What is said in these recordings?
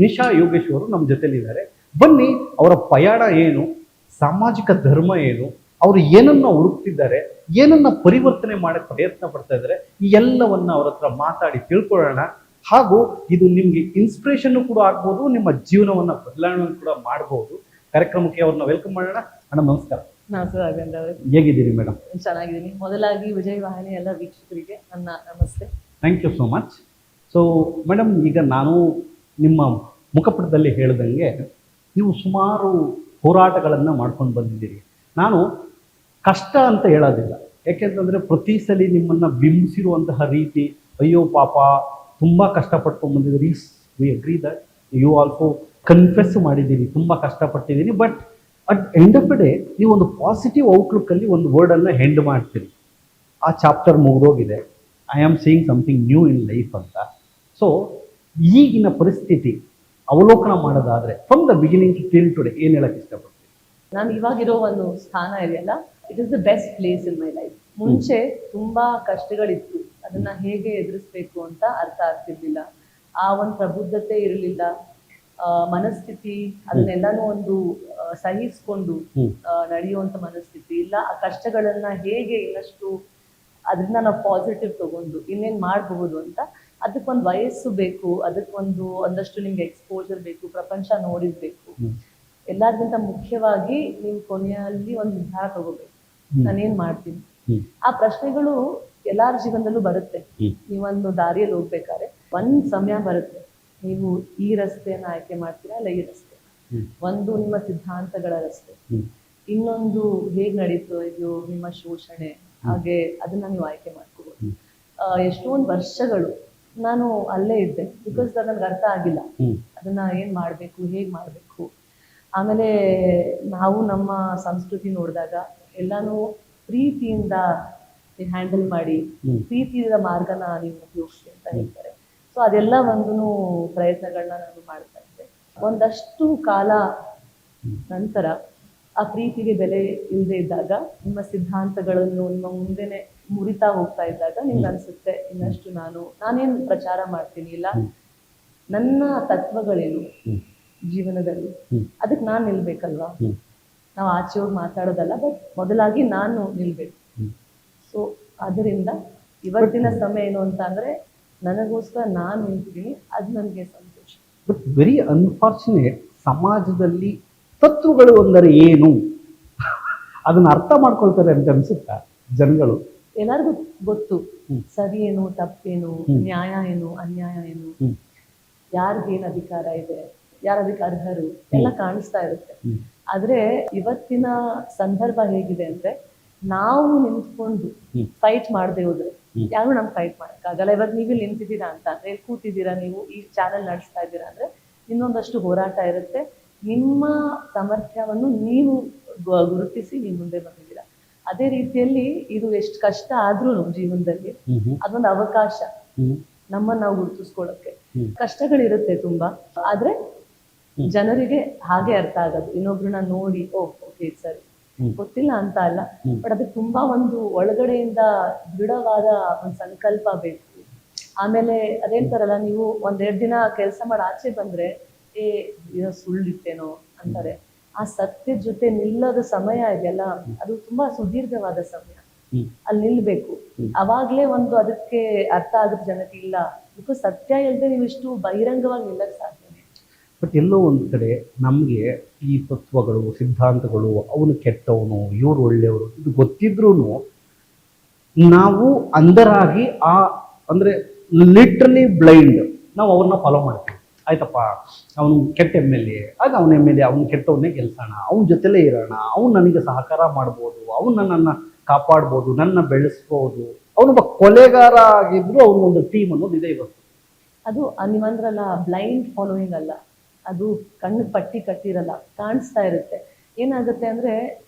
ನಿಶಾ ಯೋಗೇಶ್ ಅವರು ನಮ್ಮ ಜೊತೆಲಿದ್ದಾರೆ. ಬನ್ನಿ ಅವರ ಪಯಣ ಏನು, ಸಾಮಾಜಿಕ ಧರ್ಮ ಏನು, ಅವರು ಏನನ್ನ ಹುಡುಕ್ತಿದ್ದಾರೆ, ಏನನ್ನ ಪರಿವರ್ತನೆ ಮಾಡಕ್ಕೆ ಪ್ರಯತ್ನ ಪಡ್ತಾ ಇದ್ದಾರೆ, ಈ ಎಲ್ಲವನ್ನ ಅವ್ರ ಹತ್ರ ಮಾತಾಡಿ ತಿಳ್ಕೊಳ್ಳೋಣ. ಹಾಗೂ ಇದು ನಿಮ್ಗೆ ಇನ್ಸ್ಪಿರೇಷನ್ ಕೂಡ ಆಗ್ಬೋದು, ನಿಮ್ಮ ಜೀವನವನ್ನ ಬದಲಾವಣೆ ಕೂಡ ಮಾಡಬಹುದು. ಕಾರ್ಯಕ್ರಮಕ್ಕೆ ಅವ್ರನ್ನ ವೆಲ್ಕಮ್ ಮಾಡೋಣ. ಅಣ್ಣ ನಮಸ್ಕಾರ. ಹೇಗಿದ್ದೀರಿ ಮೇಡಮ್? ಚೆನ್ನಾಗಿದ್ದೀನಿ. ಮೊದಲಾಗಿ ವಿಜಯ ವಾಹಿನಿ ಎಲ್ಲ ವೀಕ್ಷಕರಿಗೆ ನನ್ನ ನಮಸ್ತೆ. Thank you so much. So madam, ಈಗ ನಾನು ನಿಮ್ಮ ಮುಖಪುಟದಲ್ಲಿ ಹೇಳ್ದಂಗೆ ನೀವು ಸುಮಾರು ಹೋರಾಟಗಳನ್ನು ಮಾಡ್ಕೊಂಡು ಬಂದಿದ್ದೀರಿ. ನಾನು ಕಷ್ಟ ಅಂತ ಹೇಳೋದಿಲ್ಲ, ಯಾಕೆಂತಂದರೆ ಪ್ರತಿ ಸಲ ನಿಮ್ಮನ್ನು ಬಿಂಬಿಸಿರುವಂತಹ ರೀತಿ, ಅಯ್ಯೋ ಪಾಪ ತುಂಬ ಕಷ್ಟಪಟ್ಕೊಂಡು ಬಂದಿದ್ದೀರಿ. We agree that you also confess ಮಾಡಿದ್ದೀರಿ, ತುಂಬ ಕಷ್ಟಪಟ್ಟಿದ್ದೀನಿ. But at end of the day ನೀವು ಒಂದು ಪಾಸಿಟಿವ್ ಔಟ್ಲುಕ್ಕಲ್ಲಿ ಒಂದು ವರ್ಡನ್ನು ಹೆಂಡ್ ಮಾಡ್ತೀರಿ. ಆ ಚಾಪ್ಟರ್ ಮುಗಿದೋಗಿದೆ, I am seeing something new in life ಅಂತ. ಸೊ ಈಗಿನ ಪರಿಸ್ಥಿತಿ ಅವಲೋಕನ ಮಾಡೋದಾದರೆ from the beginning to till today ಏನು ಹೇಳಕ್ಕೆ ಇಷ್ಟಪಡ್ತೀನಿ? ನಾನು ಇವಾಗಿರೋ ಒಂದು ಸ್ಥಾನ ಇದೆಯಲ್ಲ, it is the best place in my life. ಮುಂಚೆ ತುಂಬಾ ಕಷ್ಟಗಳಿತ್ತು, ಅದನ್ನ ಹೇಗೆ ಎದುರಿಸ್ಬೇಕು ಅಂತ ಅರ್ಥ ಆಗ್ತಿರ್ಲಿಲ್ಲ. ಆ ಒಂದು ಪ್ರಬುದ್ಧತೆ ಇರಲಿಲ್ಲ, ಮನಸ್ಥಿತಿ ಅದನ್ನೆಲ್ಲಾನು ಒಂದು ಸಹಿಸ್ಕೊಂಡು ನಡೆಯುವಂತ ಮನಸ್ಥಿತಿ ಇಲ್ಲ. ಆ ಕಷ್ಟಗಳನ್ನ ಹೇಗೆ ಇನ್ನಷ್ಟು ಅದನ್ನ ನಾವು ಪಾಸಿಟಿವ್ ತಗೊಂಡು ಇನ್ನೇನ್ ಮಾಡಬಹುದು ಅಂತ. ಅದಕ್ಕೊಂದು ವಯಸ್ಸು ಬೇಕು, ಒಂದಷ್ಟು ನಿಮ್ಗೆ ಎಕ್ಸ್ಪೋಜರ್ ಬೇಕು, ಪ್ರಪಂಚ ನೋಡಿರ್ಬೇಕು. ಎಲ್ಲರಿಗಿಂತ ಮುಖ್ಯವಾಗಿ ನೀವು ಕೊನೆಯಲ್ಲಿ ಒಂದು ನಿರ್ಧಾರ ತಗೋಬೇಕು, ನಾನೇನ್ ಮಾಡ್ತೀನಿ. ಆ ಪ್ರಶ್ನೆಗಳು ಎಲ್ಲಾರ ಜೀವನದಲ್ಲೂ ಬರುತ್ತೆ. ನೀವೊಂದು ದಾರಿಯಲ್ಲಿ ಹೋಗ್ಬೇಕಾದ್ರೆ ಒಂದ್ ಸಮಯ ಬರುತ್ತೆ, ನೀವು ಈ ರಸ್ತೆಯನ್ನ ಆಯ್ಕೆ ಮಾಡ್ತೀರಾ ಇಲ್ಲ ಈ ರಸ್ತೆ. ಒಂದು ನಿಮ್ಮ ಸಿದ್ಧಾಂತಗಳ ರಸ್ತೆ, ಇನ್ನೊಂದು ಹೇಗ್ ನಡೀತೋ ಇದೆಯೋ ನಿಮ್ಮ ಶೋಷಣೆ, ಹಾಗೆ ಅದನ್ನ ನೀವು ಆಯ್ಕೆ ಮಾಡ್ಕೋಬಹುದು. ಎಷ್ಟೊಂದು ವರ್ಷಗಳು ನಾನು ಅಲ್ಲೇ ಇದ್ದೆ, ಬಿಕಾಸ್ ನನ್ಗೆ ಅರ್ಥ ಆಗಿಲ್ಲ ಅದನ್ನ ಏನ್ ಮಾಡ್ಬೇಕು, ಹೇಗ್ ಮಾಡ್ಬೇಕು. ಆಮೇಲೆ ನಾವು ನಮ್ಮ ಸಂಸ್ಕೃತಿ ನೋಡಿದಾಗ ಎಲ್ಲಾನು ಪ್ರೀತಿಯಿಂದ ಹ್ಯಾಂಡಲ್ ಮಾಡಿ, ಪ್ರೀತಿಯ ಮಾರ್ಗನ ನೀವು ಉಪಯೋಗಿಸಿ ಅಂತ ಹೇಳ್ತಾರೆ. ಸೊ ಅದೆಲ್ಲ ಒಂದು ಪ್ರಯತ್ನಗಳನ್ನ ನಾನು ಮಾಡ್ತಾ ಇದ್ದೆ. ಒಂದಷ್ಟು ಕಾಲ ನಂತರ ಆ ಪ್ರೀತಿಗೆ ಬೆಲೆ ಇಲ್ಲದೆ ಇದ್ದಾಗ, ನಿಮ್ಮ ಸಿದ್ಧಾಂತಗಳನ್ನು ನಿಮ್ಮ ಮುಂದೆನೆ ಮುರಿತಾ ಹೋಗ್ತಾ ಇದ್ದಾಗ ನಿಮ್ಗೆ ಅನ್ಸುತ್ತೆ ಇನ್ನಷ್ಟು ನಾನೇನ್ ಪ್ರಚಾರ ಮಾಡ್ತೀನಿ, ಇಲ್ಲ ನನ್ನ ತತ್ವಗಳೇನು ಜೀವನದಲ್ಲಿ, ಅದಕ್ಕೆ ನಾನ್ ನಿಲ್ಬೇಕಲ್ವಾ. ನಾವು ಆಚೆ ಹೋಗಿ ಮಾತಾಡೋದಲ್ಲ, ಬಟ್ ಮೊದಲಾಗಿ ನಾನು ನಿಲ್ಬೇಕು. ಸೊ ಅದರಿಂದ ಇವತ್ತಿನ ಸಮಯ ಏನು ಅಂತ ಅಂದ್ರೆ, ನನಗೋಸ್ಕರ ನಾನು ನಿಂತಿದ್ದೀನಿ, ಅದು ನನಗೆ ಸಂತೋಷ. ಬಟ್ ವೆರಿ ಅನ್ಫಾರ್ಚುನೇಟ್, ಸಮಾಜದಲ್ಲಿ ತತ್ವಗಳು ಅಂದರೆ ಏನು ಅದನ್ನ ಅರ್ಥ ಮಾಡ್ಕೊಳ್ತಾರೆ ಅಂತ ಅನ್ಸುತ್ತಾ ಜನಗಳು? ಎಲ್ಲರಿಗೂ ಗೊತ್ತು ಸರಿ ಏನು, ತಪ್ಪೇನು, ನ್ಯಾಯ ಏನು, ಅನ್ಯಾಯ ಏನು, ಯಾರಿಗೇನು ಅಧಿಕಾರ ಇದೆ, ಯಾರ ಅದಕ್ಕೆ ಅರ್ಹರು ಎಲ್ಲ ಕಾಣಿಸ್ತಾ ಇರುತ್ತೆ. ಆದ್ರೆ ಇವತ್ತಿನ ಸಂದರ್ಭ ಹೇಗಿದೆ ಅಂದ್ರೆ, ನಾವು ನಿಂತ್ಕೊಂಡು ಫೈಟ್ ಮಾಡದೆ ಹೋದ್ರೆ ಯಾರು ನಮ್ಗೆ ಫೈಟ್ ಮಾಡಕ್ಕಾಗಲ್ಲ. ಇವತ್ತು ನೀವಿಲ್ಲಿ ನಿಂತಿದ್ದೀರಾ ಅಂತ ಅಂದ್ರೆ, ಇಲ್ಲಿ ಕೂತಿದ್ದೀರಾ, ನೀವು ಈ ಚಾನೆಲ್ ನಡೆಸ್ತಾ ಇದ್ದೀರಾ ಅಂದ್ರೆ ಇನ್ನೊಂದಷ್ಟು ಹೋರಾಟ ಇರುತ್ತೆ. ನಿಮ್ಮ ಸಾಮರ್ಥ್ಯವನ್ನು ನೀವು ಗುರುತಿಸಿ ನೀವು ಮುಂದೆ ಬಂದಿದ್ದೀರಾ. ಅದೇ ರೀತಿಯಲ್ಲಿ ಇದು ಎಷ್ಟು ಕಷ್ಟ ಆದ್ರೂ ಜೀವನದಲ್ಲಿ ಅದೊಂದು ಅವಕಾಶ ನಮ್ಮನ್ನ ನಾವು ಗುರುತಿಸ್ಕೊಳ್ಳೋಕೆ. ಕಷ್ಟಗಳಿರುತ್ತೆ ತುಂಬಾ, ಆದ್ರೆ ಜನರಿಗೆ ಹಾಗೆ ಅರ್ಥ ಆಗೋದು, ಇನ್ನೊಬ್ರನ್ನ ನೋಡಿ ಓಕೆ ಸರಿ ಗೊತ್ತಿಲ್ಲ ಅಂತ ಅಲ್ಲ, ಬಟ್ ಅದಕ್ಕೆ ತುಂಬಾ ಒಂದು ಒಳಗಡೆಯಿಂದ ದೃಢವಾದ ಒಂದು ಸಂಕಲ್ಪ ಬೇಕು. ಆಮೇಲೆ ಅದೇಳ್ತಾರಲ್ಲ, ನೀವು ಒಂದೆರಡು ದಿನ ಕೆಲಸ ಮಾಡಿ ಆಚೆ ಬಂದ್ರೆ ಏನೋ ಸುಳ್ಳಿತ್ತೇನೋ ಅಂತಾರೆ. ಆ ಸತ್ಯದ ಜೊತೆ ನಿಲ್ಲೋದ ಸಮಯ ಇದೆಯಲ್ಲ, ಅದು ತುಂಬಾ ಸುದೀರ್ಘವಾದ ಸಮಯ. ಅಲ್ಲಿ ನಿಲ್ಬೇಕು, ಅವಾಗ್ಲೇ ಒಂದು ಅದಕ್ಕೆ ಅರ್ಥ ಆಗುತ್ತೆ ಜನಕ್ಕೆ. ಇಲ್ಲ, ಬಿಕಾಸ್ ಸತ್ಯ ಇಲ್ಲದೆ ನೀವು ಇಷ್ಟು ಬಹಿರಂಗವಾಗಿ ನಿಲ್ಲಕ್ ಸಾಧ್ಯ. ಬಟ್ ಎಲ್ಲೋ ಒಂದು ಕಡೆ ನಮಗೆ ಈ ತತ್ವಗಳು, ಸಿದ್ಧಾಂತಗಳು, ಅವನು ಕೆಟ್ಟವನು, ಇವ್ರು ಒಳ್ಳೆಯವರು, ಇದು ಗೊತ್ತಿದ್ರೂ ನಾವು ಅಂಧರಾಗಿ ಅಂದರೆ ಲಿಟ್ರಲಿ ಬ್ಲೈಂಡ್ ನಾವು ಅವ್ರನ್ನ ಫಾಲೋ ಮಾಡ್ತೀವಿ. ಆಯ್ತಪ್ಪ, ಅವನು ಕೆಟ್ಟ MLA, ಆಗ ಅವನ MLA, ಅವ್ನು ಕೆಟ್ಟವನ್ನೇ ಗೆಲ್ಸೋಣ, ಅವನ ಜೊತೆಲೇ ಇರೋಣ, ಅವ್ನು ನನಗೆ ಸಹಕಾರ ಮಾಡ್ಬೋದು, ಅವನು ನನ್ನನ್ನು ಕಾಪಾಡ್ಬೋದು, ನನ್ನ ಬೆಳೆಸ್ಬೋದು. ಅವನೊಬ್ಬ ಕೊಲೆಗಾರ ಆಗಿದ್ರು ಅವನು ಒಂದು ಟೀಮ್ ಅನ್ನೋದು ಇದೆ ಇವತ್ತು. ಅದು ನೀವಂದ್ರಲ್ಲ ಬ್ಲೈಂಡ್ ಫಾಲೋಯಿಂಗ್ ಅಲ್ಲ, ಅದು ಕಣ್ಣು ಪಟ್ಟಿ ಕಟ್ಟಿರಲ್ಲ, ಕಾಣಿಸ್ತಾ ಇರುತ್ತೆ. ಏನಾಗುತ್ತೆ ಅಂದ್ರೆ,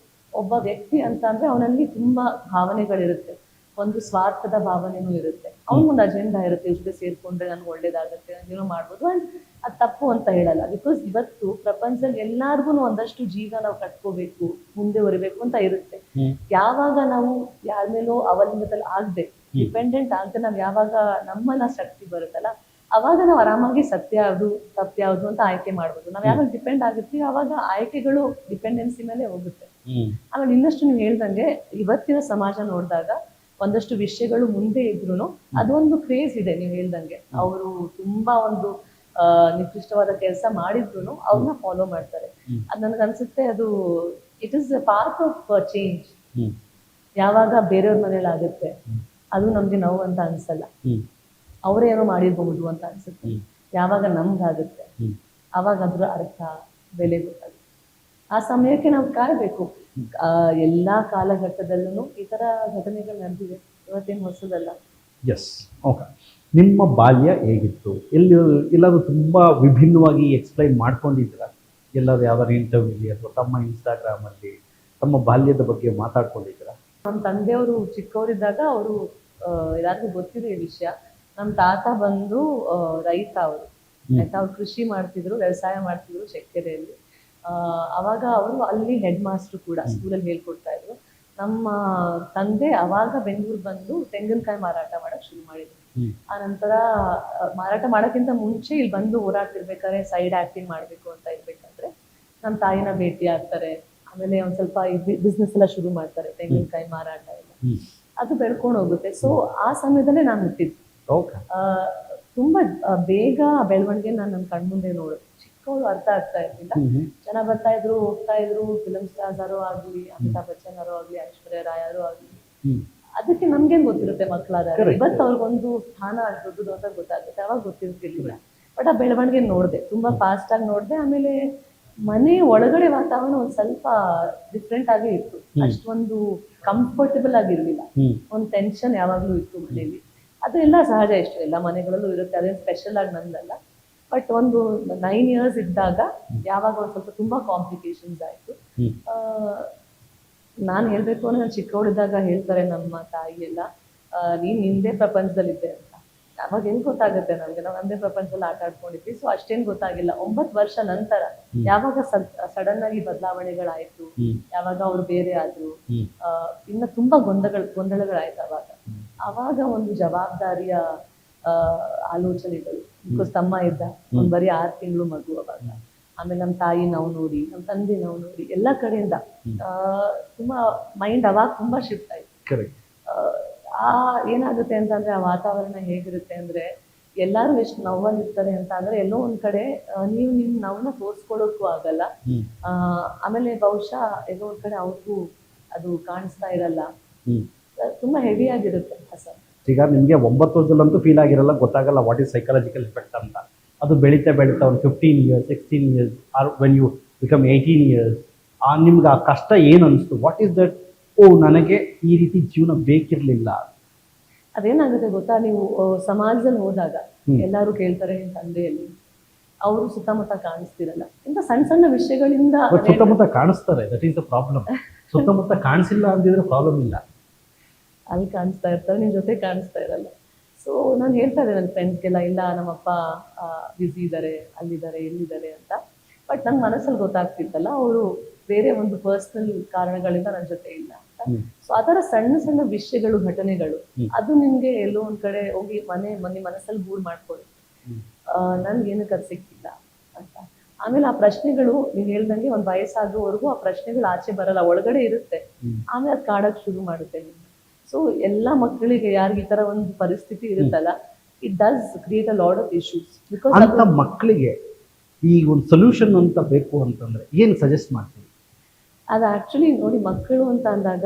ಒಬ್ಬ ವ್ಯಕ್ತಿ ಅಂತ ಅಂದ್ರೆ ಅವನಲ್ಲಿ ತುಂಬಾ ಭಾವನೆಗಳಿರುತ್ತೆ. ಒಂದು ಸ್ವಾರ್ಥದ ಭಾವನೆನೂ ಇರುತ್ತೆ, ಅವನಿಗೊಂದು ಅಜೆಂಡಾ ಇರುತ್ತೆ, ಇಷ್ಟೇ ಸೇರ್ಕೊಂಡ್ರೆ ನನ್ಗೆ ಒಳ್ಳೇದಾಗುತ್ತೆ, ಏನೋ ಮಾಡ್ಬೋದು. ಅಂಡ್ ಅದು ತಪ್ಪು ಅಂತ ಹೇಳಲ್ಲ, ಬಿಕಾಸ್ ಇವತ್ತು ಪ್ರಪಂಚದಲ್ಲಿ ಎಲ್ಲಾರ್ಗು ಒಂದಷ್ಟು ಜೀವ ನಾವು ಕಟ್ಕೋಬೇಕು, ಮುಂದೆ ಹೊರಬೇಕು ಅಂತ ಇರುತ್ತೆ. ಯಾವಾಗ ನಾವು ಯಾರ ಮೇಲೋ ಅವಲಂಬಿತಲ್ಲಿ ಆಗದೆ, ಡಿಪೆಂಡೆಂಟ್ ಆಗದೆ ನಾವ್ ಯಾವಾಗ ನಮ್ಮನ್ನ ಶಕ್ತಿ ಬರುತ್ತಲ್ಲ, ಅವಾಗ ನಾವು ಆರಾಮಾಗಿ ಸತ್ಯ ಯಾವುದು ತಪ್ಪು ಯಾವುದು ಅಂತ ಆಯ್ಕೆ ಮಾಡ್ಬೋದು. ನಾವ್ ಯಾವಾಗ ಡಿಪೆಂಡ್ ಆಗಿರ್ತೀವಿ ಅವಾಗ ಆಯ್ಕೆಗಳು ಡಿಪೆಂಡೆನ್ಸಿ ಮೇಲೆ ಹೋಗುತ್ತೆ. ಆಮೇಲೆ ಇನ್ನಷ್ಟು ನೀವು ಹೇಳ್ದಂಗೆ ಇವತ್ತಿನ ಸಮಾಜ ನೋಡಿದಾಗ ಒಂದಷ್ಟು ವಿಷಯಗಳು ಮುಂದೆ ಇದ್ರು ಅದೊಂದು ಕ್ರೇಜ್ ಇದೆ. ನೀವು ಹೇಳ್ದಂಗೆ ಅವರು ತುಂಬಾ ಒಂದು ನಿರ್ದಿಷ್ಟವಾದ ಕೆಲಸ ಮಾಡಿದ್ರು ಅವ್ರನ್ನ ಫಾಲೋ ಮಾಡ್ತಾರೆ. ಅದ್ ನನ್ಗನ್ಸುತ್ತೆ ಅದು it is a part of change. ಯಾವಾಗ ಬೇರೆಯವ್ರ ಮನೇಲಿ ಆಗುತ್ತೆ ಅದು ನಮ್ಗೆ ನೋವು ಅಂತ ಅನ್ಸಲ್ಲ, ಅವರೇನೋ ಮಾಡಿರ್ಬಹುದು ಅಂತ ಅನ್ಸುತ್ತೆ. ಯಾವಾಗ ನಮ್ಗಾಗುತ್ತೆ ಅವಾಗ ಅದ್ರ ಅರ್ಥ ಬೆಲೆ ಗೊತ್ತಾಗುತ್ತೆ. ಆ ಸಮಯಕ್ಕೆ ನಾವು ಕಾಯ್ಬೇಕು. ಎಲ್ಲಾ ಕಾಲಘಟ್ಟದಲ್ಲೂ ಈ ತರ ಘಟನೆಗಳು ನಡೆದಿವೆ, ಇವತ್ತೇನು ಹೊಸದಲ್ಲ. S, okay. ನಿಮ್ಮ ಬಾಲ್ಯ ಹೇಗಿತ್ತು? ಎಲ್ಲಾದ್ರೂ ತುಂಬಾ ವಿಭಿನ್ನವಾಗಿ ಎಕ್ಸ್ಪ್ಲೈನ್ ಮಾಡ್ಕೊಂಡಿದ್ರ? ಎಲ್ಲಾದ್ರೂ ಯಾವ್ದಾದ್ರು ಇಂಟರ್ವ್ಯೂಲಿ ಅಥವಾ ತಮ್ಮ ಇನ್ಸ್ಟಾಗ್ರಾಮ್ ಅಲ್ಲಿ ತಮ್ಮ ಬಾಲ್ಯದ ಬಗ್ಗೆ ಮಾತಾಡ್ಕೊಂಡಿದ್ರ? ನಮ್ಮ ತಂದೆಯವರು ಚಿಕ್ಕವರಿದ್ದಾಗ ಅವರು ಎಲ್ಲರಿಗೂ ಗೊತ್ತಿದೆ ಈ ವಿಷಯ. ನಮ್ಮ ತಾತ ಬಂದು ರೈತ, ಅವರು ಆಯ್ತಾ, ಅವ್ರು ಕೃಷಿ ಮಾಡ್ತಿದ್ರು, ವ್ಯವಸಾಯ ಮಾಡ್ತಿದ್ರು ಶೆಕೆರೆಯಲ್ಲಿ. ಅವಾಗ ಅವರು ಅಲ್ಲಿ ಹೆಡ್ ಮಾಸ್ಟರ್ ಕೂಡ, ಸ್ಕೂಲಲ್ಲಿ ಹೇಳ್ಕೊಡ್ತಾ ಇದ್ರು. ನಮ್ಮ ತಂದೆ ಅವಾಗ ಬೆಂಗಳೂರು ಬಂದು ತೆಂಗಿನಕಾಯಿ ಮಾರಾಟ ಮಾಡಕ್ ಶುರು ಮಾಡಿದ್ರು. ಆ ನಂತರ ಮಾರಾಟ ಮಾಡೋಕ್ಕಿಂತ ಮುಂಚೆ ಇಲ್ಲಿ ಬಂದು ಓಡಾಡ್ತಿರ್ಬೇಕಾದ್ರೆ ಸೈಡ್ ಆಕ್ಟಿಂಗ್ ಮಾಡ್ಬೇಕು ಅಂತ ಇರ್ಬೇಕಾದ್ರೆ ನಮ್ಮ ತಾಯಿನ ಭೇಟಿ ಆಗ್ತಾರೆ. ಆಮೇಲೆ ಒಂದ್ ಸ್ವಲ್ಪ ಬಿಸ್ನೆಸ್ ಎಲ್ಲ ಶುರು ಮಾಡ್ತಾರೆ, ತೆಂಗಿನಕಾಯಿ ಮಾರಾಟ ಎಲ್ಲ. ಅದು ಬೆಳ್ಕೊಂಡು ಹೋಗುತ್ತೆ. ಸೊ ಆ ಸಮಯದಲ್ಲೇ ನಾನು ಹುಟ್ಟಿದ್ದು. ತುಂಬಾ ಬೇಗ ಬೆಳವಣಿಗೆ ನಾನು ನನ್ನ ಕಣ್ಮುಂದೆ ನೋಡಿದೆ. ಚಿಕ್ಕವರು ಅರ್ಥ ಆಗ್ತಾ ಇರ್ಲಿಲ್ಲ. ಜನ ಬರ್ತಾ ಇದ್ರು, ಹೋಗ್ತಾ ಇದ್ರು, ಫಿಲಂ ಸ್ಟಾರ್ಸ್ ಯಾರೋ ಆಗ್ಲಿ, ಅಮಿತಾಬ್ ಬಚ್ಚನ್ ಯಾರೋ ಆಗ್ಲಿ, ಐಶ್ವರ್ಯ ರಾಯ್ ಯಾರೋ ಆಗ್ಲಿ, ಅದಕ್ಕೆ ನಮ್ಗೇನ್ ಗೊತ್ತಿರುತ್ತೆ ಮಕ್ಕಳಾದಾಗ. ಇವತ್ತು ಅವ್ರಿಗೊಂದು ಸ್ಥಾನ ದೊಡ್ಡದು ಅಂತ ಗೊತ್ತಾಗುತ್ತೆ, ಅವಾಗ ಗೊತ್ತಿರ್ತಿರ್ಲಿಲ್ಲ. ಬಟ್ ಆ ಬೆಳವಣಿಗೆ ನೋಡಿದೆ, ತುಂಬಾ ಫಾಸ್ಟ್ ಆಗಿ ನೋಡಿದೆ. ಆಮೇಲೆ ಮನೆ ಒಳಗಡೆ ವಾತಾವರಣ ಒಂದ್ ಸ್ವಲ್ಪ ಡಿಫ್ರೆಂಟ್ ಆಗೇ ಇತ್ತು. ಅಷ್ಟೊಂದು ಕಂಫರ್ಟಬಲ್ ಆಗಿರ್ಲಿಲ್ಲ, ಒಂದ್ ಟೆನ್ಷನ್ ಯಾವಾಗ್ಲೂ ಇತ್ತು ಮನೇಲಿ. ಅದೆಲ್ಲ ಸಹಜ, ಇಷ್ಟು ಎಲ್ಲ ಮನೆಗಳಲ್ಲೂ ಇರುತ್ತೆ, ಅದೇನು ಸ್ಪೆಷಲ್ ಆಗಿ ನಂದಲ್ಲ. ಬಟ್ ಒಂದು 9 years ಇದ್ದಾಗ ಯಾವಾಗ ಒಂದ್ ಸ್ವಲ್ಪ ತುಂಬಾ ಕಾಂಪ್ಲಿಕೇಶನ್ಸ್ ಆಯ್ತು. ನಾನ್ ಹೇಳ್ಬೇಕು ಅಂದ್ರೆ ನಾನು ಚಿಕ್ಕವಳಿದ್ದಾಗ ಹೇಳ್ತಾರೆ ನಮ್ಮ ತಾಯಿ ಎಲ್ಲ, ನೀನ್ ನಿಂದೇ ಪ್ರಪಂಚದಲ್ಲಿದ್ದೆ ಅಂತ. ಅವಾಗ ಹೆಂಗ್ ಗೊತ್ತಾಗುತ್ತೆ ನಮ್ಗೆ, ನಾವು ಒಂದೇ ಪ್ರಪಂಚದಲ್ಲಿ ಆಟ ಆಡ್ಕೊಂಡಿದ್ವಿ. ಸೊ ಅಷ್ಟೇನ್ ಗೊತ್ತಾಗಿಲ್ಲ. 9 ವರ್ಷ ನಂತರ ಯಾವಾಗ ಸಡನ್ ಆಗಿ ಬದಲಾವಣೆಗಳಾಯ್ತು, ಯಾವಾಗ ಅವ್ರು ಬೇರೆ ಆದ್ರು, ಇನ್ನ ತುಂಬಾ ಗೊಂದಲಗಳಾಯ್ತು. ಅವಾಗ ಒಂದು ಜವಾಬ್ದಾರಿಯ ಆಲೋಚನೆಗಳು. ಬಿಕಾಸ್ ತಮ್ಮ ಇದ್ದ, ಒಂದ್ ಬರೀ 6 ತಿಂಗಳು ಮಗು ಅವಾಗ. ಆಮೇಲೆ ನಮ್ಮ ತಾಯಿ ನಾವು ನೋಡಿ, ನಮ್ಮ ತಂದೆ ನಾವು ನೋಡಿ, ಎಲ್ಲ ಕಡೆಯಿಂದ ತುಂಬಾ ಮೈಂಡ್ ಅವಾಗ ತುಂಬಾ ಶಿಫ್ಟ್ ಆಯ್ತು. ಏನಾಗುತ್ತೆ ಅಂತಂದ್ರೆ ಆ ವಾತಾವರಣ ಹೇಗಿರುತ್ತೆ ಅಂದ್ರೆ, ಎಲ್ಲಾರು ಎಷ್ಟು ನೋವಲ್ಲಿರ್ತಾರೆ ಅಂತ ಅಂದ್ರೆ ಎಲ್ಲೋ ಒಂದ್ ಕಡೆ ನೀವು ನಿಮ್ ನೋವನ್ನ ತೋರ್ಸ್ಕೊಳ್ಳೋಕ್ಕೂ ಆಗಲ್ಲ. ಆಮೇಲೆ ಬಹುಶಃ ಎಲ್ಲೋ ಒಂದ್ ಕಡೆ ಅವ್ರಿಗೂ ಅದು ಕಾಣಿಸ್ತಾ ಇರಲ್ಲ. ತುಂಬಾ ಹೆವಿ ಆಗಿರುತ್ತೆ ಅಸರ್. ಈಗ ನಿಮ್ಗೆ 9 ವರ್ಷದಲ್ಲಂತೂ ಫೀಲ್ ಆಗಿರಲ್ಲ, ಗೊತ್ತಾಗಲ್ಲ ವಾಟ್ ಈಸ್ ಸೈಕಾಲಜಿಕಲ್ ಎಫೆಕ್ಟ್ ಅಂತ. ಅದು ಬೆಳೀತಾ ಒಂದು 15 years, 16 years, are when you become 18 years, ನಿಮ್ಗೆ ಆ ಕಷ್ಟ ಏನು ಅನಿಸ್ತು? What is that? ಓ, ನನಗೆ ಈ ರೀತಿ ಜೀವನ ಬೇಕಿರ್ಲಿಲ್ಲ. ಅದೇನಾಗುತ್ತೆ ಗೊತ್ತಾ, ನೀವು ಸಮಾಜದಲ್ಲಿ ಹೋದಾಗ ಎಲ್ಲಾರು ಕೇಳ್ತಾರೆ ನಿಮ್ ತಂದೆಯಲ್ಲಿ, ಅವರು ಸುತ್ತಮುತ್ತ ಕಾಣಿಸ್ತಿರಲ್ಲ. ಇಂಥ ಸಣ್ಣ ಸಣ್ಣ ವಿಷಯಗಳಿಂದ ಸುತ್ತಮುತ್ತ ಕಾಣಿಸ್ತಾರೆ, ದಟ್ ಈಸ್ ದ ಪ್ರಾಬ್ಲಮ್. ಸುತ್ತಮುತ್ತ ಕಾಣಿಸಿಲ್ಲ ಅಂದಿದ್ರೆ ಪ್ರಾಬ್ಲಮ್ ಇಲ್ಲ. ಅಲ್ಲಿ ಕಾಣಿಸ್ತಾ ಇರ್ತಾರೆ, ನಿಮ್ ಜೊತೆ ಕಾಣಿಸ್ತಾ ಇರಲ್ಲ. ಸೊ ನಾನು ಹೇಳ್ತಾ ಇದ್ದೆ ನನ್ನ ಫ್ರೆಂಡ್ಸ್ಗೆಲ್ಲ, ಇಲ್ಲ ನಮ್ಮಪ್ಪ ಬ್ಯುಸಿ ಇದ್ದಾರೆ, ಅಲ್ಲಿದ್ದಾರೆ, ಎಲ್ಲಿದ್ದಾರೆ ಅಂತ. ಬಟ್ ನನ್ನ ಮನಸ್ಸಲ್ಲಿ ಗೊತ್ತಾಗ್ತಿತ್ತಲ್ಲ, ಅವರು ಬೇರೆ ಒಂದು ಪರ್ಸನಲ್ ಕಾರಣಗಳಿಂದ ನನ್ನ ಜೊತೆ ಇಲ್ಲ ಅಂತ. ಸೊ ಆ ಥರ ಸಣ್ಣ ಸಣ್ಣ ವಿಷಯಗಳು, ಘಟನೆಗಳು, ಅದು ನಿಮ್ಗೆ ಎಲ್ಲೋ ಒಂದ್ ಕಡೆ ಹೋಗಿ ಮನೆ ಮನಸ್ಸಲ್ಲಿ ಗೂಡ್ ಮಾಡ್ಕೊಳ್ಳಿ, ನನ್ಗೆ ಏನಕ್ಕೆ ಅದು ಸಿಕ್ತಿಲ್ಲ ಅಂತ. ಆಮೇಲೆ ಆ ಪ್ರಶ್ನೆಗಳು ನೀವು ಹೇಳ್ದಂಗೆ ಒಂದ್ ವಯಸ್ಸಾಗುವವರೆಗೂ ಆ ಪ್ರಶ್ನೆಗಳು ಆಚೆ ಬರಲ್ಲ, ಒಳಗಡೆ ಇರುತ್ತೆ. ಆಮೇಲೆ ಅದು ಕಾಡಕ್ ಶುರು ಮಾಡುತ್ತೆ. ಸೊ ಎಲ್ಲಾ ಮಕ್ಕಳಿಗೆ ಯಾರಿಗೆ ಈ ತರ ಒಂದು ಪರಿಸ್ಥಿತಿ ಇರುತ್ತಲ್ಲ, it does create a lot of issues. Because ಅಂತ ಮಕ್ಕಳಿಗೆ ಈ ಒಂದು ಸೊಲ್ಯೂಷನ್ ಅಂತ ಬೇಕು ಅಂತಂದ್ರೆ ಏನ್ ಸಜೆಸ್ಟ್ ಮಾಡ್ತೀವಿ? ಅದು ಆಕ್ಚುಲಿ ನೋಡಿ, ಮಕ್ಕಳು ಅಂತ ಅಂದಾಗ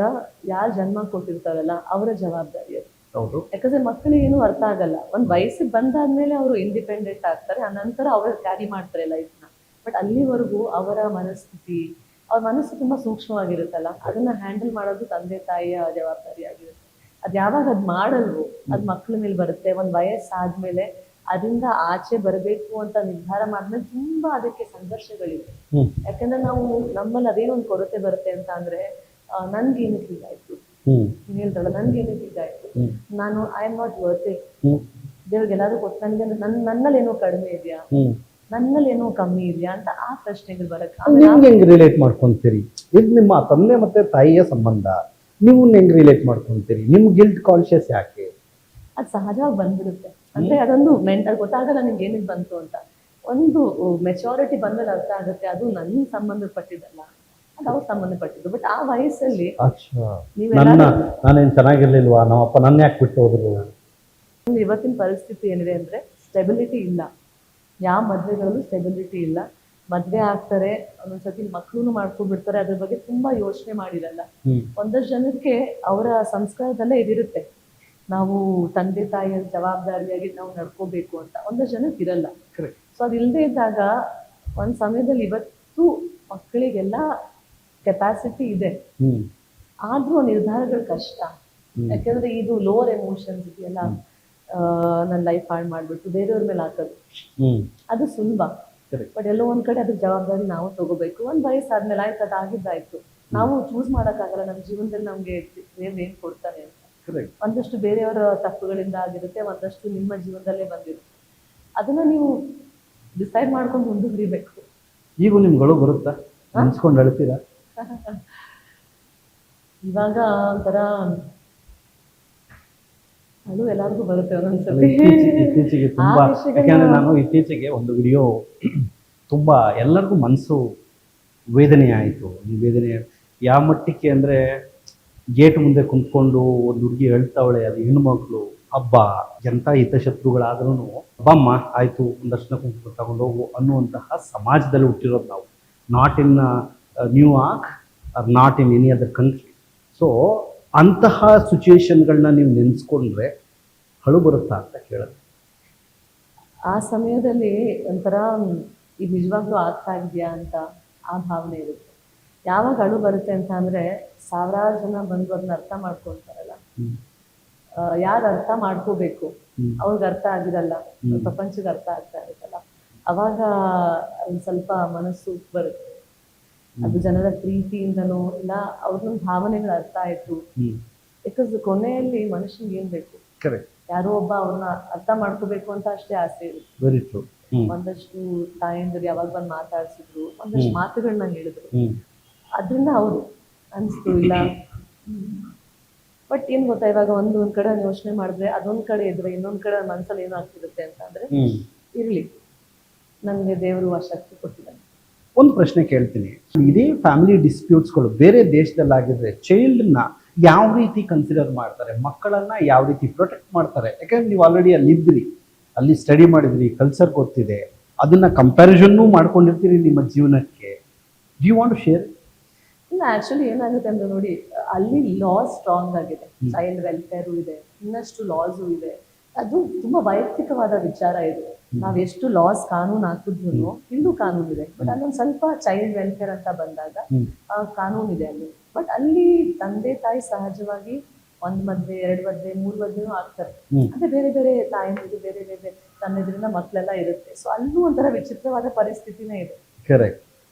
ಯಾರು ಜನ್ಮ ಕೊಟ್ಟಿರ್ತಾರಲ್ಲ ಅವರ ಜವಾಬ್ದಾರಿ ಅದು. ಹೌದು. ಯಾಕಂದ್ರೆ ಮಕ್ಕಳಿಗೆ ಏನು ಅರ್ಥ ಆಗಲ್ಲ. ಒಂದ್ ವಯಸ್ಸಿಗೆ ಬಂದಾದ್ಮೇಲೆ ಅವರು ಇಂಡಿಪೆಂಡೆಂಟ್ ಆಗ್ತಾರೆ, ಆ ನಂತರ ಅವರು ಕ್ಯಾರಿ ಮಾಡ್ತಾರೆ ಲೈಫ್ನ. ಬಟ್ ಅಲ್ಲಿವರೆಗೂ ಅವರ ಮನಸ್ಥಿತಿ, ಅವ್ರ ಮನಸ್ಸು ತುಂಬಾ ಸೂಕ್ಷ್ಮವಾಗಿರುತ್ತಲ್ಲ, ಅದನ್ನ ಹ್ಯಾಂಡಲ್ ಮಾಡೋದು ತಂದೆ ತಾಯಿಯ ಜವಾಬ್ದಾರಿ ಆಗಿರುತ್ತೆ. ಅದ್ ಯಾವಾಗ ಅದ್ ಮಾಡಲ್ವೋ ಅದ್ ಮಕ್ಳ ಮೇಲೆ ಬರುತ್ತೆ. ಒಂದ್ ವಯಸ್ಸಾದ್ಮೇಲೆ ಅದರಿಂದ ಆಚೆ ಬರಬೇಕು ಅಂತ ನಿರ್ಧಾರ ಮಾಡಿದ್ಮೇಲೆ ತುಂಬಾ ಅದಕ್ಕೆ ಸಂಘರ್ಷಗಳಿವೆ. ಯಾಕಂದ್ರೆ ನಾವು ನಮ್ಮಲ್ಲಿ ಅದೇನೊಂದು ಕೊರತೆ ಬರುತ್ತೆ ಅಂತ ಅಂದ್ರೆ, ನನ್ಗೇನಕ್ಕೆ ಹೀಗಾಯ್ತು, ನೀನ್ ಹೇಳ್ತಾರಲ್ಲ ನನ್ಗೇನಕ್ಕೆ ಹೀಗಾಯ್ತು, ನಾನು I am not worth it, ದೇವ್ರಿಗೆ ಎಲ್ಲಾರು ಕೊಟ್ಟು ನನಗೆ ನನ್ನಲ್ಲಿ ಏನೋ ಕಡಿಮೆ ಇದೆಯಾ, ನನ್ನಲ್ಲಿ ಏನೋ ಕಮ್ಮಿ ಇದೆಯಾ ಅಂತ ಆ ಪ್ರಶ್ನೆಗಳು ಬರಕ್ಕೆ ಹೆಂಗ್ ರಿಲೇಟ್ ಮಾಡ್ಕೊಂತೀರಿ? ಇದು ನಿಮ್ಮ ತಂದೆ ಮತ್ತೆ ತಾಯಿಯ ಸಂಬಂಧ, ನೀವು ಹೆಂಗ್ ರಿಲೇಟ್ ಮಾಡ್ಕೊಂತೀರಿ? ನಿಮ್ ಗಿಲ್ಟ್ ಕಾನ್ಶಿಯಸ್ ಯಾಕೆ? ಅದು ಸಹಜವಾಗಿ ಬಂದ್ಬಿಡುತ್ತೆ. ಅಂದ್ರೆ ಅದೊಂದು ಅದು ಗೊತ್ತಾಗಲ್ಲ ನಿಮ್ಗೆ ಏನಿಗೆ ಬಂತು ಅಂತ. ಒಂದು ಮೆಚುರಿಟಿ ಬಂದ್ಮೇಲೆ ಅರ್ಥ ಆಗುತ್ತೆ ಅದು ನನ್ನ ಸಂಬಂಧಪಟ್ಟಿದ್ದಲ್ಲ, ಅದು ಅವ್ರ ಸಂಬಂಧಪಟ್ಟಿದ್ದು. ಬಟ್ ಆ ವಯಸ್ಸಲ್ಲಿ ನಾನೇನ್ ಚೆನ್ನಾಗಿರ್ಲಿಲ್ವಾ, ನಮ್ಮಪ್ಪ ನನ್ನ ಯಾಕೆ ಬಿಟ್ಟು ಹೋದ್ರು. ಇವತ್ತಿನ ಪರಿಸ್ಥಿತಿ ಏನಿದೆ ಅಂದ್ರೆ ಸ್ಟೆಬಿಲಿಟಿ ಇಲ್ಲ, ಯಾವ ಮದ್ವೆಗಳಲ್ಲೂ ಸ್ಟೆಬಿಲಿಟಿ ಇಲ್ಲ. ಮದ್ವೆ ಆಗ್ತಾರೆ, ಒಂದೊಂದ್ಸತಿ ಮಕ್ಳು ಮಾಡ್ಕೊಂಡ್ಬಿಡ್ತಾರೆ, ಅದ್ರ ಬಗ್ಗೆ ತುಂಬಾ ಯೋಚನೆ ಮಾಡಿರಲ್ಲ. ಒಂದಷ್ಟು ಜನಕ್ಕೆ ಅವರ ಸಂಸ್ಕಾರದಲ್ಲೇ ಇದಿರುತ್ತೆ, ನಾವು ತಂದೆ ತಾಯಿಯ ಜವಾಬ್ದಾರಿಯಾಗಿ ನಾವು ನಡ್ಕೋಬೇಕು ಅಂತ. ಒಂದಷ್ಟು ಜನಕ್ಕೆ ಇರಲ್ಲ. ಸೊ ಅದಿಲ್ಲದೆ ಇದ್ದಾಗ ಒಂದ್ ಸಮಯದಲ್ಲಿ ಇವತ್ತು ಮಕ್ಕಳಿಗೆಲ್ಲ ಕೆಪಾಸಿಟಿ ಇದೆ, ಆದ್ರೂ ನಿರ್ಧಾರಗಳು ಕಷ್ಟ. ಯಾಕಂದ್ರೆ ಇದು ಲೋವರ್ ಎಮೋಷನ್ಸ್ ಇದೆಯಲ್ಲ, ನನ್ನ ಲೈಫ್ ಹಾಳು ಮಾಡ್ಬಿಟ್ಟು ಬೇರೆಯವ್ರ ಮೇಲೆ ಹಾಕೋದು ಅದು ಸುಲಭ. ಬಟ್ ಎಲ್ಲೋ ಒಂದ್ ಕಡೆ ಅದ್ರ ಜವಾಬ್ದಾರಿ ನಾವು ತಗೋಬೇಕು. ಒಂದ್ ವಯಸ್ಸಾದ್ಮೇಲೆ ಆಯ್ತು, ಅದಾಗಿದ್ದಾಯ್ತು, ನಾವು ಚೂಸ್ ಮಾಡಕ್ಕಾಗಲ್ಲ ನಮ್ಮ ಜೀವನದಲ್ಲಿ ನಮ್ಗೆ ದೇವ್ರು ಏನ್ ಕೊಡ್ತಾನೆ ಅಂತ. ಒಂದಷ್ಟು ಬೇರೆಯವರ ತಪ್ಪುಗಳಿಂದ ಆಗಿರುತ್ತೆ, ಒಂದಷ್ಟು ನಿಮ್ಮ ಜೀವನದಲ್ಲೇ ಬಂದಿರುತ್ತೆ. ಅದನ್ನ ನೀವು ಡಿಸೈಡ್ ಮಾಡ್ಕೊಂಡು ಮುಂದುವರಿಬೇಕು. ಈಗ ನಿಮ್ಗಳು ಬರುತ್ತಾ, ಅನ್ಸ್ಕೊಂಡು ಅಳ್ತೀರಾ? ಇವಾಗ ಒಂಥರ ಅದು ಎಲ್ಲರಿಗೂ ಬರುತ್ತೆ ಒಂದೊಂದ್ಸತಿ. ಇತ್ತೀಚೆಗೆ ತುಂಬಾ, ಯಾಕಂದ್ರೆ ನಾನು ಇತ್ತೀಚೆಗೆ ಒಂದು ವಿಡಿಯೋ ತುಂಬಾ ಎಲ್ಲರಿಗೂ ಮನಸ್ಸು ವೇದನೆ ಆಯಿತು. ಈ ವೇದನೆ ಯಾವ ಮಟ್ಟಕ್ಕೆ ಅಂದ್ರೆ, ಗೇಟ್ ಮುಂದೆ ಕುಂತ್ಕೊಂಡು ಒಂದು ಹುಡುಗಿ ಹೇಳ್ತಾವಳೆ, ಅದು ಹೆಣ್ಮಕ್ಳು, ಹಬ್ಬ ಎಂಥ ಹಿತಶತ್ರುಗಳಾದ್ರೂ ಹಬ್ಬಮ್ಮ ಆಯ್ತು ಒಂದಷ್ಟು ಕುಂಕುಮ ತಗೊಂಡೋಗು ಅನ್ನುವಂತಹ ಸಮಾಜದಲ್ಲಿ ಹುಟ್ಟಿರೋದು ನಾವು. Not in New York or not in any other country. So ಅಂತಹ ಸಿಚುಯೇಷನ್ಗಳನ್ನ ನೀವು ನೆನೆಸ್ಕೊಂಡ್ರೆ ಹಳು ಬರುತ್ತಾ ಅಂತ ಕೇಳೋದು. ಆ ಸಮಯದಲ್ಲಿ ಒಂಥರ ಇದು ನಿಜವಾಗ್ಲೂ ಆಗ್ತಾ ಇದೆಯಾ ಅಂತ ಆ ಭಾವನೆ ಇರುತ್ತೆ. ಯಾವಾಗ ಅಳು ಬರುತ್ತೆ ಅಂತ ಅಂದ್ರೆ, ಸಾವಿರಾರು ಜನ ಬಂದು ಅದನ್ನ ಅರ್ಥ ಮಾಡ್ಕೊಳ್ತಾರಲ್ಲ, ಯಾರು ಅರ್ಥ ಮಾಡ್ಕೋಬೇಕು ಅವ್ರಿಗೆ ಅರ್ಥ ಆಗಿರಲ್ಲ, ಪ್ರಪಂಚಕ್ಕೆ ಅರ್ಥ ಆಗ್ತಾ ಇರುತ್ತಲ್ಲ, ಅವಾಗ ಒಂದು ಸ್ವಲ್ಪ ಮನಸ್ಸು ಬರುತ್ತೆ. ಅದು ಜನರ ಪ್ರೀತಿಯಿಂದನೋ ಇಲ್ಲ ಅವ್ರನ್ನ ಭಾವನೆಗಳು ಅರ್ಥ ಆಯ್ತು. ಬಿಕಾಸ್ ಕೊನೆಯಲ್ಲಿ ಮನುಷ್ಯನ್ಗೆ ಏನ್ ಬೇಕು, ಯಾರೋ ಒಬ್ಬ ಅವ್ರನ್ನ ಅರ್ಥ ಮಾಡ್ಕೋಬೇಕು ಅಂತ ಅಷ್ಟೇ ಆಸೆ ಇರುತ್ತೆ. ಒಂದಷ್ಟು ತಾಯಂದಿರು ಯಾವಾಗ ಬಂದು ಮಾತಾಡ್ಸಿದ್ರು, ಒಂದಷ್ಟು ಮಾತುಗಳನ್ನ ಹೇಳಿದ್ರು, ಅದ್ರಿಂದ ಹೌದು ಅನ್ಸ್ತು ಇಲ್ಲ. ಬಟ್ ಏನ್ ಗೊತ್ತಾ, ಇವಾಗ ಒಂದ್ ಕಡೆ ಯೋಚನೆ ಮಾಡಿದ್ರೆ ಅದೊಂದ್ ಕಡೆ ಇದ್ರೆ ಇನ್ನೊಂದ್ ಕಡೆ ಮನ್ಸಲ್ಲಿ ಏನಾಗ್ತಿರುತ್ತೆ ಅಂತ ಅಂದ್ರೆ, ಇರ್ಲಿ ನನ್ಗೆ ದೇವರು ಆ ಶಕ್ತಿ ಕೊಟ್ಟಿದ್ದಾನೆ. ಒಂದು ಪ್ರಶ್ನೆ ಕೇಳ್ತೀನಿ, ಇದೇ ಫ್ಯಾಮಿಲಿ ಡಿಸ್ಪ್ಯೂಟ್ಸ್ಗಳು ಬೇರೆ ದೇಶದಲ್ಲಾಗಿದ್ರೆ ಚೈಲ್ಡ್ನ ಯಾವ ರೀತಿ ಕನ್ಸಿಡರ್ ಮಾಡ್ತಾರೆ, ಮಕ್ಕಳನ್ನ ಯಾವ ರೀತಿ ಪ್ರೊಟೆಕ್ಟ್ ಮಾಡ್ತಾರೆ? ಯಾಕಂದ್ರೆ ನೀವು ಆಲ್ರೆಡಿ ಅಲ್ಲಿ ಇದ್ರಿ, ಅಲ್ಲಿ ಸ್ಟಡಿ ಮಾಡಿದ್ರಿ, ಕಲ್ಚರ್ ಗೊತ್ತಿದೆ, ಅದನ್ನ ಕಂಪ್ಯಾರಿಸನ್ನೂ ಮಾಡ್ಕೊಂಡಿರ್ತೀರಿ ನಿಮ್ಮ ಜೀವನಕ್ಕೆ. Do you want to share? ಇಲ್ಲ, ಆಕ್ಚುಲಿ ಏನಾಗುತ್ತೆ ಅಂದ್ರೆ ನೋಡಿ, ಅಲ್ಲಿ ಲಾಸ್ ಸ್ಟ್ರಾಂಗ್ ಆಗಿದೆ, ಚೈಲ್ಡ್ ವೆಲ್ಫೇರು ಇದೆ, ಇನ್ನಷ್ಟು ಲಾಸು ಇದೆ. ಅದು ತುಂಬಾ ವೈಯಕ್ತಿಕವಾದ ವಿಚಾರ ಇದೆ. ನಾವ್ ಎಷ್ಟು ಲಾಸ್ ಕಾನೂನು ಹಾಕಿದ್ರು ಇಲ್ಲೂ ಕಾನೂನು ಇದೆ. ಬಟ್ ಅಲ್ಲೊಂದ್ ಸ್ವಲ್ಪ ಚೈಲ್ಡ್ ವೆಲ್ಫೇರ್ ಅಂತ ಬಂದಾಗ ಕಾನೂನು ಇದೆ ಅಲ್ಲಿ. ಬಟ್ ಅಲ್ಲಿ ತಂದೆ ತಾಯಿ ಸಹಜವಾಗಿ ಒಂದ್ ಮದ್ವೆ, 2 ಮದ್ವೆ, 3 ಮದ್ವೆನೂ ಆಗ್ತಾರೆ. ಅಂದ್ರೆ ಬೇರೆ ಬೇರೆ ತಾಯಂದಿರು, ಬೇರೆ ಬೇರೆ ತಂದೆದ್ರಿಂದ ಮಕ್ಳೆಲ್ಲ ಇರುತ್ತೆ. ಸೊ ಅಲ್ಲೂ ಒಂಥರ ವಿಚಿತ್ರವಾದ ಪರಿಸ್ಥಿತಿನೇ ಇದೆ. ಕರೆಕ್ಟ್.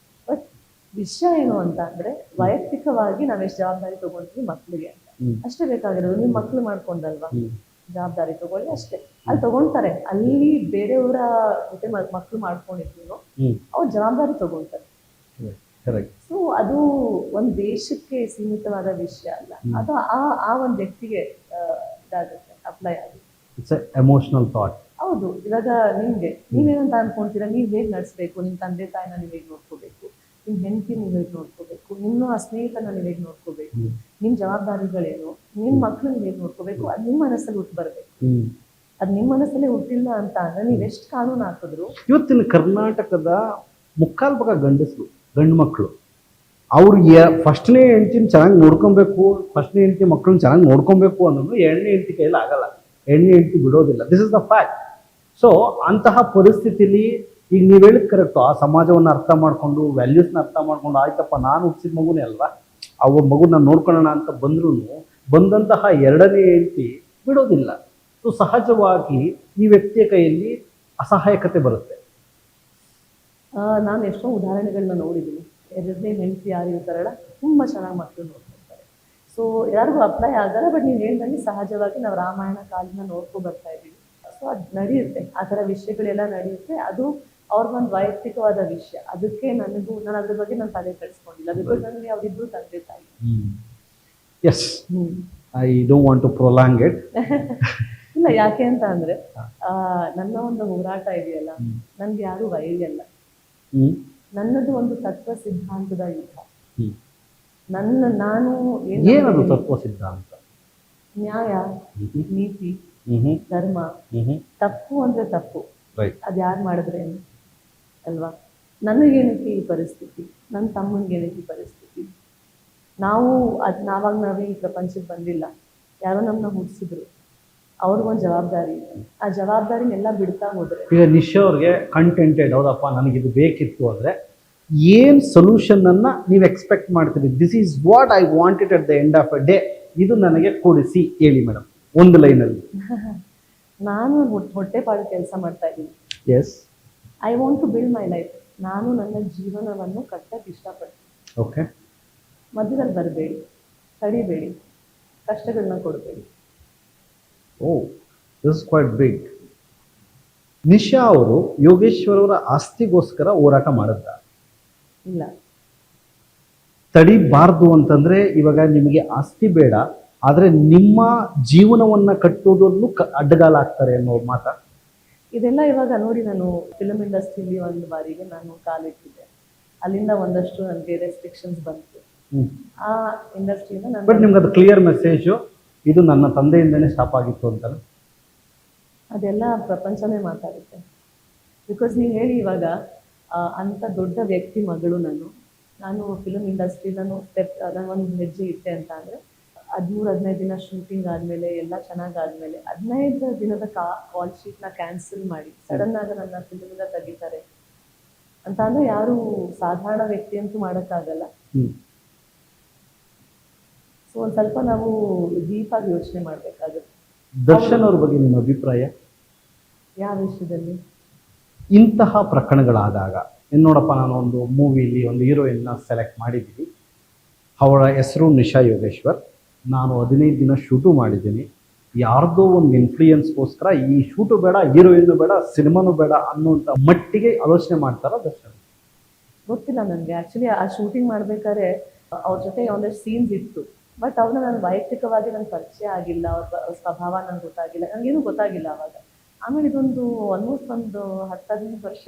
ಬಟ್ ವಿಷಯ ಏನು ಅಂತ ಅಂದ್ರೆ, ವೈಯಕ್ತಿಕವಾಗಿ ನಾವೆಷ್ಟು ಜವಾಬ್ದಾರಿ ತಗೊಂತೀವಿ ಮಕ್ಳಿಗೆ ಅಂತ ಅಷ್ಟೇ ಬೇಕಾಗಿರೋದು. ನೀವು ಮಕ್ಳು ಮಾಡ್ಕೊಂಡಲ್ವಾ, ಜವಾಬ್ದಾರಿ ತಗೊಳ್ಳಿ ಅಷ್ಟೇ. ಅಲ್ಲಿ ತಗೊಳ್ತಾರೆ, ಅಲ್ಲಿ ಬೇರೆಯವರ ಜೊತೆ ಮಕ್ಳು ಮಾಡ್ಕೊಂಡಿದ್ರು ಅವ್ರು ಜವಾಬ್ದಾರಿ ತಗೊಳ್ತಾರೆ. ಸೊ ಅದು ಒಂದ್ ದೇಶಕ್ಕೆ ಸೀಮಿತವಾದ ವಿಷಯ ಅಲ್ಲ, ಅದು ಆ ಒಂದ್ ವ್ಯಕ್ತಿಗೆ ಇದಾಗುತ್ತೆ, ಅಪ್ಲೈ ಆಗುತ್ತೆ. It's emotional thought. ಹೌದು. ಇವಾಗ ನಿಮ್ಗೆ ನೀವೇನಂತ ಅನ್ಕೊಂತೀರಾ, ನೀವ್ ಹೇಗ್ ನಡೆಸ್ಬೇಕು, ನಿಮ್ ತಂದೆ ತಾಯಿನ ನೀವ್ ಹೇಗ್ ನೋಡ್ಕೋಬೇಕು, ನಿಮ್ ಹೆಂಡತಿ ನೀವ್ ಹೇಗ್ ನೋಡ್ಕೋಬೇಕು, ನಿಮ್ಮ ಸ್ನೇಹಿತನ ನೀವ್ ಹೇಗ್ ನೋಡ್ಕೋಬೇಕು, ನಿಮ್ ಜವಾಬ್ದಾರಿಗಳೇನು, ನಿಮ್ ಮಕ್ಳು ನೀವ್ ಹೇಗ್ ನೋಡ್ಕೋಬೇಕು, ಅದ್ ನಿಮ್ ಮನಸ್ಸಲ್ಲಿ ಹುಟ್ಟು ಬರ್ಬೇಕು. ಅದ್ ನಿಮ್ ಮನಸ್ಸಲ್ಲಿ ಹುಟ್ಟಿಲ್ಲ ಅಂತ ಅಂದ್ರೆ ನೀವ್ ಎಷ್ಟು ಕಾನೂನು ಹಾಕಿದ್ರು. ಇವತ್ತಿನ ಕರ್ನಾಟಕದ ಮುಕ್ಕಾಲ್ ಭಾಗ ಗಂಡು ಮಕ್ಕಳು ಅವ್ರು ಫಸ್ಟ್ನೇ ಹೆಂಡತಿನ ಚೆನ್ನಾಗಿ ನೋಡ್ಕೊಬೇಕು, ಫಸ್ಟ್ನೇ ಹೆಂಡತಿ ಮಕ್ಕಳನ್ನ ಚೆನ್ನಾಗಿ ನೋಡ್ಕೊಬೇಕು ಅನ್ನೋದು ಎರಡನೇ ಹೆಂಡತಿ ಕೈಯಲ್ಲಿ ಆಗಲ್ಲ, ಎರಡನೇ ಹೆಂಡತಿ ಬಿಡೋದಿಲ್ಲ. This is the fact. So ಅಂತಹ ಪರಿಸ್ಥಿತಿಲಿ ಈಗ ನೀವು ಹೇಳಿದ್ ಕರೆಕ್ಟು, ಆ ಸಮಾಜವನ್ನು ಅರ್ಥ ಮಾಡ್ಕೊಂಡು, ವ್ಯಾಲ್ಯೂಸ್ನ ಅರ್ಥ ಮಾಡ್ಕೊಂಡು, ಆಯ್ತಪ್ಪ ನಾನು ಹುಟ್ಟಿಸಿದ ಮಗುನೇ ಅಲ್ವಾ, ಅವ ಮಗುನ ನೋಡ್ಕೊಳ್ಳೋಣ ಅಂತ ಬಂದ್ರೂ ಬಂದಂತಹ ಎರಡನೇ ಹೆಂಡತಿ ಬಿಡೋದಿಲ್ಲ. ಸೊ ಸಹಜವಾಗಿ ಈ ವ್ಯಕ್ತಿಯ ಕೈಯಲ್ಲಿ ಅಸಹಾಯಕತೆ ಬರುತ್ತೆ. ನಾನು ಎಷ್ಟೋ ಉದಾಹರಣೆಗಳನ್ನ ನೋಡಿದ್ದೀನಿ. ಎರಡನೇ ಹೆಂಡತಿ ಯಾರು ಇರ್ತಾರಲ್ಲ, ತುಂಬಾ ಚೆನ್ನಾಗಿ ಮಕ್ಕಳು ನೋಡ್ಕೊಳ್ತಾರೆ. ಸೊ ಯಾರಿಗೂ ಅಪ್ಲೈ ಆಗಲ್ಲ. ಬಟ್ ನೀವು ಹೇಳ್ದಂಗೆ ಸಹಜವಾಗಿ ನಾವು ರಾಮಾಯಣ ಕಾಲದಿಂದ ನೋಡ್ಕೊ ಬರ್ತಾ ಇದ್ದೀವಿ. ಸೊ ಅದು ನಡೆಯುತ್ತೆ, ಆ ಥರ ವಿಷಯಗಳೆಲ್ಲ ನಡೆಯುತ್ತೆ. ಅದು ಅವ್ರಿಗೊಂದು ವೈಯಕ್ತಿಕವಾದ ವಿಷಯ. ಅದಕ್ಕೆ ನಾನು ಅದ್ರ ಬಗ್ಗೆ ನಾನು ತಲೆ ಕೆಡಿಸ್ಕೊಂಡಿಲ್ಲ. ಬಿಕಾಸ್ ನನಗೆ ಅವರಿಬ್ರು ತಂದೆ ತಾಯಿ. Yes, I don't want to prolong it. ಇಲ್ಲ, ಯಾಕೆ ಅಂತ ಅಂದ್ರೆ ನನ್ನ ಒಂದು ಹೋರಾಟ ಇದೆಯಲ್ಲ, ನನ್ಗೆ ಯಾರು ವೈರಿಯಲ್ಲ. ಹ್ಮ್ ನನ್ನದು ಒಂದು ತತ್ವ ಸಿದ್ಧಾಂತದ ಯುದ್ಧ. ಹ್ಮ್ ನಾನು ಏನದು ನಂಬಿದ್ದೀನಿ? ತತ್ವ ಸಿದ್ಧಾಂತ? ನ್ಯಾಯ, ನೀತಿ, ಹ್ಮ್ ಧರ್ಮ. ಹ್ಮ್ ತಪ್ಪು ಅಂದ್ರೆ ತಪ್ಪು, ರೈಟ್. ಅದು ಯಾರು ಮಾಡಿದ್ರೆ ಏನು ಅಲ್ವಾ? ನನಗೇನಕ್ಕೆ ಈ ಪರಿಸ್ಥಿತಿ, ನನ್ನ ತಮ್ಮನಿಗೇನಕ್ಕೆ ಈ ಪರಿಸ್ಥಿತಿ? ನಾವು ನಾವಾಗ ನಾವೇ ಈ ಪ್ರಪಂಚಕ್ಕೆ ಬಂದಿಲ್ಲ, ಯಾರೋ ನಮ್ಮನ್ನ ಹುಟ್ಟಿಸಿದ್ರು, ಅವ್ರಿಗೊಂದು ಜವಾಬ್ದಾರಿ ಇದೆ. ಆ ಜವಾಬ್ದಾರಿನೆಲ್ಲ ಬಿಡ್ತಾ ಹೋದ್ರೆ ಈಗ ನಿಶಾ ಅವ್ರಿಗೆ ಕಂಟೆಂಟೆಡ್, ಹೌದಪ್ಪ ನನಗಿದು ಬೇಕಿತ್ತು ಅಂದರೆ ಏನು ಸೊಲ್ಯೂಷನನ್ನು ನೀವು ಎಕ್ಸ್ಪೆಕ್ಟ್ ಮಾಡ್ತೀರಿ? This is what I wanted at the end of a day, ಇದು ನನಗೆ ಕೊಡಿಸಿ ಹೇಳಿ ಮೇಡಮ್, ಒಂದು ಲೈನಲ್ಲಿ. ನಾನು ಹೊಟ್ಟೆಪಾಡು ಕೆಲಸ ಮಾಡ್ತಾ ಇದ್ದೀನಿ. Yes, I want to build my life. ನಾನು ನನ್ನ ಜೀವನವನ್ನು ಕಟ್ಟಕ್ಕೆ ಇಷ್ಟಪಡ್ತೀನಿ. ಓಕೆ. ಮಧ್ಯದಲ್ಲಿ ಬರಬೇಡಿ, ತಡಿಬೇಡಿ, ಕಷ್ಟಗಳನ್ನ ಕೊಡಬೇಡಿ. Oh, this is quite big. Nisha ಅವರು ಯೋಗೇಶ್ವರ್ ಅವರ ಆಸ್ತಿಗೋಸ್ಕರ ಹೋರಾಟ ಮಾಡಿದ್ರ? ಇಲ್ಲ, ತಡಿಬಾರ್ದು ಅಂತಂದ್ರೆ ಇವಾಗ ನಿಮಗೆ ಆಸ್ತಿ ಬೇಡ, ಆದರೆ ನಿಮ್ಮ ಜೀವನವನ್ನ ಕಟ್ಟೋದನ್ನು ಅಡ್ಡಗಾಲ ಆಗ್ತಾರೆ ಅನ್ನೋ ಮಾತ. ಇದೆಲ್ಲ ಇವಾಗ ನೋಡಿ, ನಾನು ಫಿಲಮ್ ಇಂಡಸ್ಟ್ರಿಲಿ ಒಂದು ಬಾರಿಗೆ ನಾನು ಕಾಲಿಟ್ಟಿದ್ದೆ. ಅಲ್ಲಿಂದ ಒಂದಷ್ಟು ನನಗೆ ರೆಸ್ಟ್ರಿಕ್ಷನ್ಸ್ ಬಂತು. ಆ ಇಂಡಸ್ಟ್ರಿಯಿಂದ ಬಟ್ ನಾನು ನಿಮ್ಗೆ ಅದು ಕ್ಲಿಯರ್ ಮೆಸೇಜು, ಇದು ನನ್ನ ತಂದೆಯಿಂದನೇ ಸ್ಟಾಪ್ ಆಗಿತ್ತು ಅಂತ? ಅದೆಲ್ಲ ಪ್ರಪಂಚನೇ ಮಾತಾಡುತ್ತೆ. ಬಿಕಾಸ್ ನೀವು ಹೇಳಿ ಇವಾಗ ಅಂಥ ದೊಡ್ಡ ವ್ಯಕ್ತಿ ಮಗಳು ನಾನು ಫಿಲಮ್ ಇಂಡಸ್ಟ್ರಿ ನಾನು ಒಂದು ಹೆಜ್ಜೆ ಇಟ್ಟೆ ಅಂತ ಅಂದರೆ 13-15 ದಿನ ಶೂಟಿಂಗ್ ಆದಮೇಲೆ ಎಲ್ಲ ಚೆನ್ನಾಗಾದ್ಮೇಲೆ 15 ದಿನದ ಕಾಲ್ ಶೀಟ್ನ ಕ್ಯಾನ್ಸಲ್ ಮಾಡಿ ಸಡನ್ನಾಗಿ ನನ್ನ ಫಿಲ್ಮಿಂದ ತೆಗಿತಾರೆ ಅಂತ ಅಂದರೆ ಯಾರು ಸಾಧಾರಣ ವ್ಯಕ್ತಿ ಅಂತೂ ಮಾಡೋಕ್ಕಾಗಲ್ಲ. ಸೊ ಒಂದು ಸ್ವಲ್ಪ ನಾವು ಡೀಪಾಗಿ ಯೋಚನೆ ಮಾಡಬೇಕಾಗುತ್ತೆ. ದರ್ಶನ್ ಅವ್ರ ಬಗ್ಗೆ ನಿಮ್ಮ ಅಭಿಪ್ರಾಯ? ಯಾವ ವಿಷಯದಲ್ಲಿ? ಇಂತಹ ಪ್ರಕರಣಗಳಾದಾಗ ನೋಡಪ್ಪ, ನಾನು ಒಂದು ಮೂವಿಲಿ ಒಂದು ಹೀರೋಯಿನ್ನ ಸೆಲೆಕ್ಟ್ ಮಾಡಿದ್ದೀನಿ, ಅವಳ ಹೆಸರು ನಿಶಾ ಯೋಗೇಶ್ವರ್, ನಾನು 15 ದಿನ ಶೂಟು ಮಾಡಿದ್ದೀನಿ, ಯಾರ್ದೋ ಒಂದು ಇನ್ಫ್ಲೂಯೆನ್ಸ್ಗೋಸ್ಕರ ಈ ಶೂಟು ಬೇಡ, ಹೀರೋಯಿನ್ನು ಬೇಡ, ಸಿನಿಮಾನು ಬೇಡ ಅನ್ನೋಂಥ ಮಟ್ಟಿಗೆ ಆಲೋಚನೆ ಮಾಡ್ತಾರ ದರ್ಶನ್? ಗೊತ್ತಿಲ್ಲ ನನಗೆ. ಆ್ಯಕ್ಚುಲಿ ಆ ಶೂಟಿಂಗ್ ಮಾಡ್ಬೇಕಾದ್ರೆ ಅವ್ರ ಜೊತೆ ಒಂದಷ್ಟು ಸೀನ್ಸ್ ಇತ್ತು, ಬಟ್ ಅವ್ರನ್ನ ನಾನು ವೈಯಕ್ತಿಕವಾಗಿ ನಂಗೆ ಪರಿಚಯ ಆಗಿಲ್ಲ, ಅವ್ರ ಸ್ವಭಾವ ನಂಗೆ ಗೊತ್ತಾಗಿಲ್ಲ, ನನಗೇನು ಗೊತ್ತಾಗಿಲ್ಲ ಅವಾಗ. ಆಮೇಲೆ ಇದೊಂದು ಆಲ್ಮೋಸ್ಟ್ ಒಂದು 10-15 ವರ್ಷ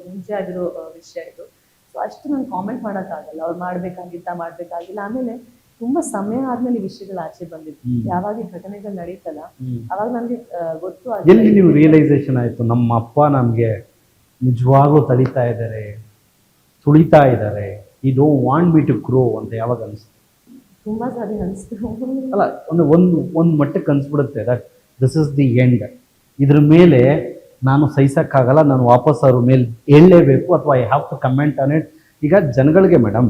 ಮುಂಚೆ ಆಗಿರೋ ವಿಷಯ ಇದು. ಸೊ ಅಷ್ಟು ನಾನು ಕಾಮೆಂಟ್ ಮಾಡೋಕ್ಕಾಗಲ್ಲ, ಅವ್ರು ಮಾಡಬೇಕಾಗಿಲ್ಲ. ಆಮೇಲೆ ತುಂಬ ಸಮಯ ಆದ್ಮೇಲೆ ಈ ವಿಷಯಗಳು ಆಚೆ ಬಂದಿತ್ತು. ಯಾವಾಗ ಈ ಘಟನೆಗಳು ನಡೀತಲ್ಲ ಅವಾಗ ನನಗೆ ಗೊತ್ತು. ಎಲ್ಲಿ ನೀವು ರಿಯಲೈಸೇಷನ್ ಆಯಿತು, ನಮ್ಮ ಅಪ್ಪ ನಮಗೆ ನಿಜವಾಗ್ಲೂ ತಡೀತಾ ಇದ್ದಾರೆ, ತುಳಿತಾ ಇದ್ದಾರೆ, ಈ don't want me to grow ಅಂತ ಯಾವಾಗ ಅನಿಸ್ತು? ತುಂಬ ಸಾರಿ ಅನಿಸ್ತು. ಅಲ್ಲ, ಒಂದು ಮಟ್ಟಕ್ಕೆ ಅನಿಸ್ಬಿಡುತ್ತೆ that this is the end, ಇದ್ರ ಮೇಲೆ ನಾನು ಸಹಿಸೋಕ್ಕಾಗಲ್ಲ, ನಾನು ವಾಪಸ್ ಅವ್ರ ಮೇಲೆ ಹೇಳಲೇಬೇಕು, ಅಥವಾ I have to comment on it. ಈಗ ಜನಗಳಿಗೆ ಮೇಡಮ್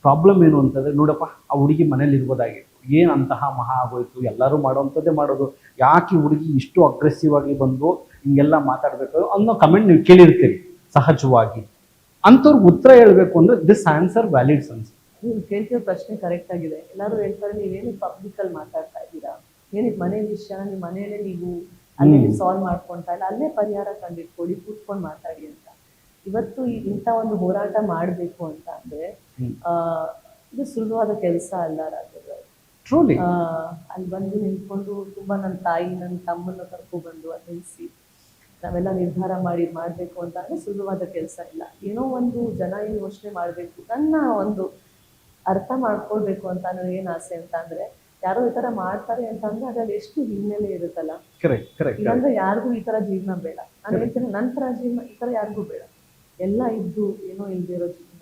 ಪ್ರಾಬ್ಲಮ್ ಏನು ಅಂತಂದರೆ, ನೋಡಪ್ಪ ಆ ಹುಡುಗಿ ಮನೇಲಿ ಇರ್ಬೋದಾಗಿತ್ತು, ಏನು ಅಂತಹ ಮಹಾ ಆಗೋಯ್ತು, ಎಲ್ಲರೂ ಮಾಡೋವಂಥದ್ದೇ ಮಾಡೋದು, ಯಾಕೆ ಹುಡುಗಿ ಇಷ್ಟು ಅಗ್ರೆಸಿವ್ ಆಗಿ ಬಂದು ಹಿಂಗೆಲ್ಲ ಮಾತಾಡಬೇಕು ಅನ್ನೋ ಕಮೆಂಟ್ ನೀವು ಕೇಳಿರ್ತೀರಿ ಸಹಜವಾಗಿ. ಅಂಥವ್ರಿಗೆ ಉತ್ತರ ಹೇಳಬೇಕು ಅಂದರೆ ದಿಸ್ ಆನ್ಸರ್ ವ್ಯಾಲಿಡ್ ಅನ್ಸುತ್ತೆ. ನೀವು ಕೇಳ್ತಿರೋ ಪ್ರಶ್ನೆ ಕರೆಕ್ಟ್ ಆಗಿದೆ. ಎಲ್ಲರೂ ಹೇಳ್ತಾರೆ, ನೀವೇನು ಪಬ್ಲಿಕಲ್ಲಿ ಮಾತಾಡ್ತಾ ಇದ್ದೀರಾ, ಏನಿಗೆ ಮನೆ ವಿಷಯ ನಿಮ್ಮ ಮನೆಯಲ್ಲೇ ನೀವು ಅಲ್ಲೇ ಸಾಲ್ವ್ ಮಾಡ್ಕೊಳ್ತಾ ಇಲ್ಲ, ಅಲ್ಲೇ ಪರಿಹಾರ ಕಂಡಿಟ್ಕೊಳ್ಳಿ, ಕೂತ್ಕೊಂಡು ಮಾತಾಡಿ ಅಂತ. ಇವತ್ತು ಇಂಥ ಒಂದು ಹೋರಾಟ ಮಾಡಬೇಕು ಅಂತ ಅಂದರೆ ಇದು ಸುಲಭವಾದ ಕೆಲಸ ಅಲ್ಲ ರಾಘವ್. ಟ್ರೂಲಿ ಅಲ್ಲಿ ಬಂದು ನಿಂತ್ಕೊಂಡು ತುಂಬ ನನ್ನ ತಾಯಿ ನನ್ನ ತಮ್ಮನ್ನ ಕರ್ಕೊಬಂದು ಅದು ನಿಲ್ಲಿಸಿ ನಾವೆಲ್ಲ ನಿರ್ಧಾರ ಮಾಡಬೇಕು ಅಂತ ಅಂದರೆ ಸುಲಭವಾದ ಕೆಲಸ ಇಲ್ಲ. ಏನೋ ಒಂದು ಜನ ಏನು ಯೋಚನೆ ಮಾಡಬೇಕು, ನನ್ನ ಒಂದು ಅರ್ಥ ಮಾಡ್ಕೊಳ್ಬೇಕು ಅಂತ ನನಗೇನು ಆಸೆ ಅಂತ ಅಂದರೆ, ಯಾರೋ ಈ ಥರ ಮಾಡ್ತಾರೆ ಅಂತ ಅಂದರೆ ಅದ್ರಲ್ಲಿ ಎಷ್ಟು ಹಿನ್ನೆಲೆ ಇರುತ್ತಲ್ಲ. ಇಲ್ಲಾಂದ್ರೆ ಯಾರಿಗೂ ಈ ಥರ ಜೀವನ ಬೇಡ. ನಾನು ಹೇಳ್ತೇನೆ, ನಂತರ ಜೀವನ ಈ ಥರ ಯಾರಿಗೂ ಬೇಡ. ಎಲ್ಲ ಇದ್ದು ಏನೋ ಇಲ್ಲದೆ ಇರೋ ಜೀವನ,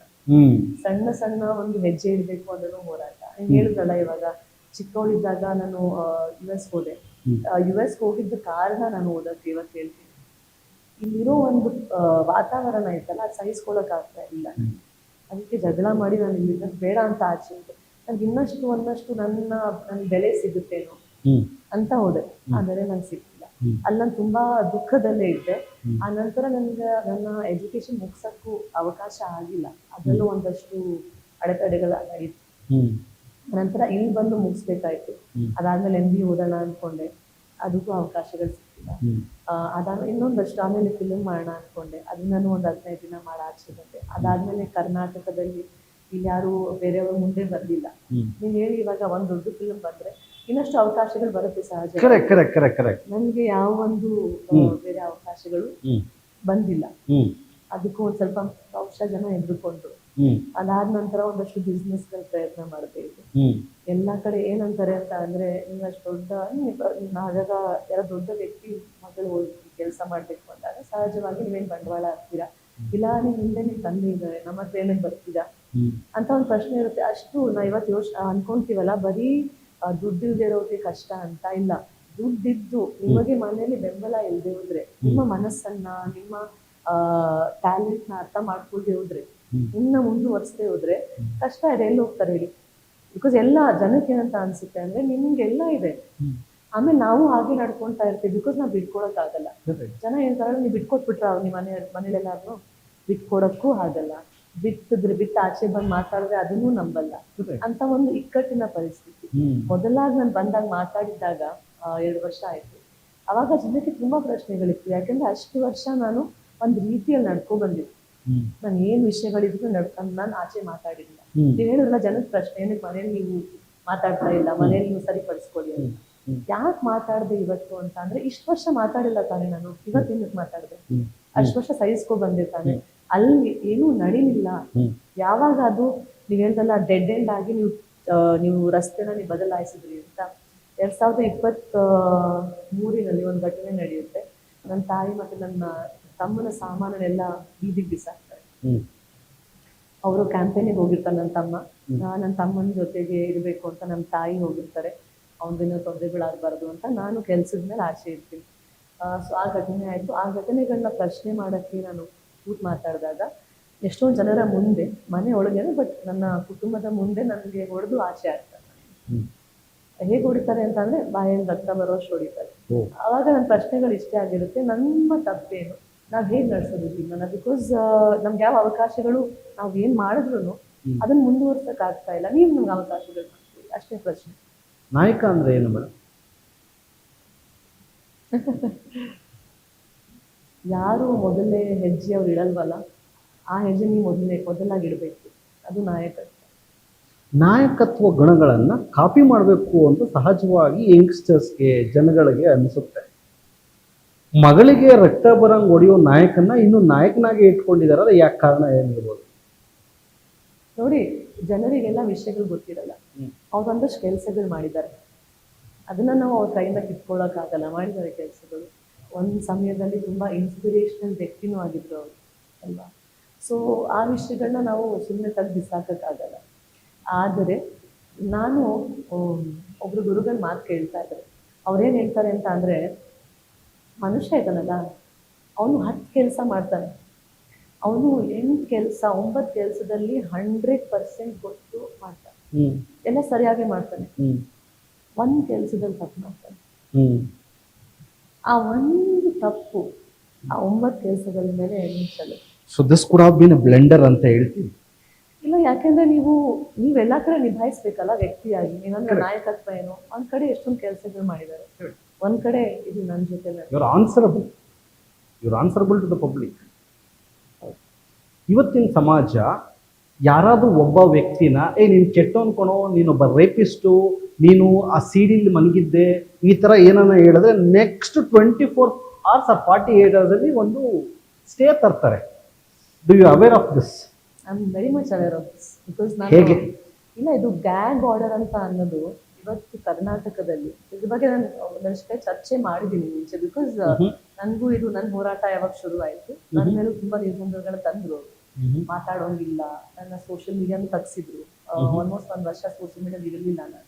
ಸಣ್ಣ ಸಣ್ಣ ಒಂದು ಹೆಜ್ಜೆ ಇಡಬೇಕು ಅನ್ನೋದು ಹೋರಾಟ. ನೀನು ಹೇಳಿದ್ರಲ್ಲ, ಇವಾಗ ಚಿಕ್ಕವಳಿದ್ದಾಗ ನಾನು US ಹೋದೆ. US ಹೋಗಿದ್ದ ಕಾರಣ ನಾನು ಓದೋಕ್ಕೆ ಇವತ್ತು ಹೇಳ್ತೀನಿ, ಇಲ್ಲಿರೋ ಒಂದು ವಾತಾವರಣ ಐತಲ್ಲ ಅದು ಸಹಿಸ್ಕೊಳಕ್ ಆಗ್ತಾ ಇಲ್ಲ. ಅದಕ್ಕೆ ಜಗಳ ಮಾಡಿ ನಾನು ಇಲ್ಲಿಂದ ಬೇಡ ಅಂತ ಆಚೆ ಹೋದೆ. ನನಗೆ ಒಂದಷ್ಟು ನನ್ನ ಬೆಲೆ ಸಿಗುತ್ತೇನೋ ಅಂತ ಹೋದೆ. ಆ ಬೆಲೆ ನಂಗೆ ಸಿಕ್ಕಿಲ್ಲ. ಅಲ್ಲಿ ನಾನು ತುಂಬಾ ದುಃಖದಲ್ಲೇ ಇದ್ದೆ. ಆ ನಂತರ ನನಗೆ ನನ್ನ ಎಜುಕೇಶನ್ ಮುಗ್ಸಕ್ಕೂ ಅವಕಾಶ ಆಗಿಲ್ಲ. ಅದರಲ್ಲೂ ಒಂದಷ್ಟು ಅಡೆತಡೆಗಳ ನಡೀತು. ನಂತರ ಇಲ್ಲಿ ಬಂದು ಮುಗಿಸ್ಬೇಕಾಯ್ತು. ಅದಾದ್ಮೇಲೆ MBA ಓದೋಣ ಅನ್ಕೊಂಡೆ, ಅದಕ್ಕೂ ಅವಕಾಶಗಳು ಸಿಕ್ಕಿಲ್ಲ. ಅದಾದ್ಮೇಲೆ ಇನ್ನೊಂದಷ್ಟು ಆಮೇಲೆ ಫಿಲ್ಮ್ ಮಾಡೋಣ ಅನ್ಕೊಂಡೆ, ಅದನ್ನೂ ಒಂದು 15 ದಿನ ಮಾಡಿ ಆಚೆ ಬಂದೆ. ಅದಾದ್ಮೇಲೆ ಕರ್ನಾಟಕದಲ್ಲಿ ಇಲ್ಲಿ ಯಾರು ಬೇರೆಯವರು ಮುಂದೆ ಬಂದಿಲ್ಲ. ನೀವು ಹೇಳಿ, ಇವಾಗ ಒಂದು ದೊಡ್ಡ ಫಿಲ್ಮ್ ಬಂದ್ರೆ ಇನ್ನಷ್ಟು ಅವಕಾಶಗಳು ಬರುತ್ತೆ ಸಹಜ. Correct correct correct correct. ನನಗೆ ಯಾವ ಒಂದು ಬೇರೆ ಅವಕಾಶಗಳು ಬಂದಿಲ್ಲ. ಅದಕ್ಕೂ ಒಂದ್ ಸ್ವಲ್ಪ ಬಹುಶಃ ಜನ ಎದುರುಕೊಂಡ್ರು. ಅದಾದ ನಂತರ ಒಂದಷ್ಟು ಬಿಸ್ನೆಸ್ಗಳ ಪ್ರಯತ್ನ ಮಾಡ್ತಾ ಇದ್ದೆ. ಎಲ್ಲಾ ಕಡೆ ಏನಂತಾರೆ ಅಂತ ಅಂದ್ರೆ, ನೀವು ಅಷ್ಟು ದೊಡ್ಡ ನಾವಾಗ ಯಾರೋ ದೊಡ್ಡ ವ್ಯಕ್ತಿ ಮಗಳು ಹೋಗಿ ಕೆಲಸ ಮಾಡ್ಬೇಕು ಅಂದಾಗ ಸಹಜವಾಗಿ ನೀವೇನ್ ಬಂಡವಾಳ ಹಾಕ್ತೀರಾ, ಇಲ್ಲ ನಿಮ್ ಹಿಂದೆ ನಿಮ್ ತಂದೆ ಇದ್ದಾರೆ, ನಮ್ಮ ಹತ್ರ ಏನಕ್ಕೆ ಬರ್ತೀರಾ ಅಂತ ಒಂದು ಪ್ರಶ್ನೆ ಇರುತ್ತೆ. ಅಷ್ಟು ನಾವ್ ಇವತ್ತು ಅನ್ಕೊಂತೀವಲ್ಲ, ಬರೀ ದುಡ್ಡು ಇಲ್ದೇ ಇರೋರಿಗೆ ಕಷ್ಟ ಅಂತ. ಇಲ್ಲ, ದುಡ್ಡಿದ್ದು ನಿಮಗೆ ಮನೇಲಿ ಬೆಂಬಲ ಇಲ್ಲದೆ ಹೋದ್ರೆ, ನಿಮ್ಮ ಮನಸ್ಸನ್ನ ನಿಮ್ಮ ಟ್ಯಾಲೆಂಟ್ ನ ಅರ್ಥ ಮಾಡ್ಕೊಳ್ದೆ ಹೋದ್ರೆ, ಇನ್ನ ಮುಂದುವರ್ಸದೆ ಹೋದ್ರೆ ಕಷ್ಟ ಇದೆ. ಎಲ್ಲಿ ಹೋಗ್ತಾರೆ ಹೇಳಿ? ಬಿಕಾಸ್ ಎಲ್ಲ ಜನಕ್ಕೆ ಏನಂತ ಅನ್ಸುತ್ತೆ ಅಂದ್ರೆ, ನಿಮ್ಗೆಲ್ಲ ಇದೆ, ಆಮೇಲೆ ನಾವು ಹಾಗೆ ನಡ್ಕೊಂತಾ ಇರ್ತೀವಿ ಬಿಕಾಸ್ ನಾವು ಬಿಟ್ಕೊಡಕ್ ಆಗಲ್ಲ. ಜನ ಹೇಳ್ತಾರೆ, ನೀವು ಬಿಟ್ಕೊಟ್ಬಿಟ್ರ ನಿಮ್ಮ ಮನೇಲೆಲ್ಲಾರು, ಬಿಟ್ಕೊಡಕ್ಕೂ ಆಗಲ್ಲ, ಬಿಟ್ಟು ಆಚೆ ಬಂದು ಮಾತಾಡಿದ್ರೆ ಅದನ್ನೂ ನಂಬಲ್ಲ ಅಂತ ಒಂದು ಇಕ್ಕಟ್ಟಿನ ಪರಿಸ್ಥಿತಿ. ಮೊದಲಾಗಿ ನಾನು ಬಂದಾಗ ಮಾತಾಡಿದ್ದಾಗ 2 ವರ್ಷ ಆಯ್ತು. ಅವಾಗ ಜನಕ್ಕೆ ತುಂಬಾ ಪ್ರಶ್ನೆಗಳಿತ್ತು. ಯಾಕಂದ್ರೆ ಅಷ್ಟು ವರ್ಷ ನಾನು ಒಂದು ರೀತಿಯಲ್ಲಿ ನಡ್ಕೊ ಬಂದಿದ್ದೆ. ನಾನು ಏನ್ ವಿಷಯಗಳಿದ್ರು ನಡ್ಕೊಂಡು ನಾನು ಆಚೆ ಮಾತಾಡಿಲ್ಲ. ನೀವು ಹೇಳಿದ್ರಲ್ಲ, ಜನದ ಪ್ರಶ್ನೆ ಏನಕ್ಕೆ ಮನೇಲಿ ನೀವು ಮಾತಾಡ್ತಾ ಇಲ್ಲ, ಮನೇಲಿ ನೀವು ಸರಿಪಡಿಸ್ಕೊಳ್ಳಿ ಅಂತ. ಯಾಕೆ ಮಾತಾಡ್ದೆ ಇವತ್ತು ಅಂತ ಅಂದ್ರೆ, ಇಷ್ಟು ವರ್ಷ ಮಾತಾಡಿಲ್ಲ ತಾನೆ ನಾನು, ಇವತ್ತೇನಕ್ಕೆ ಮಾತಾಡ್ದೆ? ಅಷ್ಟು ವರ್ಷ ಸಹಿಸ್ಕೊ ಬಂದೆ ತಾನೆ, ಅಲ್ಲಿ ಏನೂ ನಡೀಲಿಲ್ಲ. ಯಾವಾಗ ಅದು ನೀವ್ ಹೇಳ್ದಲ್ಲ ಡೆಡ್ ಎಂಡ್ ಆಗಿ ನೀವು ರಸ್ತೆನ ನೀವು ಬದಲಾಯಿಸಿದ್ರಿ ಅಂತ, 2023 ಒಂದು ಘಟನೆ ನಡೆಯುತ್ತೆ. ನನ್ನ ತಾಯಿ ಮತ್ತೆ ನನ್ನ ತಮ್ಮನ ಸಾಮಾನನ್ನೆಲ್ಲ ಬೀದಿಗೆ ಬಿಸಾಕ್ತಾರೆ. ಅವರು ಕ್ಯಾಂಪೇನಿಗೆ ಹೋಗಿರ್ತಾರೆ ನನ್ನ ತಮ್ಮ. ನನ್ನ ತಮ್ಮನ ಜೊತೆಗೆ ಇರಬೇಕು ಅಂತ ನಮ್ಮ ತಾಯಿ ಹೋಗಿರ್ತಾರೆ. ಅವನಿಗೇನೋ ತೊಂದರೆಗಳಾಗಬಾರ್ದು ಅಂತ ನಾನು ಕೆಲ್ಸದ ಮೇಲೆ ಆಚೆ ಇರ್ತೀನಿ. ಸೊ ಆ ಘಟನೆ ಆಯ್ತು. ಆ ಘಟನೆಗಳನ್ನ ಪ್ರಶ್ನೆ ಮಾಡಕ್ಕೆ ನಾನು ಮಾತಾಡಿದಾಗ ಎಷ್ಟೊಂದು ಜನರ ಮುಂದೆ, ಮನೆ ಒಳಗೇನೆ, ಬಟ್ ನನ್ನ ಕುಟುಂಬದ ಮುಂದೆ ನನಗೆ ಹೊಡೆದು ಆಚೆ ಆಗ್ತಾರೆ. ಹೇಗೆ ಹೊಡಿತಾರೆ ಅಂತ ಅಂದ್ರೆ, ಬಾಯಲ್ಲಿ ರಕ್ತ ಬರೋಷ್ಟು ಹೊಡಿತಾರೆ. ಅವಾಗ ನನ್ನ ಪ್ರಶ್ನೆಗಳು ಇಷ್ಟೇ ಆಗಿರುತ್ತೆ, ನಮ್ಮ ತಪ್ಪೇನು, ನಾವ್ ಹೇಗ್ ನಡ್ಸೋದು ಜೀವನ? ಬಿಕಾಸ್ ನಮ್ಗೆ ಯಾವ ಅವಕಾಶಗಳು ನಾವ್ ಏನ್ ಮಾಡಿದ್ರು ಅದನ್ನ ಮುಂದುವರ್ಸಕ್ ಆಗ್ತಾ ಇಲ್ಲ. ನೀವು ನಮ್ಗೆ ಅವಕಾಶಗಳು ಮಾಡ್ತೀವಿ, ಅಷ್ಟೇ ಪ್ರಶ್ನೆ. ನಾಯಕ ಅಂದ್ರೆ ಏನು ಮೇಡಮ್? ಯಾರು ಮೊದಲನೇ ಹೆಜ್ಜೆ ಅವ್ರು ಇಡಲ್ವಲ್ಲ, ಆ ಹೆಜ್ಜೆ ನೀವು ಮೊದಲಾಗಿ ಇಡಬೇಕು. ಅದು ನಾಯಕತ್ವ. ನಾಯಕತ್ವ ಗುಣಗಳನ್ನ ಕಾಪಿ ಮಾಡಬೇಕು ಅಂತ ಸಹಜವಾಗಿ ಯಂಗ್ಸ್ಟರ್ಸ್ಗೆ, ಜನಗಳಿಗೆ ಅನಿಸುತ್ತೆ. ಮಗಳಿಗೆ ರಕ್ತ ಬರಂಗ್ ಹೊಡೆಯೋ ನಾಯಕನ ಇನ್ನು ನಾಯಕನಾಗಿ ಇಟ್ಕೊಂಡಿದಾರ, ಯಾಕೆ ಕಾರಣ ಏನಿರ್ಬೋದು? ನೋಡಿ, ಜನರಿಗೆಲ್ಲ ವಿಷಯಗಳು ಗೊತ್ತಿರಲ್ಲ. ಅವ್ರೊಂದಷ್ಟು ಕೆಲಸಗಳು ಮಾಡಿದ್ದಾರೆ, ಅದನ್ನ ನಾವು ಅವ್ರ ಕೈಯಿಂದ ಕಿತ್ಕೊಳ್ಳೋಕ್ ಆಗಲ್ಲ. ಮಾಡಿದ್ದಾರೆ ಕೆಲಸಗಳು. ಒಂದು ಸಮಯದಲ್ಲಿ ತುಂಬಾ ಇನ್ಸ್ಪಿರೇಷನಲ್ ವ್ಯಕ್ತಿನೂ ಆಗಿದ್ರು ಅವರು, ಅಲ್ವಾ? ಸೊ ಆ ವಿಷಯಗಳನ್ನ ನಾವು ಸುಮ್ಮನೆ ತೆಗೆದು ಬಿಸಾಕಕ್ಕಾಗಲ್ಲ. ಆದರೆ ನಾನು ಒಬ್ರು ಗುರುಗಳ ಮಾತು ಕೇಳ್ತಾ ಇದ್ದಾರೆ. ಅವ್ರೇನ್ ಹೇಳ್ತಾರೆ ಅಂತ ಅಂದ್ರೆ, ಮನುಷ್ಯ ಇದ್ದಾನಲ್ಲ, ಅವನು 10 ಕೆಲಸ ಮಾಡ್ತಾನೆ, ಅವನು 9 ಕೆಲಸದಲ್ಲಿ 100% ಗೊತ್ತು ಮಾಡ್ತಾನೆ, ಎಲ್ಲ ಸರಿಯಾಗಿ ಮಾಡ್ತಾನೆ. 1 ಕೆಲಸದಲ್ಲಿ ತಪ್ಪು ಮಾಡ್ತಾನೆ. ಆ ಒಂದು ತಪ್ಪು ಆ 9 ಕೆಲಸಗಳ ಮೇಲೆ ಎಣಿಸಲು. So this could have been a blender ಅಂತ ಹೇಳ್ತೀವಿ. ಇಲ್ಲ, ಯಾಕೆಂದ್ರೆ ನೀವೆಲ್ಲಾ ಕಡೆ ನಿಭಾಯಿಸ್ಬೇಕಲ್ಲ ವ್ಯಕ್ತಿಯಾಗಿ. ನೀವಂದ್ರೆ ನಾಯಕತ್ವ ಏನು, ಒಂದ್ ಕಡೆ ಎಷ್ಟೊಂದು ಕೆಲಸಗಳು ಮಾಡಿದ್ದಾರೆ, ಒಂದ್ ಕಡೆ ಇದು ನನ್ನ ಜೊತೆ you are answerable to the public. ಇವತ್ತಿನ ಸಮಾಜ ಯಾರಾದ್ರೂ ಒಬ್ಬ ವ್ಯಕ್ತಿನ, ನೀನು ಕೆಟ್ಟವನ್ ಕಣೋ, ನೀನೊಬ್ಬ ರೇಪಿಸ್ಟು, ನೀನು ಆ ಸಿಡಿಲಿ ಮಲಗಿದ್ದೆ, ಈ ತರ ಏನನ್ನ ಹೇಳಿದ್ರೆ ನೆಕ್ಸ್ಟ್ 24 hours or 48 hours ಅಲ್ಲಿ ಒಂದು ಸ್ಟೇ ತರ್ತಾರೆ. Do you aware of this? I am very much aware of this. Because ಹೇಗೆ? ಇಲ್ಲ, ಇದು ಗ್ಯಾಗ್ ಆರ್ಡರ್ ಅಂತ ಅನ್ನೋದು ಇವತ್ತು ಕರ್ನಾಟಕದಲ್ಲಿ, ಇದ್ರ ಬಗ್ಗೆ ನಾನು ಒಂದಷ್ಟೇ ಚರ್ಚೆ ಮಾಡಿದ್ದೀನಿ ಮುಂಚೆ. ಬಿಕಾಸ್ ನನ್ಗೂ ಇದು ನನ್ನ ಹೋರಾಟ ಯಾವಾಗ ಶುರು ಆಯ್ತು, ನನ್ನ ಮೇಲೂ ತುಂಬಾ ನಿರ್ಬಂಧಗಳು ತಂದ್ರು. ಮಾತಾಡೋಂಗಿಲ್ಲ, ನನ್ನ ಸೋಷಿಯಲ್ ಮೀಡಿಯಾನು ತಗ್ಸಿದ್ರು. ಆಲ್ಮೋಸ್ಟ್ 1 ವರ್ಷ ಸೋಷಿಯಲ್ ಮೀಡಿಯಾ ಇರಲಿಲ್ಲ ನಾನು.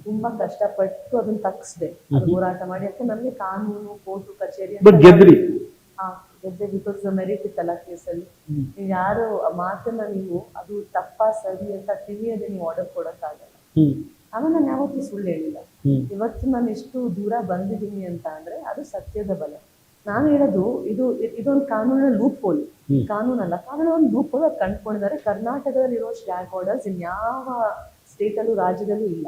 ತುಂಬಾ ಕಷ್ಟಪಟ್ಟು ಅದನ್ನ ತಗ್ಸ್ದೆ, ಹೋರಾಟ ಮಾಡಿ. ಯಾಕೆ ನನಗೆ ಕಾನೂನು, ಕೋರ್ಟು, ಕಚೇರಿ ಗೆದ್ದೆ. ಬಿಕಾಸ್ ಮೆರಿಟ್ ಇತ್ತಲ್ಲ ಕೇಸಲ್ಲಿ. ನೀವು ಯಾರು ಆ ಮಾತನ್ನ ನೀವು ಅದು ತಪ್ಪಾ ಸರಿ ಅಂತ ತಿಳಿಯದೆ ನೀವು ಆರ್ಡರ್ ಕೊಡಕ್ಕಾಗಲ್ಲ. ಆಮೇಲೆ ನಾನು ಯಾವತ್ತೂ ಸುಳ್ಳು ಹೇಳಿಲ್ಲ. ಇವತ್ತು ನಾನು ಎಷ್ಟು ದೂರ ಬಂದಿದ್ದೀನಿ ಅಂತ ಅಂದ್ರೆ ಅದು ಸತ್ಯದ ಬಲ. ನಾನು ಹೇಳೋದು ಇದೊಂದು ಕಾನೂನಿನ ಲೂಪ್ ಹೋಲ್, ಕಾನೂನಲ್ಲ, ಕಾನೂನ ಒಂದು ಲೂಪ್ ಹೋಲ್ ಅದು ಕಂಡುಕೊಂಡಿದ್ದಾರೆ. ಕರ್ನಾಟಕದಲ್ಲಿರೋ ಗ್ಯಾಗ್ ಆರ್ಡರ್ಸ್ ಇನ್ಯಾವ ಸ್ಟೇಟಲ್ಲೂ, ರಾಜ್ಯದಲ್ಲೂ ಇಲ್ಲ.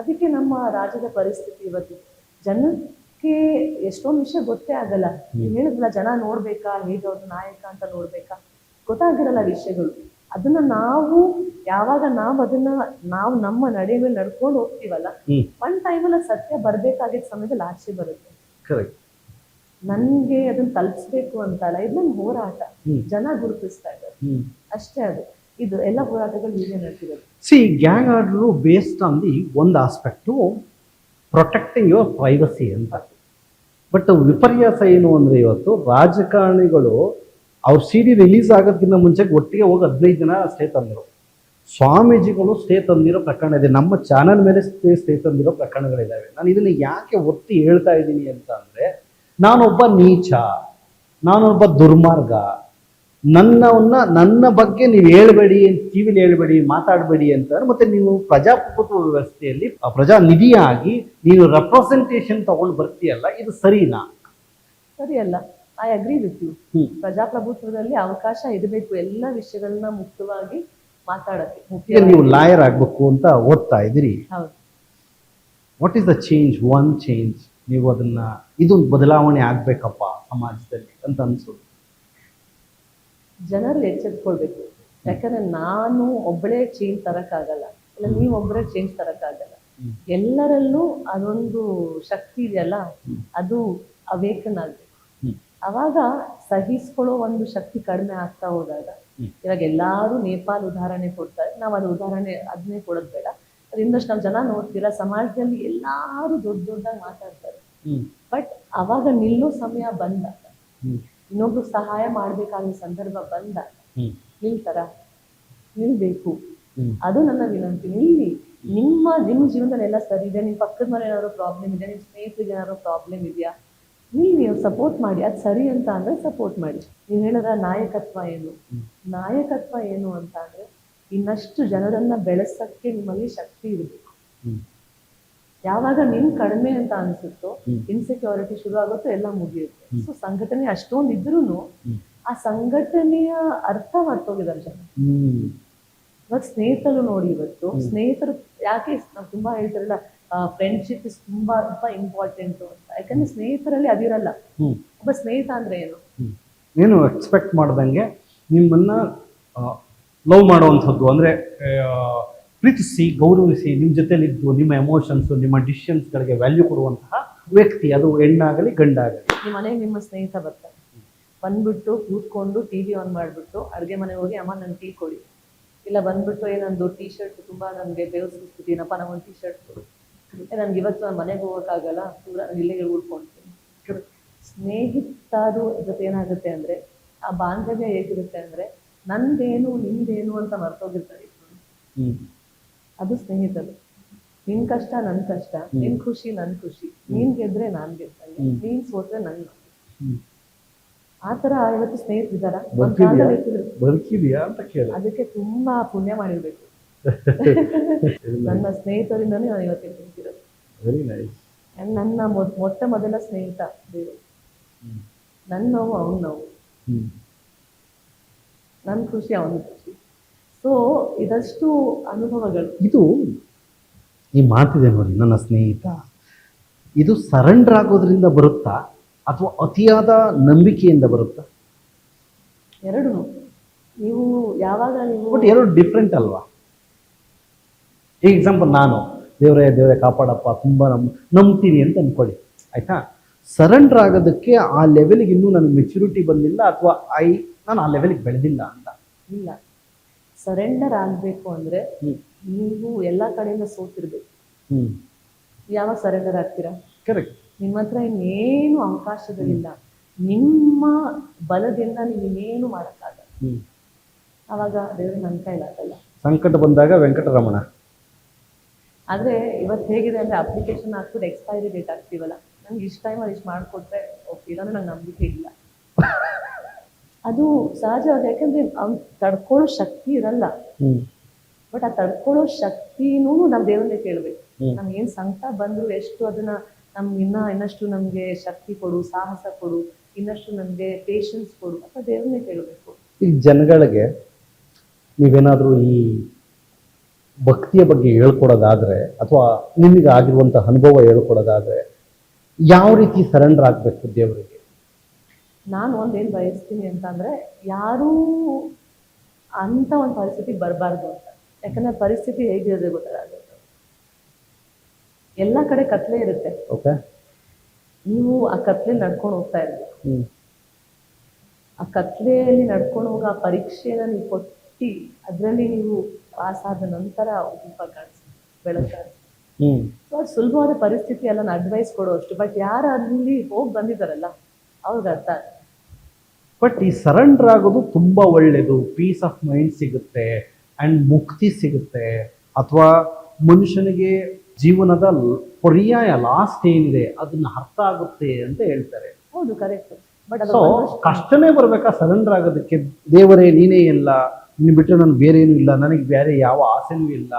ಅದಕ್ಕೆ ನಮ್ಮ ರಾಜ್ಯದ ಪರಿಸ್ಥಿತಿ ಇವತ್ತು ಜನಕ್ಕೆ ಎಷ್ಟೊಂದು ವಿಷಯ ಗೊತ್ತೇ ಆಗಲ್ಲ. ನೀವು ಹೇಳಿದ್ರಲ್ಲ, ಜನ ನೋಡ್ಬೇಕಾ ಹೇಗೆ ಅವ್ರ ನಾಯಕ ಅಂತ ನೋಡ್ಬೇಕಾ, ಗೊತ್ತಾಗಿರಲ್ಲ ವಿಷಯಗಳು. ಅದನ್ನ ನಾವು ಯಾವಾಗ ನಾವು ನಮ್ಮ ನಡೆ ಮೇಲೆ ನಡ್ಕೊಂಡು ಹೋಗ್ತೀವಲ್ಲ, ಒಂದ್ ಟೈಮಲ್ಲಿ ಸತ್ಯ ಬರ್ಬೇಕಾಗಿದ್ದ ಸಮಯದಲ್ಲಿ ಆಚೆ ಬರುತ್ತೆ. ಕರೆಕ್ಟ್. ನನ್ಗೆ ಅದನ್ನ ತಲುಪಿಸ್ಬೇಕು ಅಂತ ಅಲ್ಲ, ಇದು ನನ್ನ ಹೋರಾಟ. ಜನ ಗುರುತಿಸ್ತಾ ಇದ್ದಾರೆ ಅಷ್ಟೇ. ಇದು ಎಲ್ಲ ಹೋರಾಟಗಳು ಹೀಗೆ ನಡೆದಿರೋದು. ಸಿ gang order based on the ಒಂದು ಆಸ್ಪೆಕ್ಟು ಪ್ರೊಟೆಕ್ಟಿಂಗ್ ಯುವರ್ ಪ್ರೈವಸಿ ಅಂತ. ಬಟ್ ವಿಪರ್ಯಾಸ ಏನು ಅಂದರೆ, ಇವತ್ತು ರಾಜಕಾರಣಿಗಳು ಅವ್ರ CD ರಿಲೀಸ್ ಆಗೋದಕ್ಕಿಂತ ಮುಂಚೆ ಒಟ್ಟಿಗೆ ಹೋಗಿ 15 ಜನ ಸ್ಟೇ ತಂದಿರೋ, ಸ್ವಾಮೀಜಿಗಳು ಸ್ಟೇ ತಂದಿರೋ ಪ್ರಕರಣ ಇದೆ. ನಮ್ಮ ಚಾನಲ್ ಮೇಲೆ ಸ್ಟೇ ತಂದಿರೋ ಪ್ರಕರಣಗಳಿದ್ದಾವೆ. ನಾನು ಇದನ್ನು ಯಾಕೆ ಒತ್ತಿ ಹೇಳ್ತಾ ಇದ್ದೀನಿ ಅಂತ ಅಂದರೆ, ನಾನೊಬ್ಬ ನೀಚ, ನಾನೊಬ್ಬ ದುರ್ಮಾರ್ಗ, ನನ್ನ ಬಗ್ಗೆ ನೀವು ಹೇಳ್ಬೇಡಿ, ಟಿವಿಲಿ ಹೇಳ್ಬೇಡಿ, ಮಾತಾಡಬೇಡಿ ಅಂತಾರೆ. ಮತ್ತೆ ನೀವು ಪ್ರಜಾಪ್ರಭುತ್ವ ವ್ಯವಸ್ಥೆಯಲ್ಲಿ ಪ್ರಜಾನಿಧಿಯಾಗಿ ನೀನು ರೆಪ್ರೆಸೆಂಟೇಷನ್ ತಗೊಂಡು ಬರ್ತೀಯಲ್ಲ, ಇದು ಸರಿನಾ? ಸರಿಯಲ್ಲ. I agree with you. ಪ್ರಜಾಪ್ರಭುತ್ವದಲ್ಲಿ ಅವಕಾಶ ಇರಬೇಕು ಎಲ್ಲ ವಿಷಯಗಳನ್ನ ಮುಕ್ತವಾಗಿ ಮಾತಾಡಕ್ಕೆ. ನೀವು ಲಾಯರ್ ಆಗ್ಬೇಕು ಅಂತ ಓದ್ತಾ ಇದ್ದೀರಿ. ಹೌದು. What is the change, one change ನೀವು ಅದನ್ನ ಇದು ಬದಲಾವಣೆ ಆಗ್ಬೇಕಪ್ಪ ಸಮಾಜದಲ್ಲಿ ಅಂತ ಅನ್ಸೋದು? ಜನರು ಎಚ್ಚೆತ್ಕೊಳ್ಬೇಕು. ಯಾಕಂದ್ರೆ ನಾನು ಒಬ್ಬಳೇ ಚೇಂಜ್ ತರಕ್ಕಾಗಲ್ಲ, ಇಲ್ಲ ನೀವೊಬ್ಬರೇ ಚೇಂಜ್ ತರಕ್ಕಾಗಲ್ಲ. ಎಲ್ಲರಲ್ಲೂ ಅದೊಂದು ಶಕ್ತಿ ಇದೆಯಲ್ಲ, ಅದು ಅವೇಕನ್ ಆಗ್ಬೇಕು. ಅವಾಗ ಸಹಿಸ್ಕೊಳ್ಳೋ ಒಂದು ಶಕ್ತಿ ಕಡಿಮೆ ಆಗ್ತಾ ಹೋದಾಗ, ಇವಾಗ ಎಲ್ಲಾರು ನೇಪಾಲ್ ಉದಾಹರಣೆ ಕೊಡ್ತಾರೆ, ನಾವು ಅದು ಅದನ್ನೇ ಕೊಡೋದು ಬೇಡ. ಅದರಿಂದಷ್ಟು ನಾವು ಜನ ನೋಡ್ತೀರಾ, ಸಮಾಜದಲ್ಲಿ ಎಲ್ಲಾರು ದೊಡ್ಡದಾಗಿ ಮಾತಾಡ್ತಾರೆ. ಬಟ್ ಅವಾಗ ನಿಲ್ಲೋ ಸಮಯ ಬಂದಾಗ, ಇನ್ನೊಬ್ರು ಸಹಾಯ ಮಾಡ್ಬೇಕಾದ ಸಂದರ್ಭ ಬಂದಾಗ ನಿಲ್ಬೇಕು. ಅದು ನನ್ನ ವಿನಂತಿ. ನಿಮ್ಮ ಜೀವನದಲ್ಲಿ ಎಲ್ಲ ಸರಿ ಇದೆ, ನಿಮ್ಮ ಪಕ್ಕದ ಮನೆ ಏನಾದ್ರು ಪ್ರಾಬ್ಲಮ್ ಇದೆ, ನಿಮ್ಮ ಸ್ನೇಹಿತರಿಗೆ ಏನಾದ್ರು ಪ್ರಾಬ್ಲಮ್ ಇದೆಯಾ, ನೀವು ಸಪೋರ್ಟ್ ಮಾಡಿ. ಅದು ಸರಿ ಅಂತ ಅಂದ್ರೆ ಸಪೋರ್ಟ್ ಮಾಡಿ. ನೀವು ಹೇಳಿದ್ರ ನಾಯಕತ್ವ ಏನು ಅಂತ ಅಂದ್ರೆ, ಇನ್ನಷ್ಟು ಜನರನ್ನ ಬೆಳೆಸಕ್ಕೆ ನಿಮ್ಮಲ್ಲಿ ಶಕ್ತಿ ಇರಬೇಕು. ಯಾವಾಗ ನಿಮ್ ಕಡಿಮೆ ಅಂತ ಅನ್ಸುತ್ತೋ, ಇನ್ಸೆಕ್ಯೂರಿಟಿ ಶುರು ಆಗುತ್ತೋ, ಎಲ್ಲ ಮುಗಿಯುತ್ತೆ. ಸೊ ಸಂಘಟನೆ ಅಷ್ಟೊಂದು ಇದ್ರೂನು ಆ ಸಂಘಟನೆಯ ಅರ್ಥ ಮರ್ತೋಗಿದ್ದಾರೆ ಜನ. ಇವಾಗ ಸ್ನೇಹಿತರು ನೋಡಿ, ಇವತ್ತು ಸ್ನೇಹಿತರು ಯಾಕೆ ನಾವು ತುಂಬಾ ಹೇಳ್ತಾರಲ್ಲ, ಫ್ರೆಂಡ್ಶಿಪ್ ಇಸ್ ತುಂಬಾ ಇಂಪಾರ್ಟೆಂಟ್ ಅಂತ. ಯಾಕಂದ್ರೆ ಸ್ನೇಹಿತರಲ್ಲಿ ಅದಿರಲ್ಲ. ಒಬ್ಬ ಸ್ನೇಹಿತ ಅಂದ್ರೆ ಏನು ಎಕ್ಸ್ಪೆಕ್ಟ್ ಮಾಡ್ದಂಗೆ ನಿಮ್ಮನ್ನ ಲವ್ ಮಾಡುವಂಥದ್ದು, ಅಂದ್ರೆ ಪ್ರೀತಿಸಿ ಗೌರವಿಸಿ ನಿಮ್ಮ ಜೊತೆಲಿದ್ದು ನಿಮ್ಮ ಎಮೋಷನ್ಸ್ ನಿಮ್ಮ ಡಿಸಿಷನ್ಸ್ಗಳಿಗೆ ವ್ಯಾಲ್ಯೂ ಕೊಡುವಂತಹ ವ್ಯಕ್ತಿ, ಅದು ಹೆಣ್ಣಾಗಲಿ ಗಂಡಾಗಲಿ. ನಿಮ್ಮ ಮನೆಗೆ ನಿಮ್ಮ ಸ್ನೇಹಿತ ಬರ್ತಾರೆ, ಬಂದ್ಬಿಟ್ಟು ಕೂತ್ಕೊಂಡು TV ಆನ್ ಮಾಡ್ಬಿಟ್ಟು ಅಡುಗೆ ಮನೆಗೆ ಹೋಗಿ, ಅಮ್ಮ ನನ್ಗೆ ಟೀ ಕೊಡಿ, ಇಲ್ಲ ಬಂದ್ಬಿಟ್ಟು ಏನೊಂದು ಟೀ ಶರ್ಟ್ ತುಂಬಾ ನನಗೆ ಬೇವಸ್ತಿದ್ದೀನಪ್ಪ, ನಂಗೊಂದು ಟೀ ಶರ್ಟ್ ಕೊಡು, ನನ್ಗೆ ಇವತ್ತು ನಾನು ಮನೆಗೆ ಹೋಗೋಕ್ಕಾಗಲ್ಲ, ನಾನು ಇಲ್ಲೇ ಉಳ್ಕೊಳ್ತೀನಿ. ಸ್ನೇಹಿತರು ಜೊತೆ ಏನಾಗುತ್ತೆ ಅಂದ್ರೆ, ಆ ಬಾಂಧವ್ಯ ಹೇಗಿರುತ್ತೆ ಅಂದ್ರೆ, ನಂದೇನು ನಿಮ್ದೇನು ಅಂತ ಮರ್ತೋಗಿರ್ತಾರೆ. ಅದು ಸ್ನೇಹಿತರು. ನಿನ್ ಕಷ್ಟ ನನ್ ಕಷ್ಟ, ನಿನ್ ಖುಷಿ ನನ್ ಖುಷಿ, ನೀನ್ ಗೆದ್ರೆ ನಾನ್ ಗೆದ್ದಂಗೆ, ನೀನ್ ಸೋತ್ರೆ ನನ್. ಆತರ ಇವತ್ತು ಸ್ನೇಹಿತರಿದ್ದಾರ? ಅದಕ್ಕೆ ತುಂಬಾ ಪುಣ್ಯ ಮಾಡಿರ್ಬೇಕು. ನನ್ನ ಸ್ನೇಹಿತರಿಂದನೇ ನಾನು ಇವತ್ತಿಗೆ ನಿಂತಿರೋದು. ನನ್ನ ಮೊಟ್ಟ ಮೊದಲ ಸ್ನೇಹಿತ ದೇವರು. ನನ್ನ ನೋವು ಅವನ ನೋವು, ನನ್ನ ಖುಷಿ ಅವನ ಖುಷಿ. ಸೊ ಇದಷ್ಟು ಅನುಭವಗಳು. ಇದು ಈ ಮಾತಿದೆ ನೋಡಿ, ನನ್ನ ಸ್ನೇಹಿತ, ಇದು ಸರೆಂಡರ್ ಆಗೋದ್ರಿಂದ ಬರುತ್ತಾ ಅಥವಾ ಅತಿಯಾದ ನಂಬಿಕೆಯಿಂದ ಬರುತ್ತಾ? ಎರಡು. ನೀವು ಯಾವಾಗ ಬಟ್ ಎರಡು ಡಿಫ್ರೆಂಟ್ ಅಲ್ವಾ? ಈಗ ಎಕ್ಸಾಂಪಲ್, ನಾನು ದೇವರೇ ಕಾಪಾಡಪ್ಪ ತುಂಬ ನಂಬ್ತೀನಿ ಅಂತ ಅನ್ಕೊಳ್ಳಿ, ಆಯ್ತಾ? ಸರೆಂಡರ್ ಆಗೋದಕ್ಕೆ ಆ ಲೆವೆಲ್ಗೆ ಇನ್ನೂ ನನಗೆ ಮೆಚುರಿಟಿ ಬಂದಿಲ್ಲ, ಅಥವಾ ನಾನು ಆ ಲೆವೆಲ್ಗೆ ಬೆಳೆದಿಲ್ಲ ಅಂತ ಇಲ್ಲ. ಸರೆಂಡರ್ ಆಗಬೇಕು ಅಂದ್ರೆ ನೀವು ಎಲ್ಲ ಕಡೆಯಿಂದ ಸೋತಿರ್ಬೇಕು. ಯಾವಾಗ ಸರೆಂಡರ್ ಆಗ್ತೀರಾ? ಕರೆಕ್ಟ್. ನಿಮ್ಮ ಹತ್ರ ಇನ್ನೇನು ಅವಕಾಶಗಳಿಲ್ಲ, ನಿಮ್ಮ ಬಲದಿಂದ ನೀವು ಇನ್ನೇನು ಮಾಡೋಕ್ಕಾಗಲ್ಲ. ಅವಾಗ ದೇವರು ನನ್ನ ಕೈಲಾಗಲ್ಲ. ಸಂಕಟ ಬಂದಾಗ ವೆಂಕಟರಮಣ. ಆದ್ರೆ ಇವತ್ತು ಹೇಗಿದೆ ಅಂದ್ರೆ, ಅಪ್ಲಿಕೇಶನ್ ಹಾಕ್ಬಿಟ್ಟು ಎಕ್ಸ್ಪೈರಿ ಡೇಟ್ ಹಾಕ್ತೀವಲ್ಲ, ನಂಗೆ ಇಷ್ಟ ಟೈಮಲ್ಲಿ ಇಷ್ಟು ಮಾಡಿಕೊಟ್ರೆ ಓಕೆ, ಇಲ್ಲಾಂದ್ರೆ ನಂಗೆ ನಂಬಿಕೆ ಇಲ್ಲ. ಅದು ಸಹಜವಾಗಿ. ಯಾಕಂದ್ರೆ ಅವ್ನು ತಡ್ಕೊಳ್ಳೋ ಶಕ್ತಿ ಇರಲ್ಲ. ಬಟ್ ಆ ತಡ್ಕೊಳ್ಳೋ ಶಕ್ತಿನೂ ನಾವು ದೇವರನ್ನೇ ಕೇಳ್ಬೇಕು. ನಮ್ಗೆ ಏನ್ ಸಂಕಟ ಬಂದ್ರು, ಎಷ್ಟು ಅದನ್ನ ನಮ್ಗೆ ಇನ್ನಷ್ಟು ನಮ್ಗೆ ಶಕ್ತಿ ಕೊಡು, ಸಾಹಸ ಕೊಡು, ಇನ್ನಷ್ಟು ನಮ್ಗೆ ಪೇಷನ್ಸ್ ಕೊಡು ಅಂತ ದೇವರನ್ನೇ ಕೇಳಬೇಕು. ಈ ಜನಗಳಿಗೆ ನೀವೇನಾದ್ರೂ ಈ ಭಕ್ತಿಯ ಬಗ್ಗೆ ಹೇಳ್ಕೊಡೋದಾದ್ರೆ, ಅಥವಾ ನಿಮಗೆ ಆಗಿರುವಂತಹ ಅನುಭವ ಹೇಳ್ಕೊಡೋದಾದ್ರೆ, ಯಾವ ರೀತಿ ಸರೆಂಡರ್ ಆಗ್ಬೇಕು ದೇವರಿಗೆ? ನಾನು ಒಂದೇನು ಬಯಸ್ತೀನಿ ಅಂತ ಅಂದ್ರೆ, ಯಾರೂ ಅಂತ ಒಂದು ಪರಿಸ್ಥಿತಿ ಬರಬಾರ್ದು ಅಂತ. ಯಾಕಂದ್ರೆ ಪರಿಸ್ಥಿತಿ ಹೇಗಿರೋದೇ ಗೊತ್ತಾಗಲ್ಲ. ಎಲ್ಲ ಕಡೆ ಕತ್ಲೆ ಇರುತ್ತೆ, ಓಕೆ. ನೀವು ಆ ಕತ್ಲೆ ನಡ್ಕೊಂಡು ಹೋಗ್ತಾ ಇರ್ಬೇಕು. ಹ್ಮ್. ಆ ಕತ್ಲೆಯಲ್ಲಿ ನಡ್ಕೊಂಡು ಹೋಗೋ ಆ ಪರೀಕ್ಷೆನ ನೀವು ಕೊಟ್ಟು ಅದರಲ್ಲಿ ನೀವು ಪಾಸ್ ಆದ ನಂತರ ದೀಪ ಕಾಣಿಸಿ, ಬೆಳಕು ಕಾಣಿಸಿ. ಹ್ಮ್. ಸೊ ಅದು ಸುಲಭವಾದ ಪರಿಸ್ಥಿತಿ ಅಲ್ಲ, ನಾನು ಅಡ್ವೈಸ್ ಕೊಡೋಷ್ಟು. ಬಟ್ ಯಾರು ಅಲ್ಲಿ ಹೋಗಿ ಬಂದಿದ್ದಾರಲ್ಲ ಅವ್ರಿಗೆ ಅರ್ಥ ಆಗುತ್ತೆ. ಬಟ್ ಈ ಸರೆಂಡರ್ ಆಗೋದು ತುಂಬಾ ಒಳ್ಳೇದು, ಪೀಸ್ ಆಫ್ ಮೈಂಡ್ ಸಿಗುತ್ತೆ ಅಂಡ್ ಮುಕ್ತಿ ಸಿಗುತ್ತೆ, ಅಥವಾ ಮನುಷ್ಯನಿಗೆ ಜೀವನದ ಪರ್ಯಾಯ ಲಾಸ್ಟ್ ಏನಿದೆ ಅದನ್ನ ಅರ್ಥ ಆಗುತ್ತೆ ಅಂತ ಹೇಳ್ತಾರೆ. ಹೌದು, ಕರೆಕ್ಟ್. ಬಟ್ ಸೊ ಅದು ಕಷ್ಟನೇ ಬರ್ಬೇಕಾ ಸರೆಂಡರ್ ಆಗೋದಕ್ಕೆ? ದೇವರೇ ನೀನೇ ಎಲ್ಲ, ನಿನ್ನ ಬಿಟ್ಟರೆ ನನಗೆ ಬೇರೆ ಏನೂ ಇಲ್ಲ, ನನಗೆ ಬೇರೆ ಯಾವ ಆಸೆನೂ ಇಲ್ಲ,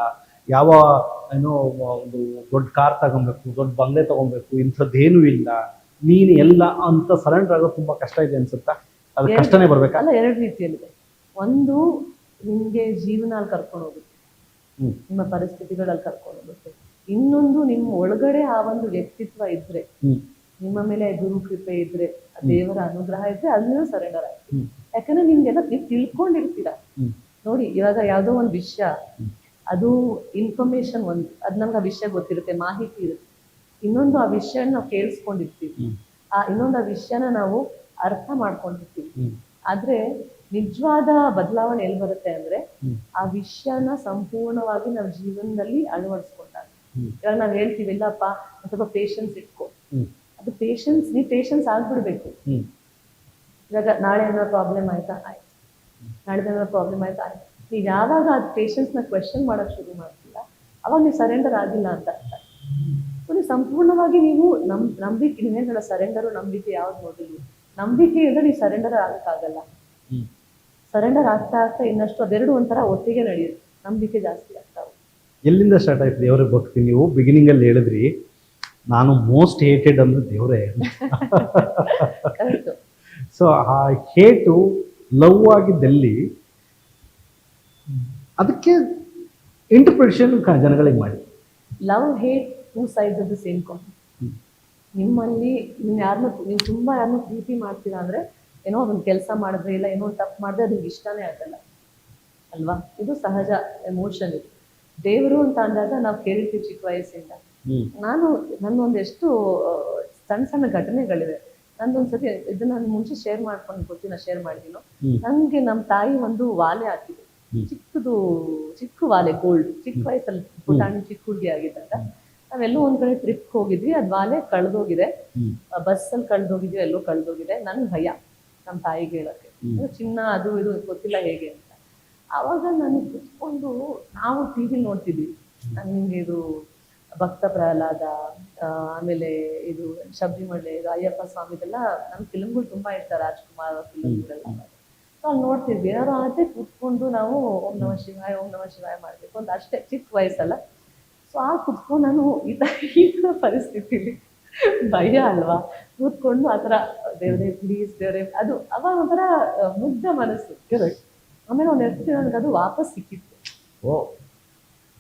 ಯಾವ ಏನೋ ಒಂದು ದೊಡ್ಡ ಕಾರ್ ತಗೊಬೇಕು, ದೊಡ್ಡ ಬಂಗ್ಲೆ ತಗೊಬೇಕು, ಇಂಥದ್ದೇನೂ ಇಲ್ಲ, ನೀನು ಎಲ್ಲ ಅಂತ ಸರೆಂಡರ್ ಆಗೋದು ತುಂಬಾ ಕಷ್ಟ ಇದೆ ಅನ್ಸುತ್ತಾ? ಅದು ಕಷ್ಟನೇ ಬರ್ಬೇಕಾ? ಅಲ್ಲ, ಎರಡು ರೀತಿಯಲ್ಲಿದೆ. ಒಂದು ನಿಮ್ಗೆ ಜೀವನಲ್ಲಿ ಕರ್ಕೊಂಡು ಹೋಗುತ್ತೆ, ನಿಮ್ಮ ಪರಿಸ್ಥಿತಿಗಳಲ್ಲಿ ಕರ್ಕೊಂಡು ಹೋಗುತ್ತೆ. ಇನ್ನೊಂದು ನಿಮ್ಮ ಒಳಗಡೆ ಆ ಒಂದು ವ್ಯಕ್ತಿತ್ವ ಇದ್ರೆ, ನಿಮ್ಮ ಮೇಲೆ ಗುರು ಕೃಪೆ ಇದ್ರೆ, ದೇವರ ಅನುಗ್ರಹ ಇದ್ರೆ, ಅದನ್ನ ಸರೆಂಡರ್ ಆಗ್ತೀವಿ. ಯಾಕಂದ್ರೆ ನಿಮ್ಗೆಲ್ಲ ನೀವು ತಿಳ್ಕೊಂಡಿರ್ತೀರ. ನೋಡಿ, ಇವಾಗ ಯಾವುದೋ ಒಂದು ವಿಷಯ, ಅದು ಇನ್ಫಾರ್ಮೇಶನ್ ಒಂದು, ಅದು ನಮ್ಗೆ ಆ ವಿಷಯ ಗೊತ್ತಿರುತ್ತೆ, ಮಾಹಿತಿ ಇರುತ್ತೆ. ಇನ್ನೊಂದು ಆ ವಿಷಯನ ನಾವು ಕೇಳಿಸ್ಕೊಂಡಿರ್ತೀವಿ, ಇನ್ನೊಂದು ಆ ವಿಷಯನ ನಾವು ಅರ್ಥ ಮಾಡ್ಕೊಂಡಿರ್ತೀವಿ. ಆದ್ರೆ ನಿಜವಾದ ಬದಲಾವಣೆ ಎಲ್ಲಿ ಬರುತ್ತೆ ಅಂದ್ರೆ, ಆ ವಿಷಯನ ಸಂಪೂರ್ಣವಾಗಿ ನಾವು ಜೀವನದಲ್ಲಿ ಅಳವಡಿಸ್ಕೊಂಡಾಗ. ಇವಾಗ ನಾವ್ ಹೇಳ್ತೀವಿ, ಇಲ್ಲಪ್ಪ ಸ್ವಲ್ಪ ಪೇಷನ್ಸ್ ಇಟ್ಕೊ, ಅದು ಪೇಷನ್ಸ್, ನೀವು ಪೇಷನ್ಸ್ ಆಗ್ಬಿಡ್ಬೇಕು. ಇವಾಗ ನಾಳೆ ಏನಾದ್ರು ಪ್ರಾಬ್ಲಮ್ ಆಯ್ತಾ, ಆಯ್ತು. ನಾಳೆ ಏನಾದ್ರು ಪ್ರಾಬ್ಲಮ್ ಆಯ್ತಾ, ಆಯ್ತು. ನೀವು ಯಾವಾಗ ಅದು ಪೇಷನ್ಸ್ನ ಕ್ವೆಶನ್ ಮಾಡಕ್ ಶುರು ಮಾಡ್ತೀರಾ, ಅವಾಗ ನೀವು ಸರೆಂಡರ್ ಆಗಿಲ್ಲ ಅಂತ ಅರ್ಥ. ಸೊ ನೀವು ಸಂಪೂರ್ಣವಾಗಿ ನೀವು ನಂಬಿಕೆ, ನೀವೇನಲ್ಲ ಸರೆಂಡರು ನಂಬಿಕೆ ಯಾವ್ದು ಮೊದಲು? ನಂಬಿಕೆ ಇದ್ರೆ ನೀವು ಸರೆಂಡರ್ ಆಗಕ್ಕಾಗಲ್ಲ. ಸರೆಂಡರ್ ಆಗ್ತಾ ಆಗ್ತಾ ಇನ್ನಷ್ಟು ಅದೆರಡು ಒಂಥರ ಒಟ್ಟಿಗೆ ನಡೆಯುತ್ತೆ, ನಂಬಿಕೆ ಜಾಸ್ತಿ ಆಗ್ತಾ ಹೋಗುತ್ತೆ. ಎಲ್ಲಿಂದ ಸ್ಟಾರ್ಟ್ ಆಯ್ತು ದೇವರ ಭಕ್ತಿ? ನೀವು ಬಿಗಿನಿಂಗ್ ಅಲ್ಲಿ ಹೇಳಿದ್ರಿ ನಾನು ಮೋಸ್ಟ್ ಹೇಟೆಡ್ ಅಂದ್ರೆ ದೇವರೇ. ಸೊ ಆ ಹೇಟು ಲವ್ ಆಗಿದ್ದಲ್ಲಿ ಅದಕ್ಕೆ ಇಂಟರ್ಪ್ರಿಟೇಷನ್ ಜನಗಳಿಗೆ ಮಾಡಿ. Love hate two sides of the same coin. ನಿಮ್ಮಲ್ಲಿ ನೀವು ತುಂಬಾ ಯಾರನ್ನೂ ಪ್ರೀತಿ ಮಾಡ್ತೀರಾ ಅಂದ್ರೆ, ಏನೋ ಒಂದು ಕೆಲಸ ಮಾಡಿದ್ರೆ ಇಲ್ಲ ಏನೋ ಒಂದು ತಪ್ಪು ಮಾಡಿದ್ರೆ ಅದು ಇಷ್ಟನೇ ಆಗಲ್ಲ ಅಲ್ವಾ? ಇದು ಸಹಜ ಎಮೋಷನ್. ಇದು ದೇವರು ಅಂತ ಅಂದಾಗ ನಾವು ಕೇಳಿರ್ತೀವಿ ಚಿಕ್ಕ ವಯಸ್ಸಿಂದ. ನನ್ನೊಂದೆಷ್ಟು ಸಣ್ಣ ಸಣ್ಣ ಘಟನೆಗಳಿವೆ. ನಂದೊಂದ್ಸತಿ ಇದನ್ನ ನಾನು ಮುಂಚೆ ಶೇರ್ ಮಾಡ್ಕೊಂಡು ಗೊತ್ತಿನ ಶೇರ್ ಮಾಡಿದೀನೋ, ನನ್ಗೆ ನಮ್ಮ ತಾಯಿ ಒಂದು ವಾಲೆ ಹಾಕಿದೆ, ಚಿಕ್ಕ ವಾಲೆ, ಗೋಲ್ಡ್. ಚಿಕ್ಕ ವಯಸ್ಸಲ್ಲಿ ಪುಟಾಣಿ ಚಿಕ್ಕ ಹುಡುಗಿ ಆಗಿದ್ದಾಗ ನಾವೆಲ್ಲೋ ಒಂದ್ ಕಡೆ ಟ್ರಿಪ್ ಹೋಗಿದ್ವಿ, ಅದ್ ವಾಲೆ ಕಳ್ದೋಗಿದೆ, ಬಸ್ಸಲ್ಲಿ ಕಳ್ದೋಗಿದ್ವಿ, ಎಲ್ಲೋ ಕಳ್ದೋಗಿದೆ. ನನ್ ಭಯ ನಮ್ಮ ತಾಯಿಗೆ ಹೇಳಕ್ಕೆ, ಚಿನ್ನ ಅದು ಇದು ಗೊತ್ತಿಲ್ಲ ಹೇಗೆ ಅಂತ. ಆವಾಗ ನಾನು ಕುತ್ಕೊಂಡು, ನಾವು ಟಿವಿ ನೋಡ್ತಿದ್ವಿ, ನಿಮ್ಗೆ ಇದು ಭಕ್ತ ಪ್ರಹ್ಲಾದ, ಆಮೇಲೆ ಇದು ಶಬರಿಮಲೆ, ಇದು ಅಯ್ಯಪ್ಪ ಸ್ವಾಮಿದೆಲ್ಲ ನಮ್ಮ ಫಿಲ್ಮ್ಗಳು ತುಂಬಾ ಇರ್ತಾರೆ, ರಾಜ್ಕುಮಾರ್ ಫಿಲ್ಮ್ಗಳೆಲ್ಲ. ಸೊ ಅಲ್ಲಿ ನೋಡ್ತಿದ್ವಿ, ಏನಾದ್ರು ಆದ್ರೆ ಕೂತ್ಕೊಂಡು ನಾವು ಓಂ ನಮಃ ಶಿವಾಯ ಓಂ ನಮಃ ಶಿವಾಯ ಮಾಡ್ಬೇಕು ಅಂತ, ಅಷ್ಟೇ ಚಿಕ್ಕ ವಯಸ್ಸಲ್ಲ. ಸೊ ಆ ಕುತ್ಕೊಂಡು ನಾನು ಈ ಪರಿಸ್ಥಿತಿಲಿ ಭಯ ಅಲ್ವಾ, ಕೂತ್ಕೊಂಡು ಆತರ ದೇವ್ರೇ ಪ್ಲೀಸ್ ದೇವ್ರೇ, ಅದು ಅವಾಗ ಒಂಥರ ಮುಗ್ಧ ಮನಸ್ಸು. ಆಮೇಲೆ ಒಂದ್ ಎರಡು ನನಗೆ ಅದು ವಾಪಸ್ ಸಿಕ್ಕಿತ್ತು.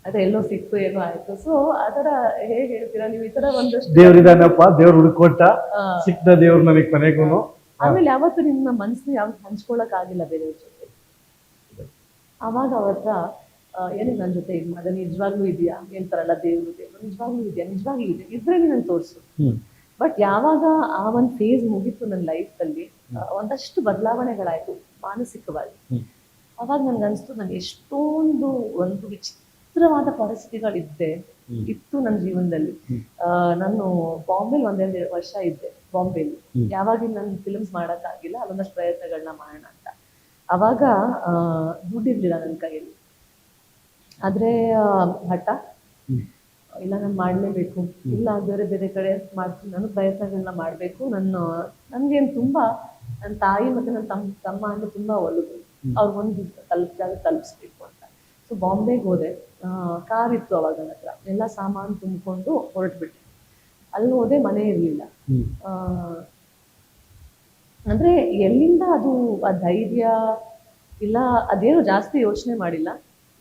ಅದೇ ಎಲ್ಲೋ ಸಿಕ್ತು, ಏನೋ ಆಯ್ತು. ಸೊ ಅದರ ಹೇಗೆ ಹೇಳ್ತೀರಾ ನೀವು, ಈ ತರ ಒಂದಷ್ಟು ದೇವ್ರಿದಾನಪ್ಪ, ದೇವ್ರು ಹುಡುಕೊಟ್ಟ, ಸಿಕ್ತ ದೇವ್ರು ನನಗೆ ಕೊನೆಗೂ. ಆಮೇಲೆ ಯಾವತ್ತು ನಿಮ್ಮ ಮನಸ್ಸನ್ನ ಯಾವತ್ತು ಹಂಚ್ಕೊಳಕ್ ಆಗಿಲ್ಲ ಬೇರೆಯವ್ರ ಜೊತೆ, ಅವಾಗ ಅವತ್ತ ಏನೇ ನನ್ನ ಜೊತೆ ಇದು ಮಾಡಿದ್ರೆ ನಿಜವಾಗ್ಲೂ ಇದೆಯಾ, ಹೇಳ್ತಾರಲ್ಲ ದೇವ್ರು ನಿಜವಾಗ್ಲೂ ಇದೆಯಾ, ನಿಜವಾಗ್ಲೂ ಇದೆ ಇದ್ರೆ ನೀನು ತೋರಿಸು. ಬಟ್ ಯಾವಾಗ ಆ ಒಂದು ಫೇಸ್ ಮುಗೀತು ನನ್ನ ಲೈಫಲ್ಲಿ, ಒಂದಷ್ಟು ಬದಲಾವಣೆಗಳಾಯ್ತು ಮಾನಸಿಕವಾಗಿ. ಅವಾಗ ನನ್ಗನ್ಸ್ತು, ನಾನು ಎಷ್ಟೊಂದು ಒಂದು ವಿಚಿತ್ರವಾದ ಪರಿಸ್ಥಿತಿಗಳಿದ್ದೆ ಇತ್ತು ನನ್ನ ಜೀವನದಲ್ಲಿ. ನಾನು ಬಾಂಬೆಲಿ 1-2 ವರ್ಷ ಇದ್ದೆ. ಬಾಂಬೆಲಿ ಯಾವಾಗ ನನ್ನ ಫಿಲ್ಮ್ಸ್ ಮಾಡೋಕ್ಕಾಗಿಲ್ಲ, ಅಲ್ಲೊಂದಷ್ಟು ಪ್ರಯತ್ನಗಳನ್ನ ಮಾಡೋಣ ಅಂತ. ಅವಾಗ ದುಡ್ಡಿರ್ಲಿಲ್ಲ ನನ್ನ ಕೈಯಲ್ಲಿ. ಆದ್ರೆ ಹಠ, ಇಲ್ಲ ನಾನು ಮಾಡಲೇಬೇಕು, ಇಲ್ಲ ಬೇರೆ ಬೇರೆ ಕಡೆ ಮಾಡ್ತೀನಿ, ನಾನು ಪ್ರಯತ್ನಗಳನ್ನ ಮಾಡಬೇಕು. ನನ್ಗೇನು ತುಂಬಾ ನನ್ನ ತಾಯಿ ಮತ್ತೆ ನನ್ನ ತಮ್ಮ ಅಂದ್ರೆ ತುಂಬಾ ಒಲವು, ಅವ್ರಿಗೊಂದು ಜಾಗ ತಲುಪಿಸ್ಬೇಕು ಅಂತ. ಸೊ ಬಾಂಬೆಗೆ ಹೋದೆ. ಕಾರ್ ಇತ್ತು ಅವಾಗ ನನ್ನ ಹತ್ರ, ಎಲ್ಲ ಸಾಮಾನು ತುಂಬಿಕೊಂಡು ಹೊರಟ್ಬಿಟ್ಟೆ. ಅಲ್ಲಿ ಹೋದೆ, ಮನೆ ಇರಲಿಲ್ಲ. ಅಂದ್ರೆ ಎಲ್ಲಿಂದ ಅದು ಆ ಧೈರ್ಯ ಇಲ್ಲ, ಅದೇನು ಜಾಸ್ತಿ ಯೋಚನೆ ಮಾಡಿಲ್ಲ.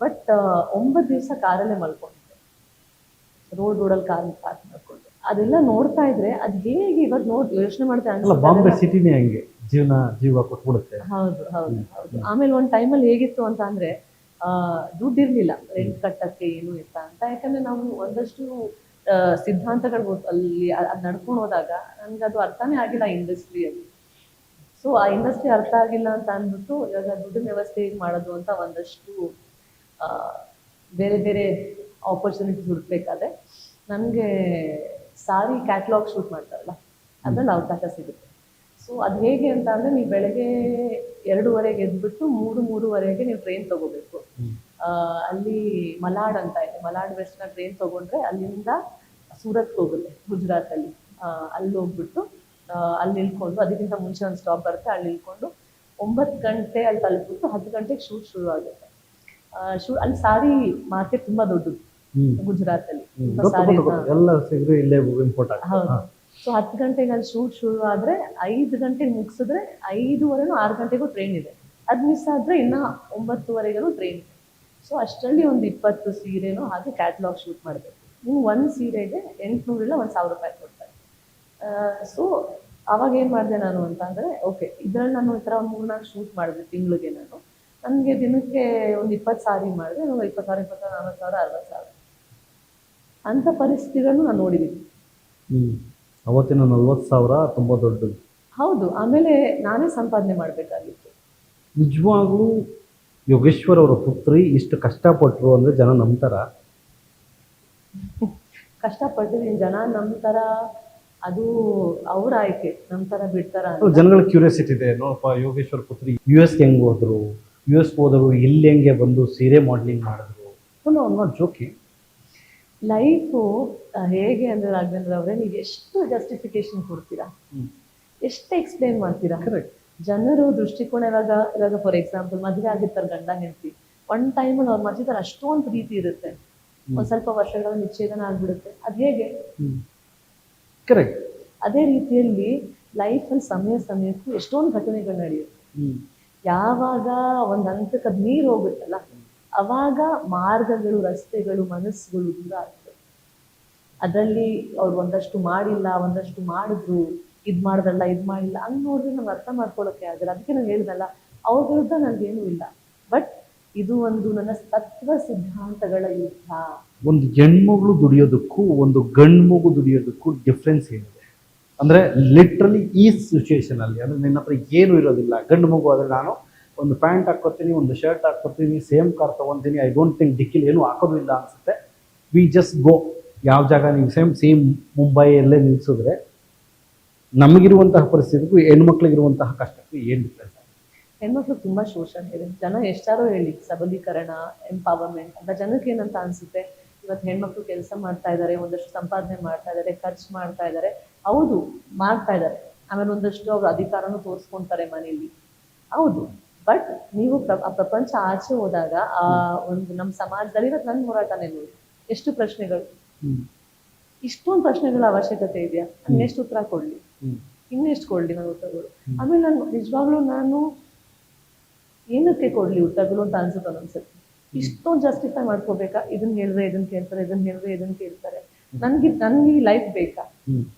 ಬಟ್ 9 ದಿವಸ ಕಾರಲ್ಲೇ ಮಲ್ಕೊಂಡಿದ್ದೆ, ರೋಡಲ್ಲಿ ಕಾರ್ ಮಾಡ್ಕೊಂಡು. ಅದೆಲ್ಲ ನೋಡ್ತಾ ಇದ್ರೆ ಅದ್ ಹೇಗೆ ಇವಾಗ ಯೋಚನೆ ಮಾಡ್ತಾ ಬಾಂಬೆ ಸಿಟಿನೇ ಹಂಗೆ ಜೀವ ಕೊಟ್ಬಿಡುತ್ತೆ. ಹೌದು ಹೌದು ಹೌದು. ಆಮೇಲೆ ಒಂದ್ ಟೈಮಲ್ಲಿ ಹೇಗಿತ್ತು ಅಂತ ಅಂದ್ರೆ, ದುಡ್ಡಿರ್ಲಿಲ್ಲ ರೆಂಟ್ ಕಟ್ಟಕ್ಕೆ ಏನು ಇಲ್ಲ ಅಂತ. ಯಾಕಂದ್ರೆ ನಾವು ಒಂದಷ್ಟು ಸಿದ್ಧಾಂತಗಳು ಅಲ್ಲಿ ಅದು ನಡ್ಕೊಂಡು ಹೋದಾಗ ನನ್ಗೆ ಅದು ಅರ್ಥನೇ ಆಗಿಲ್ಲ ಇಂಡಸ್ಟ್ರಿಯಲ್ಲಿ. ಸೊ ಆ ಇಂಡಸ್ಟ್ರಿ ಅರ್ಥ ಆಗಿಲ್ಲ ಅಂತ ಅಂದ್ಬಿಟ್ಟು ಇವಾಗ ದುಡ್ಡಿನ ವ್ಯವಸ್ಥೆ ಹೇಗೆ ಮಾಡೋದು ಅಂತ ಒಂದಷ್ಟು ಆ, ಬೇರೆ ಬೇರೆ ಆಪರ್ಚುನಿಟೀಸ್ ಹುಡುಕ್ಬೇಕಾದ್ರೆ ನನಗೆ ಸಾರಿ ಕ್ಯಾಟ್ಲಾಗ್ ಶೂಟ್ ಮಾಡ್ತಾರಲ್ಲ ಅದ್ರಲ್ಲಿ ಅವಕಾಶ ಸಿಗುತ್ತೆ. ಸೊ ಅದು ಹೇಗೆ ಅಂತ ಅಂದರೆ ನೀವು ಬೆಳಗ್ಗೆ 2:30ಗೆ ಎದ್ಬಿಟ್ಟು 3:30ವರೆಗೆ ನೀವು ಟ್ರೈನ್ ತೊಗೋಬೇಕು. ಅಲ್ಲಿ ಮಲಾಡ್ ಅಂತ ಇದೆ, ಮಲಾಡ್ ವೆಸ್ಟ್ನ ಟ್ರೈನ್ ತೊಗೊಂಡ್ರೆ ಅಲ್ಲಿಂದ ಸೂರತ್ಗೆ ಹೋಗುತ್ತೆ ಗುಜರಾತಲ್ಲಿ. ಅಲ್ಲಿ ಹೋಗ್ಬಿಟ್ಟು ಅಲ್ಲಿ ನಿಲ್ಕೊಂಡು, ಅದಕ್ಕಿಂತ ಮುಂಚೆ ಒಂದು ಸ್ಟಾಪ್ ಬರುತ್ತೆ, ಅಲ್ಲಿ ನಿಲ್ಕೊಂಡು 9 ಗಂಟೆ ಅಲ್ಲಿ ತಲುಪಿಬಿಟ್ಟು 10 ಗಂಟೆಗೆ ಶೂಟ್ ಶುರು ಆಗುತ್ತೆ. ಅಲ್ಲಿ ಸಾರಿ ಮಾರ್ಕೆಟ್ ತುಂಬಾ ದೊಡ್ಡದು ಗುಜರಾತಲ್ಲಿ. ಎಲ್ಲ ಸಿಗರು ಇಲ್ಲೇ ಇಂಪೋರ್ಟ್ ಆಗುತ್ತೆ. ಹೌದು. ಸೊ 10 ಗಂಟೆಗೆ ಅಲ್ಲಿ ಶೂಟ್ ಶುರು ಆದ್ರೆ 5 ಗಂಟೆಗೆ ಮುಗಿಸಿದ್ರೆ 5:15 6 ಗಂಟೆಗೂ ಟ್ರೈನ್ ಇದೆ. ಅದು ಮಿಸ್ ಆದ್ರೆ ಇನ್ನ 9:30ಗೂ ಟ್ರೈನ್ ಇದೆ. ಸೊ ಅಷ್ಟರಲ್ಲಿ ಒಂದು 20 ಸೀರೆನೋ ಹಾಗೆ ಕ್ಯಾಟ್ಲಾಗ್ ಶೂಟ್ ಮಾಡಬೇಕು. ನೀವು ಒಂದು ಸೀರೆಗೆ 800 ಇಲ್ಲ 1,000 ರೂಪಾಯಿ ಕೊಡ್ತಾರೆ. ಸೊ ಅವಾಗ ಏನು ಮಾಡಿದೆ ನಾನು ಅಂತ ಅಂದರೆ, ಓಕೆ ಇದರಲ್ಲಿ ನಾನು ಈ ಥರ ಒಂದು 3-4 ಶೂಟ್ ಮಾಡಿದೆ ತಿಂಗಳಿಗೆ. ನನಗೆ ದಿನಕ್ಕೆ ಒಂದು 20 ಸಾರಿ ಮಾಡಿದೆ, ನನಗೆ 20,000, 20,000, 40,000, 60,000 ಅಂಥ ಪರಿಸ್ಥಿತಿಗಳನ್ನು ನಾನು ನೋಡಿದ್ದೀನಿ. ಅವತ್ತಿನ 40,000 ತುಂಬ ದೊಡ್ಡದು. ಹೌದು. ಆಮೇಲೆ ನಾನೇ ಸಂಪಾದನೆ ಮಾಡಬೇಕಾಗಿತ್ತು. ನಿಜವಾಗ್ಲೂ ಯೋಗೇಶ್ವರ್ ಅವರ ಪುತ್ರಿ ಇಷ್ಟು ಕಷ್ಟಪಟ್ಟರು ಅಂದರೆ ಜನ ನಂಬ್ತಾರ? ಕಷ್ಟಪಟ್ಟಿದ್ದೀನಿ, ಜನ ನಂಬ್ತಾರ, ಅದು ಅವ್ರ ಆಯ್ಕೆ, ನಂಬ್ತಾರ ಬಿಡ್ತಾರ. ಜನಗಳ ಕ್ಯೂರಿಯಾಸಿಟಿ ಇದೆ, ನೋಡಪ್ಪ ಯೋಗೇಶ್ವರ್ ಪುತ್ರಿ US ಹೆಂಗೆ ಹೋದ್ರು, US ಹೋದರು, ಇಲ್ಲಿ ಹೆಂಗೆ ಬಂದು ಸೀರೆ ಮಾಡಲಿಂಗ್ ಮಾಡಿದ್ರು. Not joking. ಲೈಫು ಹೇಗೆ ಅಂದರೆ ರಾಘವೇಂದ್ರ ಅವರೇ, ನೀವು ಎಷ್ಟು ಜಸ್ಟಿಫಿಕೇಶನ್ ಕೊಡ್ತೀರಾ, ಎಷ್ಟು ಎಕ್ಸ್ಪ್ಲೇನ್ ಮಾಡ್ತೀರಾ. ಜನರು ದೃಷ್ಟಿಕೋನ ಇವಾಗ ಫಾರ್ ಎಕ್ಸಾಂಪಲ್ ಮದುವೆ ಆಗಿರ್ತಾರೆ ಗಂಡ ಹೆಂಡತಿ, ಒನ್ ಟೈಮಲ್ಲಿ ಅವ್ರ ಮಧ್ಯದಲ್ಲಿ ಅಷ್ಟೊಂದು ಪ್ರೀತಿ ಇರುತ್ತೆ, ಒಂದು ಸ್ವಲ್ಪ ವರ್ಷಗಳ ನಿಶ್ಚೇದನ ಆಗ್ಬಿಡುತ್ತೆ. ಅದು ಹೇಗೆ? ಕರೆಕ್ಟ್. ಅದೇ ರೀತಿಯಲ್ಲಿ ಲೈಫಲ್ಲಿ ಸಮಯಕ್ಕೂ ಎಷ್ಟೊಂದು ಘಟನೆಗಳು ನಡೆಯುತ್ತೆ. ಯಾವಾಗ ಒಂದು ಹಂತಕ್ಕೆ ಅದು ನೀರು ಹೋಗುತ್ತಲ್ಲ, ಅವಾಗ ಮಾರ್ಗಗಳು, ರಸ್ತೆಗಳು, ಮನಸ್ಸುಗಳು ದೂರ ಆಗ್ತದೆ. ಅದರಲ್ಲಿ ಅವ್ರು ಒಂದಷ್ಟು ಮಾಡಿಲ್ಲ, ಒಂದಷ್ಟು ಮಾಡಿದ್ರು, ಇದು ಮಾಡ್ದಲ್ಲ, ಇದು ಮಾಡಿಲ್ಲ, ಹಂಗೆ ನೋಡಿದ್ರೆ ನಮ್ಗೆ ಅರ್ಥ ಮಾಡ್ಕೊಳ್ಳೋಕೆ ಆಗಲ್ಲ. ಅದಕ್ಕೆ ನಾನು ಹೇಳ್ದಲ್ಲ, ಅವ್ರ ವಿರುದ್ಧ ನನಗೇನೂ ಇಲ್ಲ, ಬಟ್ ಇದು ಒಂದು ನನ್ನ ತತ್ವ ಸಿದ್ಧಾಂತಗಳ ಯುದ್ಧ. ಒಂದು ಹೆಣ್ಮಗಳು ದುಡಿಯೋದಕ್ಕೂ ಒಂದು ಗಂಡು ಮಗು ದುಡಿಯೋದಕ್ಕೂ ಡಿಫ್ರೆನ್ಸ್ ಏನಿದೆ ಅಂದರೆ, ಲಿಟ್ರಲಿ ಈ ಸಿಚುವೇಶನ್ ಅಲ್ಲಿ ಅಂದರೆ ನಿನ್ನ ಹತ್ರ ಏನೂ ಇರೋದಿಲ್ಲ. ಗಂಡು ಮಗು ಆದರೆ ನಾನು ಒಂದು ಪ್ಯಾಂಟ್ ಹಾಕ್ಕೊತೀನಿ, ಒಂದು ಶರ್ಟ್ ಹಾಕ್ಕೊತೀನಿ, ಸೇಮ್ ಕಾರ್ ತೊಗೊತೀನಿ, ಐ ಡೋಂಟ್ ಥಿಂಕ್ ಡಿಕ್ಕಿಲಿ ಏನೂ ಹಾಕೋದು ಇಲ್ಲ ಅನಿಸುತ್ತೆ. ವಿ ಜಸ್ಟ್ ಗೋ, ಯಾವ ಜಾಗ ನೀವು ಸೇಮ್ ಮುಂಬೈಯಲ್ಲೇ ನಿಲ್ಲಿಸಿದ್ರೆ ನಮಗಿರುವಂತಹ ಪರಿಸ್ಥಿತಿಗೂ ಹೆಣ್ಮಕ್ಳಿಗಿರುವಂತಹ ಕಷ್ಟಕ್ಕೂ ಏನು ಡಿಫ್ರೆನ್ಸ್? ಹೆಣ್ಮಕ್ಳು ತುಂಬ ಶೋಷಣೆ ಇದೆ. ಜನ ಎಷ್ಟಾರೋ ಹೇಳಿ ಸಬಲೀಕರಣ, ಎಂಪವರ್ಮೆಂಟ್ ಅಂತ, ಜನಕ್ಕೆ ಏನಂತ ಅನಿಸುತ್ತೆ, ಇವತ್ತು ಹೆಣ್ಮಕ್ಳು ಕೆಲಸ ಮಾಡ್ತಾ ಇದ್ದಾರೆ, ಒಂದಷ್ಟು ಸಂಪಾದನೆ ಮಾಡ್ತಾ ಇದ್ದಾರೆ, ಖರ್ಚು ಮಾಡ್ತಾ ಇದ್ದಾರೆ. ಹೌದು, ಮಾಡ್ತಾ ಇದ್ದಾರೆ. ಆಮೇಲೆ ಒಂದಷ್ಟು ಅವ್ರ ಅಧಿಕಾರನೂ ತೋರಿಸ್ಕೊಳ್ತಾರೆ ಮನೆಯಲ್ಲಿ, ಹೌದು. ಬಟ್ ನೀವು ಆ ಪ್ರಪಂಚ ಆಚೆ ಹೋದಾಗ ಆ ಒಂದು ನಮ್ಮ ಸಮಾಜದಲ್ಲಿ ಇವತ್ತು ನನ್ನ ಹೋರಾಟನೇ ನೋಡಿ, ಎಷ್ಟು ಪ್ರಶ್ನೆಗಳು, ಇಷ್ಟೊಂದು ಪ್ರಶ್ನೆಗಳ ಅವಶ್ಯಕತೆ ಇದೆಯಾ? ಇನ್ನೆಷ್ಟು ಉತ್ತರ ಕೊಡ್ಲಿ, ಇನ್ನೆಷ್ಟು ಕೊಡ್ಲಿ ನಾನು ಉತ್ತರಗಳು? ಆಮೇಲೆ ನಾನು ಏನಕ್ಕೆ ಕೊಡ್ಲಿ ಉತ್ತರಗಳು ಅಂತ ಅನ್ಸುತ್ತೆ ಒಂದೊಂದ್ಸತಿ. ಇಷ್ಟೊಂದು ಜಸ್ಟಿಫೈ ಮಾಡ್ಕೋಬೇಕಾ? ಇದನ್ನ ಹೇಳಿದ್ರೆ ಇದನ್ನ ಕೇಳ್ತಾರೆ, ಇದನ್ನ ಹೇಳಿದ್ರೆ ಇದನ್ನ ಕೇಳ್ತಾರೆ. ನನ್ಗೆ ಈ ಲೈಫ್ ಬೇಕಾ?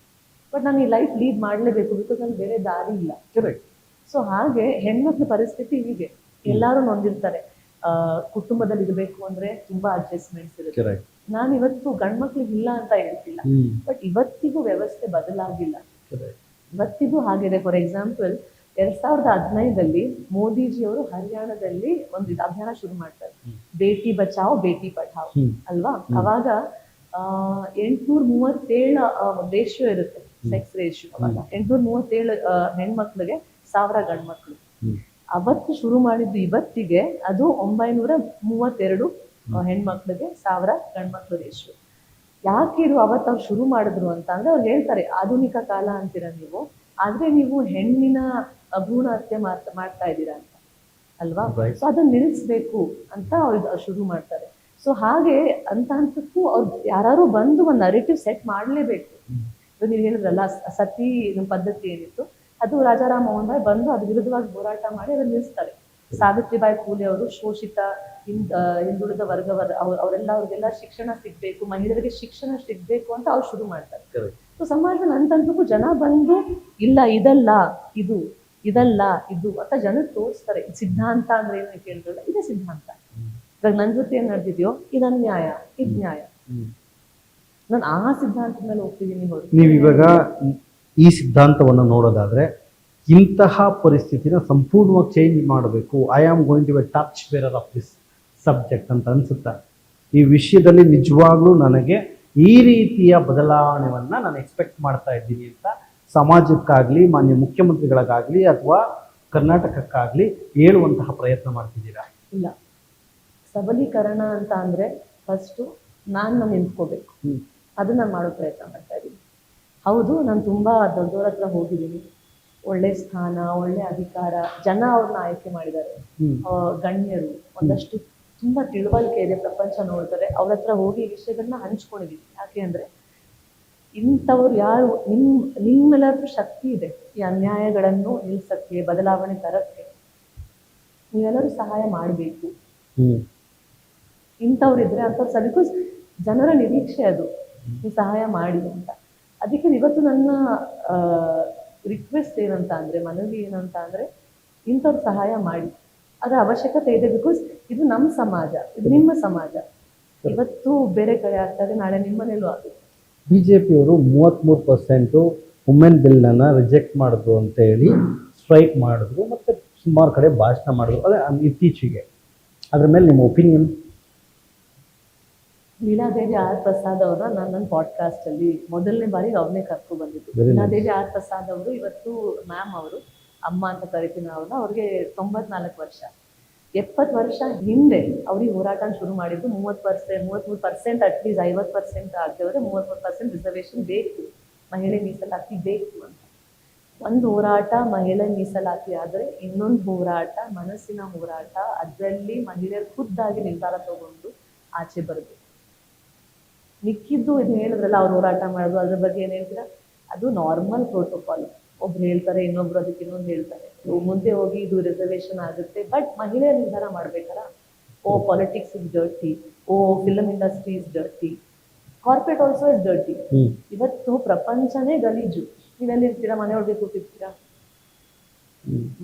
ಬಟ್ ನಾನು ಈ ಲೈಫ್ ಲೀಡ್ ಮಾಡಲೇಬೇಕು, ಬಿಕಾಸ್ ನನ್ಗೆ ಬೇರೆ ದಾರಿ ಇಲ್ಲ. ಸೊ ಹಾಗೆ ಹೆಣ್ಮಕ್ಳ ಪರಿಸ್ಥಿತಿ ಹೀಗೆ, ಎಲ್ಲರೂ ನೊಂದಿರ್ತಾರೆ. ಕುಟುಂಬದಲ್ಲಿ ಇರಬೇಕು ಅಂದ್ರೆ ತುಂಬಾ ಅಡ್ಜಸ್ಟ್ಮೆಂಟ್ಸ್ ಇರುತ್ತೆ. ನಾನು ಇವತ್ತು ಗಂಡ್ ಮಕ್ಳಿಗೆ ಇಲ್ಲ ಅಂತ ಹೇಳ್ತಿಲ್ಲ, ಬಟ್ ಇವತ್ತಿಗೂ ವ್ಯವಸ್ಥೆ ಬದಲಾಗಿಲ್ಲ, ಇವತ್ತಿಗೂ ಹಾಗಿದೆ. ಫಾರ್ ಎಕ್ಸಾಂಪಲ್ 2015 ಮೋದಿಜಿಯವರು ಹರಿಯಾಣದಲ್ಲಿ ಒಂದು ಅಭಿಯಾನ ಶುರು ಮಾಡ್ತಾರೆ, ಬೇಟಿ ಬಚಾವ್ ಬೇಟಿ ಪಢಾವ್ ಅಲ್ವಾ? ಅವಾಗ 837 ರೇಷಿಯೋ ಇರುತ್ತೆ, ಸೆಕ್ಸ್ ರೇಷಿಯೋ. ಅವಾಗ 837 ಹೆಣ್ಮಕ್ಳಿಗೆ 1000 ಗಂಡ್ ಮಕ್ಳು. ಅವತ್ತು ಶುರು ಮಾಡಿದ್ದು ಇವತ್ತಿಗೆ ಅದು 932 ಹೆಣ್ಮಕ್ಳಿಗೆ 1000 ಗಂಡ್ಮಕ್ಳು ರೇಷಿಯೋ. ಯಾಕೆ ಇದು ಅವತ್ತು ಅವ್ರು ಶುರು ಮಾಡಿದ್ರು ಅಂತ ಅಂದ್ರೆ, ಅವ್ರು ಹೇಳ್ತಾರೆ ಆಧುನಿಕ ಕಾಲ ಅಂತೀರ ನೀವು, ಆದ್ರೆ ನೀವು ಹೆಣ್ಣಿನ ಭ್ರೂಣ ಹತ್ಯೆ ಮಾಡ್ತಾ ಇದ್ದೀರಾ ಅಂತ ಅಲ್ವಾ? ಸೊ ಅದನ್ನ ನಿಲ್ಲಿಸ್ಬೇಕು ಅಂತ ಅವ್ರು ಶುರು ಮಾಡ್ತಾರೆ. ಸೊ ಹಾಗೆ ಹಂತಕ್ಕೂ ಅವ್ರು ಯಾರು ಬಂದು ಒಂದು ನರೇಟಿವ್ ಸೆಟ್ ಮಾಡಲೇಬೇಕು. ನೀವು ಹೇಳಿದ್ರಲ್ಲ ಸತಿ ಪದ್ಧತಿ ಏನಿತ್ತು, ಅದು ರಾಜಾರಾಮ್ ಮೋಹನ್ ರಾಯ್ ಬಂದು ಅದ್ರ ವಿರುದ್ಧವಾಗಿ ಹೋರಾಟ ಮಾಡಿ ಅದನ್ನ ನಿಲ್ಲಿಸ್ತಾರೆ. ಸಾವಿತ್ರಿಬಾಯಿ ಫೂಲೆ ಅವರು ಶೋಷಿತ ಹಿಂದುಳಿದ ಅವ್ರಿಗೆಲ್ಲ ಶಿಕ್ಷಣ ಸಿಗ್ಬೇಕು, ಮಹಿಳೆಯರಿಗೆ ಶಿಕ್ಷಣ ಸಿಗ್ಬೇಕು ಅಂತ ಅವ್ರು ಶುರು ಮಾಡ್ತಾರೆ. ಸೊ ಸಮಾಜದಲ್ಲಿ ಅಂತಂದ್ರೂ ಜನ ಬಂದು ಇಲ್ಲ ಇದಲ್ಲ ಇದು ಅಂತ ಜನಕ್ಕೆ ತೋರಿಸ್ತಾರೆ. ಸಿದ್ಧಾಂತ ಅಂದ್ರೆ ಏನು ಕೇಳಿದ್ರಲ್ಲ, ಇದೇ ಸಿದ್ಧಾಂತ. ಇವಾಗ ನನ್ನ ಜೊತೆ ಏನ್ ನಡೆದಿದ್ಯೋ ಇದು ಅನ್ಯಾಯ, ಇದು ನ್ಯಾಯ. ನಾನು ಆ ಸಿದ್ಧಾಂತದ ಮೇಲೆ ಹೋಗ್ತಿದ್ದೀನಿ ಹೊರತು ನೀವು ಇವಾಗ ಈ ಸಿದ್ಧಾಂತವನ್ನು ನೋಡೋದಾದ್ರೆ ಇಂತಹ ಪರಿಸ್ಥಿತಿನ ಸಂಪೂರ್ಣವಾಗಿ ಚೇಂಜ್ ಮಾಡಬೇಕು. I am going to be torch bearer of this subject ಅಂತ ಅನ್ಸುತ್ತಾ? ಈ ವಿಷಯದಲ್ಲಿ ನಿಜವಾಗ್ಲೂ ನನಗೆ ಈ ರೀತಿಯ ಬದಲಾವಣೆಯನ್ನ ನಾನು ಎಕ್ಸ್ಪೆಕ್ಟ್ ಮಾಡ್ತಾ ಇದ್ದೀನಿ ಅಂತ ಸಮಾಜಕ್ಕಾಗ್ಲಿ, ಮಾನ್ಯ ಮುಖ್ಯಮಂತ್ರಿಗಳಿಗಾಗ್ಲಿ ಅಥವಾ ಕರ್ನಾಟಕಕ್ಕಾಗ್ಲಿ ಹೇಳುವಂತಹ ಪ್ರಯತ್ನ ಮಾಡ್ತಿದ್ದೀರಾ? ಇಲ್ಲ. ಸಬಲೀಕರಣ ಅಂತ ಅಂದ್ರೆ ಫಸ್ಟು ನಾನು ನಿಂತ್ಕೋಬೇಕು, ಅದನ್ನ ನಾನು ಮಾಡೋ ಪ್ರಯತ್ನ ಮಾಡ್ತಾ ಇದ್ದೀನಿ. ಹೌದು, ನಾನು ತುಂಬಾ ದೊಡ್ಡವ್ರ ಹತ್ರ ಹೋಗಿದ್ದೀನಿ, ಒಳ್ಳೆ ಸ್ಥಾನ, ಒಳ್ಳೆ ಅಧಿಕಾರ, ಜನ ಅವ್ರನ್ನ ಆಯ್ಕೆ ಮಾಡಿದ್ದಾರೆ, ಗಣ್ಯರು, ಒಂದಷ್ಟು ತುಂಬಾ ತಿಳುವಳಿಕೆ ಇದೆ, ಪ್ರಪಂಚ ನೋಡ್ತಾರೆ, ಅವ್ರ ಹತ್ರ ಹೋಗಿ ಈ ವಿಷಯಗಳನ್ನ ಹಂಚ್ಕೊಂಡಿದೀವಿ. ಯಾಕೆ ಅಂದ್ರೆ ಇಂಥವ್ರು ಯಾರು ನಿಮ್ಮೆಲ್ಲರಿಗೂ ಶಕ್ತಿ ಇದೆ ಈ ಅನ್ಯಾಯಗಳನ್ನು ನಿಲ್ಸಕ್ಕೆ, ಬದಲಾವಣೆ ತರಕ್ಕೆ. ನೀವೆಲ್ಲರೂ ಸಹಾಯ ಮಾಡಬೇಕು. ಇಂಥವ್ರು ಇದ್ರೆ ಅಂಥವ್ರು ಸಹ, ಬಿಕಾಸ್ ಜನರ ನಿರೀಕ್ಷೆ ಅದು, ನೀವು ಸಹಾಯ ಮಾಡಿ ಅಂತ. ಅದಕ್ಕೆ ಇವತ್ತು ನನ್ನ ರಿಕ್ವೆಸ್ಟ್ ಏನಂತ ಅಂದ್ರೆ, ಮನವಿ ಏನಂತ ಅಂದ್ರೆ, ಇಂಥವ್ರು ಸಹಾಯ ಮಾಡಿ, ಅದರ ಅವಶ್ಯಕತೆ ಇದೆ. ಬಿಕಾಸ್ ಇದು ನಮ್ಮ ಸಮಾಜ, ಇದು ನಿಮ್ಮ ಸಮಾಜ. ಇವತ್ತು ಬೇರೆ ಕಡೆ ಆಗ್ತದೆ, ನಾಳೆ ನಿಮ್ಮನೇಲೂ ಆಗುತ್ತೆ. ಬಿಜೆಪಿಯವರು 33% ವುಮೆನ್ ಬಿಲ್ನ ರಿಜೆಕ್ಟ್ ಮಾಡಿದ್ರು ಅಂತ ಹೇಳಿ ಸ್ಟ್ರೈಕ್ ಮಾಡಿದ್ರು, ಮತ್ತೆ ಸುಮಾರು ಕಡೆ ಭಾಷಣ ಮಾಡಿದ್ರು. ಅದೇ ಇತ್ತೀಚೆಗೆ ಅದ್ರ ಮೇಲೆ ನಿಮ್ಮ ಒಪಿನಿಯನ್? ಲೀಲಾದೇವಿ ಆರ್ ಪ್ರಸಾದ್ ಅವ್ರನ್ನ ನಾನು ನನ್ನ ಪಾಡ್ಕಾಸ್ಟ್ ಅಲ್ಲಿ ಮೊದಲನೇ ಬಾರಿಗೆ ಅವ್ರನ್ನೇ ಕರ್ಕೊಂಡು ಬಂದಿದ್ದು. Very nice. Leeladevi R Prasad ಅವರು ಇವತ್ತು ಮ್ಯಾಮ್, ಅವರು ಅಮ್ಮ ಅಂತ ಕರಿತೀನಿ ಅವ್ರನ್ನ. ಅವ್ರಿಗೆ 94 ವರ್ಷ. 70 ವರ್ಷ ಹಿಂದೆ ಅವ್ರಿಗೆ ಹೋರಾಟ ಶುರು ಮಾಡಿದ್ದು 33%, ಅಟ್ಲೀಸ್ಟ್ 50% ಆಗದವ್ರೆ 33% ರಿಸರ್ವೇಶನ್ ಬೇಕು, ಮಹಿಳೆ ಮೀಸಲಾತಿ ಬೇಕು ಅಂತ. ಒಂದು ಹೋರಾಟ ಮಹಿಳೆ ಮೀಸಲಾತಿ ಆದರೆ ಇನ್ನೊಂದು ಹೋರಾಟ ಮನಸ್ಸಿನ ಹೋರಾಟ. ಅದರಲ್ಲಿ ಮಹಿಳೆಯರು ಖುದ್ದಾಗಿ ನಿರ್ಧಾರ ತಗೊಂಡು ಆಚೆ ಬರಬೇಕು. ಮಿಕ್ಕಿದ್ದು ಇದು ಹೇಳಿದ್ರಲ್ಲ, ಅವ್ರು ಹೋರಾಟ ಮಾಡೋದು, ಅದ್ರ ಬಗ್ಗೆ ಏನ್ ಹೇಳ್ತೀರಾ? ಅದು ನಾರ್ಮಲ್ ಪ್ರೋಟೋಕಾಲ್. ಒಬ್ರು ಹೇಳ್ತಾರೆ, ಇನ್ನೊಬ್ರು ಅದಕ್ಕೆ ಇನ್ನೊಂದು ಹೇಳ್ತಾರೆ. ಮುಂದೆ ಹೋಗಿ ಇದು ರಿಸರ್ವೇಶನ್ ಆಗುತ್ತೆ, ಬಟ್ ಮಹಿಳೆಯ ನಿರ್ಧಾರ ಮಾಡ್ಬೇಕಲ್ಲ. Oh politics is dirty, oh film industry is dirty, corporate also is dirty. ಇವತ್ತು ಪ್ರಪಂಚನೇ ಗಲೀಜು. ನೀವೆಲ್ಲಿರ್ತೀರಾ? ಮನೆ ಒಳಗೆ ಕೂತಿರ್ತೀರಾ?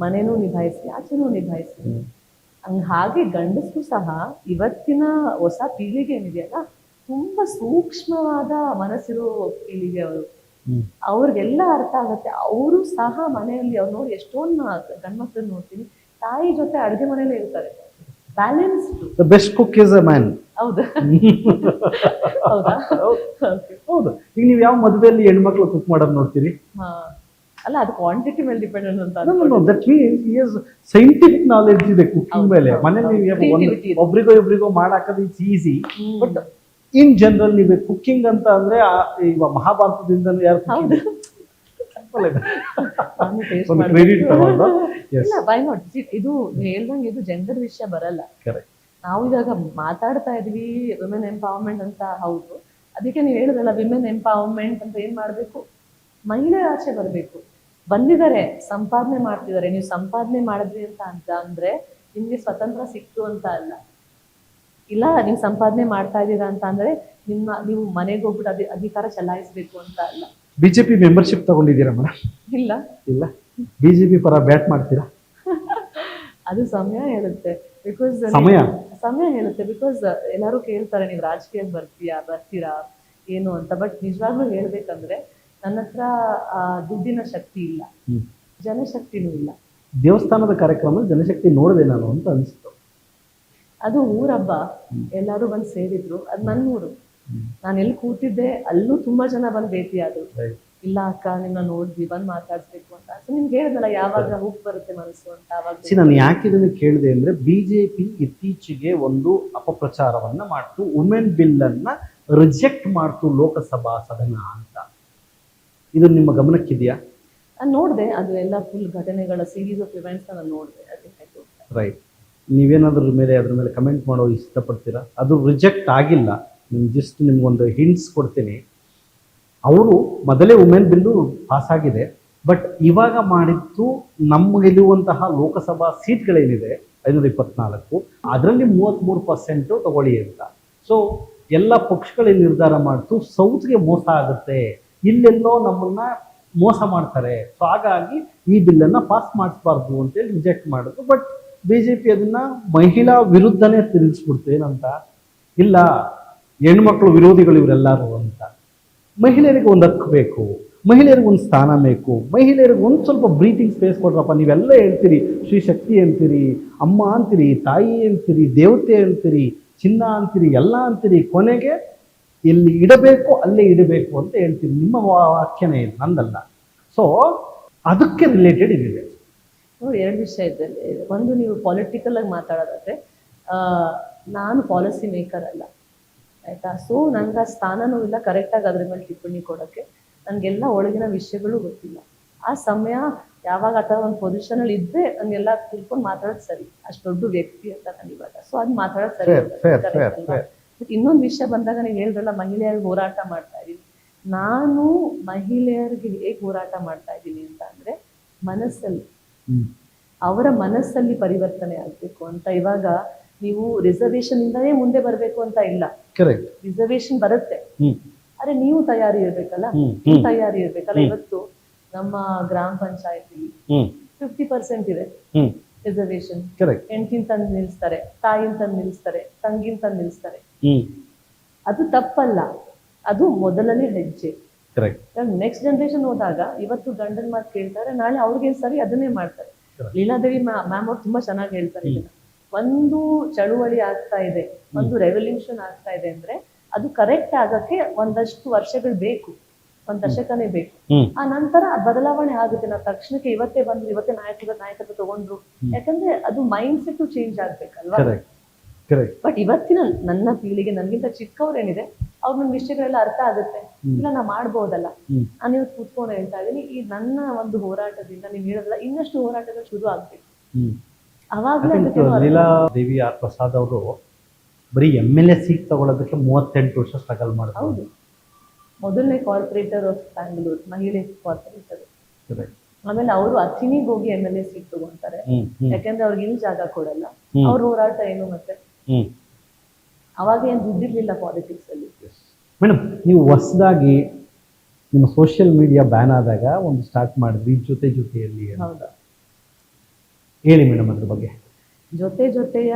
ಮನೆನೂ ನಿಭಾಯಿಸಿ, ಆಚೆನೂ ನಿಭಾಯಿಸಿ. ಹಾಗೆ ಗಂಡಸರು ಸಹ ಇವತ್ತಿನ ಹೊಸ ಪೀಳಿಗೆ ಏನಿದೆಯಲ್ಲ, ತುಂಬಾ ಸೂಕ್ಷ್ಮವಾದ ಮನಸ್ಸಿರೋ ಪೀಳಿಗೆ ಅವರು. ಅವ್ರಿಗೆಲ್ಲ ಅರ್ಥ ಆಗತ್ತೆ. ಅವರು ಸಹ ಮನೆಯಲ್ಲಿ ಅವ್ರು ನೋಡಿ, ಎಷ್ಟೊಂದು ಗಂಡ್ಮಕ್ಳನ್ನ ನೋಡ್ತೀನಿ, ತಾಯಿ ಜೊತೆ ಅಡುಗೆ ಮನೇಲೆ ಇರ್ತಾರೆ. Balance. The best cook is a man. ಹೌದಾ? ಹೌದಾ? ಹೌದು. ಈಗ ನೀವು ಯಾವ ಮದುವೆಯಲ್ಲಿ ಹೆಣ್ಮಕ್ಳು ಕುಕ್ ಮಾಡೋದು ನೋಡ್ತೀರಿ? ಅಲ್ಲ, ಅದು ಕ್ವಾಂಟಿಟಿ ಮೇಲೆ ಡಿಪೆಂಡೆಂಟ್ ಅಂತ. ದಟ್ ಮೀನ್ಸ್ ಸೈಂಟಿಫಿಕ್ ನಾಲೆಡ್ಜ್ ಇದೆ ಕುಕಿಂಗ್ ಮೇಲೆ. ಮನೇಲಿ ಒಬ್ರಿಗೋ ಇಬ್ರಿಗೋ ಮಾಡಾಕದು it's easy, but in general ನೀವು ಕುಕಿಂಗ್ ಅಂತ ಅಂದ್ರೆ ಇವಾಗ ಮಹಾಭಾರತದಿಂದ ಯಾರು ಇದು ಹೇಳ್ದಂಗೆ ಇದು ಜೆಂಡರ್ ವಿಷಯ ಬರಲ್ಲ. ನಾವು ಇವಾಗ ಮಾತಾಡ್ತಾ ಇದ್ವಿ ವಿಮೆನ್ ಎಂಪವರ್ಮೆಂಟ್ ಅಂತ. ಹೌದು, ಅದಕ್ಕೆ ನೀವು ಹೇಳಿದ್ರಲ್ಲ ವಿಮೆನ್ ಎಂಪವರ್ಮೆಂಟ್ ಅಂತ ಏನ್ ಮಾಡ್ಬೇಕು? ಮಹಿಳೆ ಆಚೆ ಬರ್ಬೇಕು. ಬಂದಿದ್ದಾರೆ, ಸಂಪಾದನೆ ಮಾಡ್ತಿದ್ದಾರೆ. ನೀವು ಸಂಪಾದನೆ ಮಾಡಿದ್ರಿ ಅಂತ ಅಂದ್ರೆ ನಿಮ್ಗೆ ಸ್ವತಂತ್ರ ಸಿಕ್ತು ಅಂತ ಅಲ್ಲ. ಇಲ್ಲ, ನೀವು ಸಂಪಾದನೆ ಮಾಡ್ತಾ ಇದ್ದೀರಾ ಅಂತ ಅಂದ್ರೆ ನೀವು ಮನೆಗೆ ಹೋಗ್ಬಿಟ್ಟು ಅಧಿಕಾರ ಚಲಾಯಿಸ್ಬೇಕು ಅಂತ ಅಲ್ಲ. ಬಿಜೆಪಿ ಮೆಂಬರ್ಶಿಪ್ ತಗೊಂಡಿದ್ದೀರಾ ಮೇಡಮ್? ಇಲ್ಲ ಇಲ್ಲ. ಬಿಜೆಪಿ ಪರ ಬ್ಯಾಟ್ ಮಾಡ್ತೀರಾ? ಅದು ಸಮಯ ಹೇಳುತ್ತೆ. ಬಿಕಾಸ್ ಸಮಯ ಹೇಳುತ್ತೆ. ಬಿಕಾಸ್ ಎಲ್ಲರೂ ಕೇಳ್ತಾರೆ, ನೀವು ರಾಜಕೀಯಕ್ಕೆ ಬರ್ತೀರಾ ಏನು ಅಂತ. ಬಟ್ ನಿಜವಾಗ್ಲೂ ಹೇಳ್ಬೇಕಂದ್ರೆ ನನ್ನ ಹತ್ರ ದುಡ್ಡಿನ ಶಕ್ತಿ ಇಲ್ಲ, ಜನಶಕ್ತಿನೂ ಇಲ್ಲ. ದೇವಸ್ಥಾನದ ಕಾರ್ಯಕ್ರಮ ಜನಶಕ್ತಿ ನೋಡಿದೆ ನಾನು ಅಂತ ಅನಿಸ್ತು. ಅದು ಊರಬ್ಬ, ಎಲ್ಲರೂ ಬಂದು ಸೇರಿದ್ರು. ಅದು ನನ್ನ ಊರು. ನಾನು ಎಲ್ಲಿ ಕೂತಿದ್ದೆ ಅಲ್ಲೂ ತುಂಬಾ ಜನ ಬಂದು ಭೇಟಿಯಾದ್ರು. ಇಲ್ಲ ಅಕ್ಕ, ನಿನ್ನ ನೋಡಿದ್ವಿ, ಬಂದು ಮಾತಾಡ್ಸ್ಬೇಕು ಅಂತ. ಸೊ ನಿಮ್ಗೆ ಹೇಳಿದ್ನಲ್ಲ, ಯಾವಾಗ ಹೋಗಿ ಬರುತ್ತೆ ಮನಸ್ಸು ಅಂತ. ಅವಾಗ ನಾನು ಯಾಕೆ ಇದನ್ನು ಕೇಳಿದೆ ಅಂದ್ರೆ, ಬಿಜೆಪಿ ಇತ್ತೀಚೆಗೆ ಒಂದು ಅಪಪ್ರಚಾರವನ್ನ ಮಾಡ್ತು, ವುಮೆನ್ ಬಿಲ್ ಅನ್ನ ರಿಜೆಕ್ಟ್ ಮಾಡ್ತು ಲೋಕಸಭಾ ಸದನ ಅಂತ. ಇದು ನಿಮ್ಮ ಗಮನಕ್ಕಿದೆಯಾ? ನಾನು ನೋಡಿದೆ, ಅದು ಎಲ್ಲ ಫುಲ್ ಘಟನೆಗಳ ಸೀರೀಸ್ ಆಫ್ ಇವೆಂಟ್ಸ್ ನಾನು ನೋಡಿದೆ. ರೈಟ್. ನೀವೇನಾದ್ರ ಮೇಲೆ ಅದ್ರ ಮೇಲೆ ಕಮೆಂಟ್ ಮಾಡೋ ಇಷ್ಟಪಡ್ತೀರಾ? ಅದು ರಿಜೆಕ್ಟ್ ಆಗಿಲ್ಲ. ಜಸ್ಟ್ ನಿಮ್ಗೊಂದು ಹಿಂಟ್ಸ್ ಕೊಡ್ತೀನಿ. ಅವರು ಮೊದಲೇ ವುಮೆನ್ ಬಿಲ್ಲು ಪಾಸ್ ಆಗಿದೆ, ಬಟ್ ಇವಾಗ ಮಾಡಿದ್ದು ನಮಗಿರುವಂತಹ ಲೋಕಸಭಾ ಸೀಟ್ಗಳೇನಿದೆ 524, ಅದರಲ್ಲಿ 33% ತಗೊಳ್ಳಿ ಅಂತ. ಸೊ ಎಲ್ಲ ಪಕ್ಷಗಳೇ ನಿರ್ಧಾರ ಮಾಡ್ತು ಸೌತ್ಗೆ ಮೋಸ ಆಗುತ್ತೆ, ಇಲ್ಲೆಲ್ಲೋ ನಮ್ಮನ್ನ ಮೋಸ ಮಾಡ್ತಾರೆ, ಸೊ ಹಾಗಾಗಿ ಈ ಬಿಲ್ಲನ್ನು ಪಾಸ್ ಮಾಡಿಸ್ಬಾರ್ದು ಅಂತೇಳಿ ರಿಜೆಕ್ಟ್ ಮಾಡಿದ್ರು. ಬಟ್ BJP ಅದನ್ನ ಮಹಿಳಾ ವಿರುದ್ಧನೇ ತಿರುಗಿಸ್ಬಿಡ್ತು. ಏನಂತ, ಇಲ್ಲ ಹೆಣ್ಮಕ್ಳು ವಿರೋಧಿಗಳು ಇವರೆಲ್ಲರೂ ಅಂತ. ಮಹಿಳೆಯರಿಗೆ ಒಂದು ಹಕ್ಕು ಬೇಕು, ಮಹಿಳೆಯರಿಗೆ ಒಂದು ಸ್ಥಾನ ಬೇಕು, ಮಹಿಳೆಯರಿಗೆ ಒಂದು ಸ್ವಲ್ಪ ಬ್ರೀತಿಂಗ್ ಸ್ಪೇಸ್ ಕೊಡ್ರಪ್ಪ. ನೀವೆಲ್ಲ ಹೇಳ್ತೀರಿ ಶ್ರೀ ಶಕ್ತಿ ಅಂತೀರಿ, ಅಮ್ಮ ಅಂತೀರಿ, ತಾಯಿ ಅಂತೀರಿ, ದೇವತೆ ಅಂತೀರಿ, ಚಿನ್ನ ಅಂತೀರಿ, ಎಲ್ಲ ಅಂತೀರಿ, ಕೊನೆಗೆ ಎಲ್ಲಿ ಇಡಬೇಕು ಅಲ್ಲೇ ಇಡಬೇಕು ಅಂತ ಹೇಳ್ತೀರಿ. ನಿಮ್ಮ ವಾಕ್ಯನೇ ಇದು, ನಂದಲ್ಲ. ಸೊ ಅದಕ್ಕೆ ರಿಲೇಟೆಡ್ ಇದಿದೆ. ನೋಡಿ, ಎರಡು ವಿಷಯ ಇದ್ದಲ್ಲಿ. ಒಂದು, ನೀವು ಪೊಲಿಟಿಕಲ್ ಆಗಿ ಮಾತಾಡೋದಾದ್ರೆ ನಾನು ಪಾಲಿಸಿ ಮೇಕರ್ ಅಲ್ಲ, ಆಯ್ತಾ. ಸೊ ನನಗೆ ಆ ಸ್ಥಾನನೂ ಇಲ್ಲ ಕರೆಕ್ಟಾಗಿ ಅದ್ರ ಮೇಲೆ ಟಿಪ್ಪಣಿ ಕೊಡೋಕ್ಕೆ. ನನಗೆಲ್ಲ ಒಳಗಿನ ವಿಷಯಗಳು ಗೊತ್ತಿಲ್ಲ. ಆ ಸಮಯ ಯಾವಾಗ ಅಥವಾ ಒಂದು ಪೊಸಿಷನಲ್ಲಿ ಇದ್ದರೆ ನನಗೆಲ್ಲ ತಿಳ್ಕೊಂಡು ಮಾತಾಡೋದು ಸರಿ. ಅಷ್ಟು ದೊಡ್ಡ ವ್ಯಕ್ತಿ ಅಂತ ನಾನು ಇವಾಗ, ಸೊ ಅದು ಮಾತಾಡೋದು ಸರಿ. ಬಟ್ ಇನ್ನೊಂದು ವಿಷಯ ಬಂದಾಗ ನೀವು ಹೇಳಿದ್ರಲ್ಲ, ಮಹಿಳೆಯರಿಗೆ ಹೋರಾಟ ಮಾಡ್ತಾ ಇದ್ದೀನಿ. ನಾನು ಮಹಿಳೆಯರಿಗೆ ಹೇಗೆ ಹೋರಾಟ ಮಾಡ್ತಾ ಇದ್ದೀನಿ ಅಂತ ಅಂದರೆ, ಮನಸ್ಸಲ್ಲಿ, ಅವರ ಮನಸ್ಸಲ್ಲಿ ಪರಿವರ್ತನೆ ಆಗಬೇಕು ಅಂತ. ಇವಾಗ ನೀವು ರಿಸರ್ವೇಶನ್ ಇಂದನೇ ಮುಂದೆ ಬರಬೇಕು ಅಂತ ಇಲ್ಲ, ಕರೆಕ್ಟ್, ರಿಸರ್ವೇಶನ್ ಬರುತ್ತೆ, ಆದ್ರೆ ನೀವು ತಯಾರಿ ಇರ್ಬೇಕಲ್ಲ, ನೀವು ತಯಾರಿ ಇರ್ಬೇಕಲ್ಲ. ಇವತ್ತು ನಮ್ಮ ಗ್ರಾಮ ಪಂಚಾಯತಿ 50% ಇದೆ ರಿಸರ್ವೇಶನ್. ಹೆಣ್ಕಿನ್ ತಂದು ನಿಲ್ಲಿಸ್ತಾರೆ, ತಾಯಿನ್ ತಂದು ನಿಲ್ಲಿಸ್ತಾರೆ, ತಂಗಿನ್ ತಂದು ನಿಲ್ಲಿಸ್ತಾರೆ. ಅದು ತಪ್ಪಲ್ಲ, ಅದು ಮೊದಲನೇ ಹೆಜ್ಜೆ. ನೆಕ್ಸ್ಟ್ ಜನರೇಷನ್ ಹೋದಾಗ ಇವತ್ತು ಗಂಡನ ಮಾತು ಕೇಳ್ತಾರೆ, ನಾಳೆ ಅವ್ರಿಗೇನ್ ಸರಿ ಅದನ್ನೇ ಮಾಡ್ತಾರೆ. ಲೀಲಾದೇವಿ ಮ್ಯಾಮ್ ಅವ್ರು ತುಂಬಾ ಚೆನ್ನಾಗಿ ಹೇಳ್ತಾರೆ ಇದನ್ನ. ಒಂದು ಚಳುವಳಿ ಆಗ್ತಾ ಇದೆ, ಒಂದು ರೆವಲ್ಯೂಷನ್ ಆಗ್ತಾ ಇದೆ ಅಂದ್ರೆ ಅದು ಕರೆಕ್ಟ್ ಆಗಕ್ಕೆ ಒಂದಷ್ಟು ವರ್ಷಗಳು ಬೇಕು, ಒಂದ್ ದಶಕನೇ ಬೇಕು. ಆ ನಂತರ ಬದಲಾವಣೆ ಆಗುತ್ತೆ. ನಾವು ತಕ್ಷಣಕ್ಕೆ ಇವತ್ತೇ ಬಂದು ಇವತ್ತೇ ನಾಯಕತ್ವ ತಗೊಂಡ್ರು, ಯಾಕಂದ್ರೆ ಅದು ಮೈಂಡ್ ಸೆಟ್ ಚೇಂಜ್ ಆಗ್ಬೇಕಲ್ವಾ. ಬಟ್ ಇವತ್ತಿನ ನನ್ನ ಪೀಳಿಗೆ, ನನ್ಗಿಂತ ಚಿಕ್ಕವ್ರೇನಿದೆ, ಅವ್ರ ನನ್ನ ವಿಷಯಗಳೆಲ್ಲ ಅರ್ಥ ಆಗುತ್ತೆ. ಇಲ್ಲ ನಾ ಮಾಡ್ಬೋದಲ್ಲ. ನಾನು ಇವತ್ತು ಕೂತ್ಕೊಂಡು ಹೇಳ್ತಾ ಇದ್ದೀನಿ, ಈ ನನ್ನ ಒಂದು ಹೋರಾಟದಿಂದ ನೀವು ಹೇಳೋದಲ್ಲ, ಇನ್ನಷ್ಟು ಹೋರಾಟಗಳು ಶುರು ಆಗ್ಬೇಕು. ಅವಾಗಲೇ ಲೀಲಾದೇವಿ ಆರ್ ಪ್ರಸಾದ್ ಅವರು ಬರೀ MLA ಸೀಟ್ ತಗೊಳ್ಳೋದಕ್ಕೆ 38 ವರ್ಷ ಸ್ಟ್ರಗಲ್ ಮಾಡಿದ್ರು. ಹೌದು, ಮೊದಲನೇ ಕಾರ್ಪೊರೇಟರ್ ಆಫ್ ಬ್ಯಾಂಗ್ಳೂರ್, ಮಹಿಳೆ ಕಾರ್ಪೊರೇಟರ್. ಆಮೇಲೆ ಅವರು ಅಥಿನಿಗೆ ಹೋಗಿ MLA ಸೀಟ್ ತಗೊಂತಾರೆ, ಯಾಕಂದ್ರೆ ಅವ್ರಿಗೆ ಇಲ್ಲಿ ಜಾಗ ಕೊಡಲ್ಲ. ಅವ್ರ ಹೋರಾಟ ಏನು ಮತ್ತೆ, ಅವಾಗ ಏನ್ ದುಡ್ಡಿರ್ಲಿಲ್ಲ ಪಾಲಿಟಿಕ್ಸ್ ಅಲ್ಲಿ. ಮೇಡಮ್, ನೀವು ಹೊಸದಾಗಿ ನಿಮ್ಮ ಸೋಷಿಯಲ್ ಮೀಡಿಯಾ ಬ್ಯಾನ್ ಆದಾಗ ಒಂದು ಸ್ಟಾರ್ಟ್ ಮಾಡಿದ್ರಿ, ಜೊತೆಯಲ್ಲಿ. ಹೌದಾ, ಹೇಳಿ ಮೇಡಮ್ ಅದ್ರ ಬಗ್ಗೆ. ಜೊತೆಯ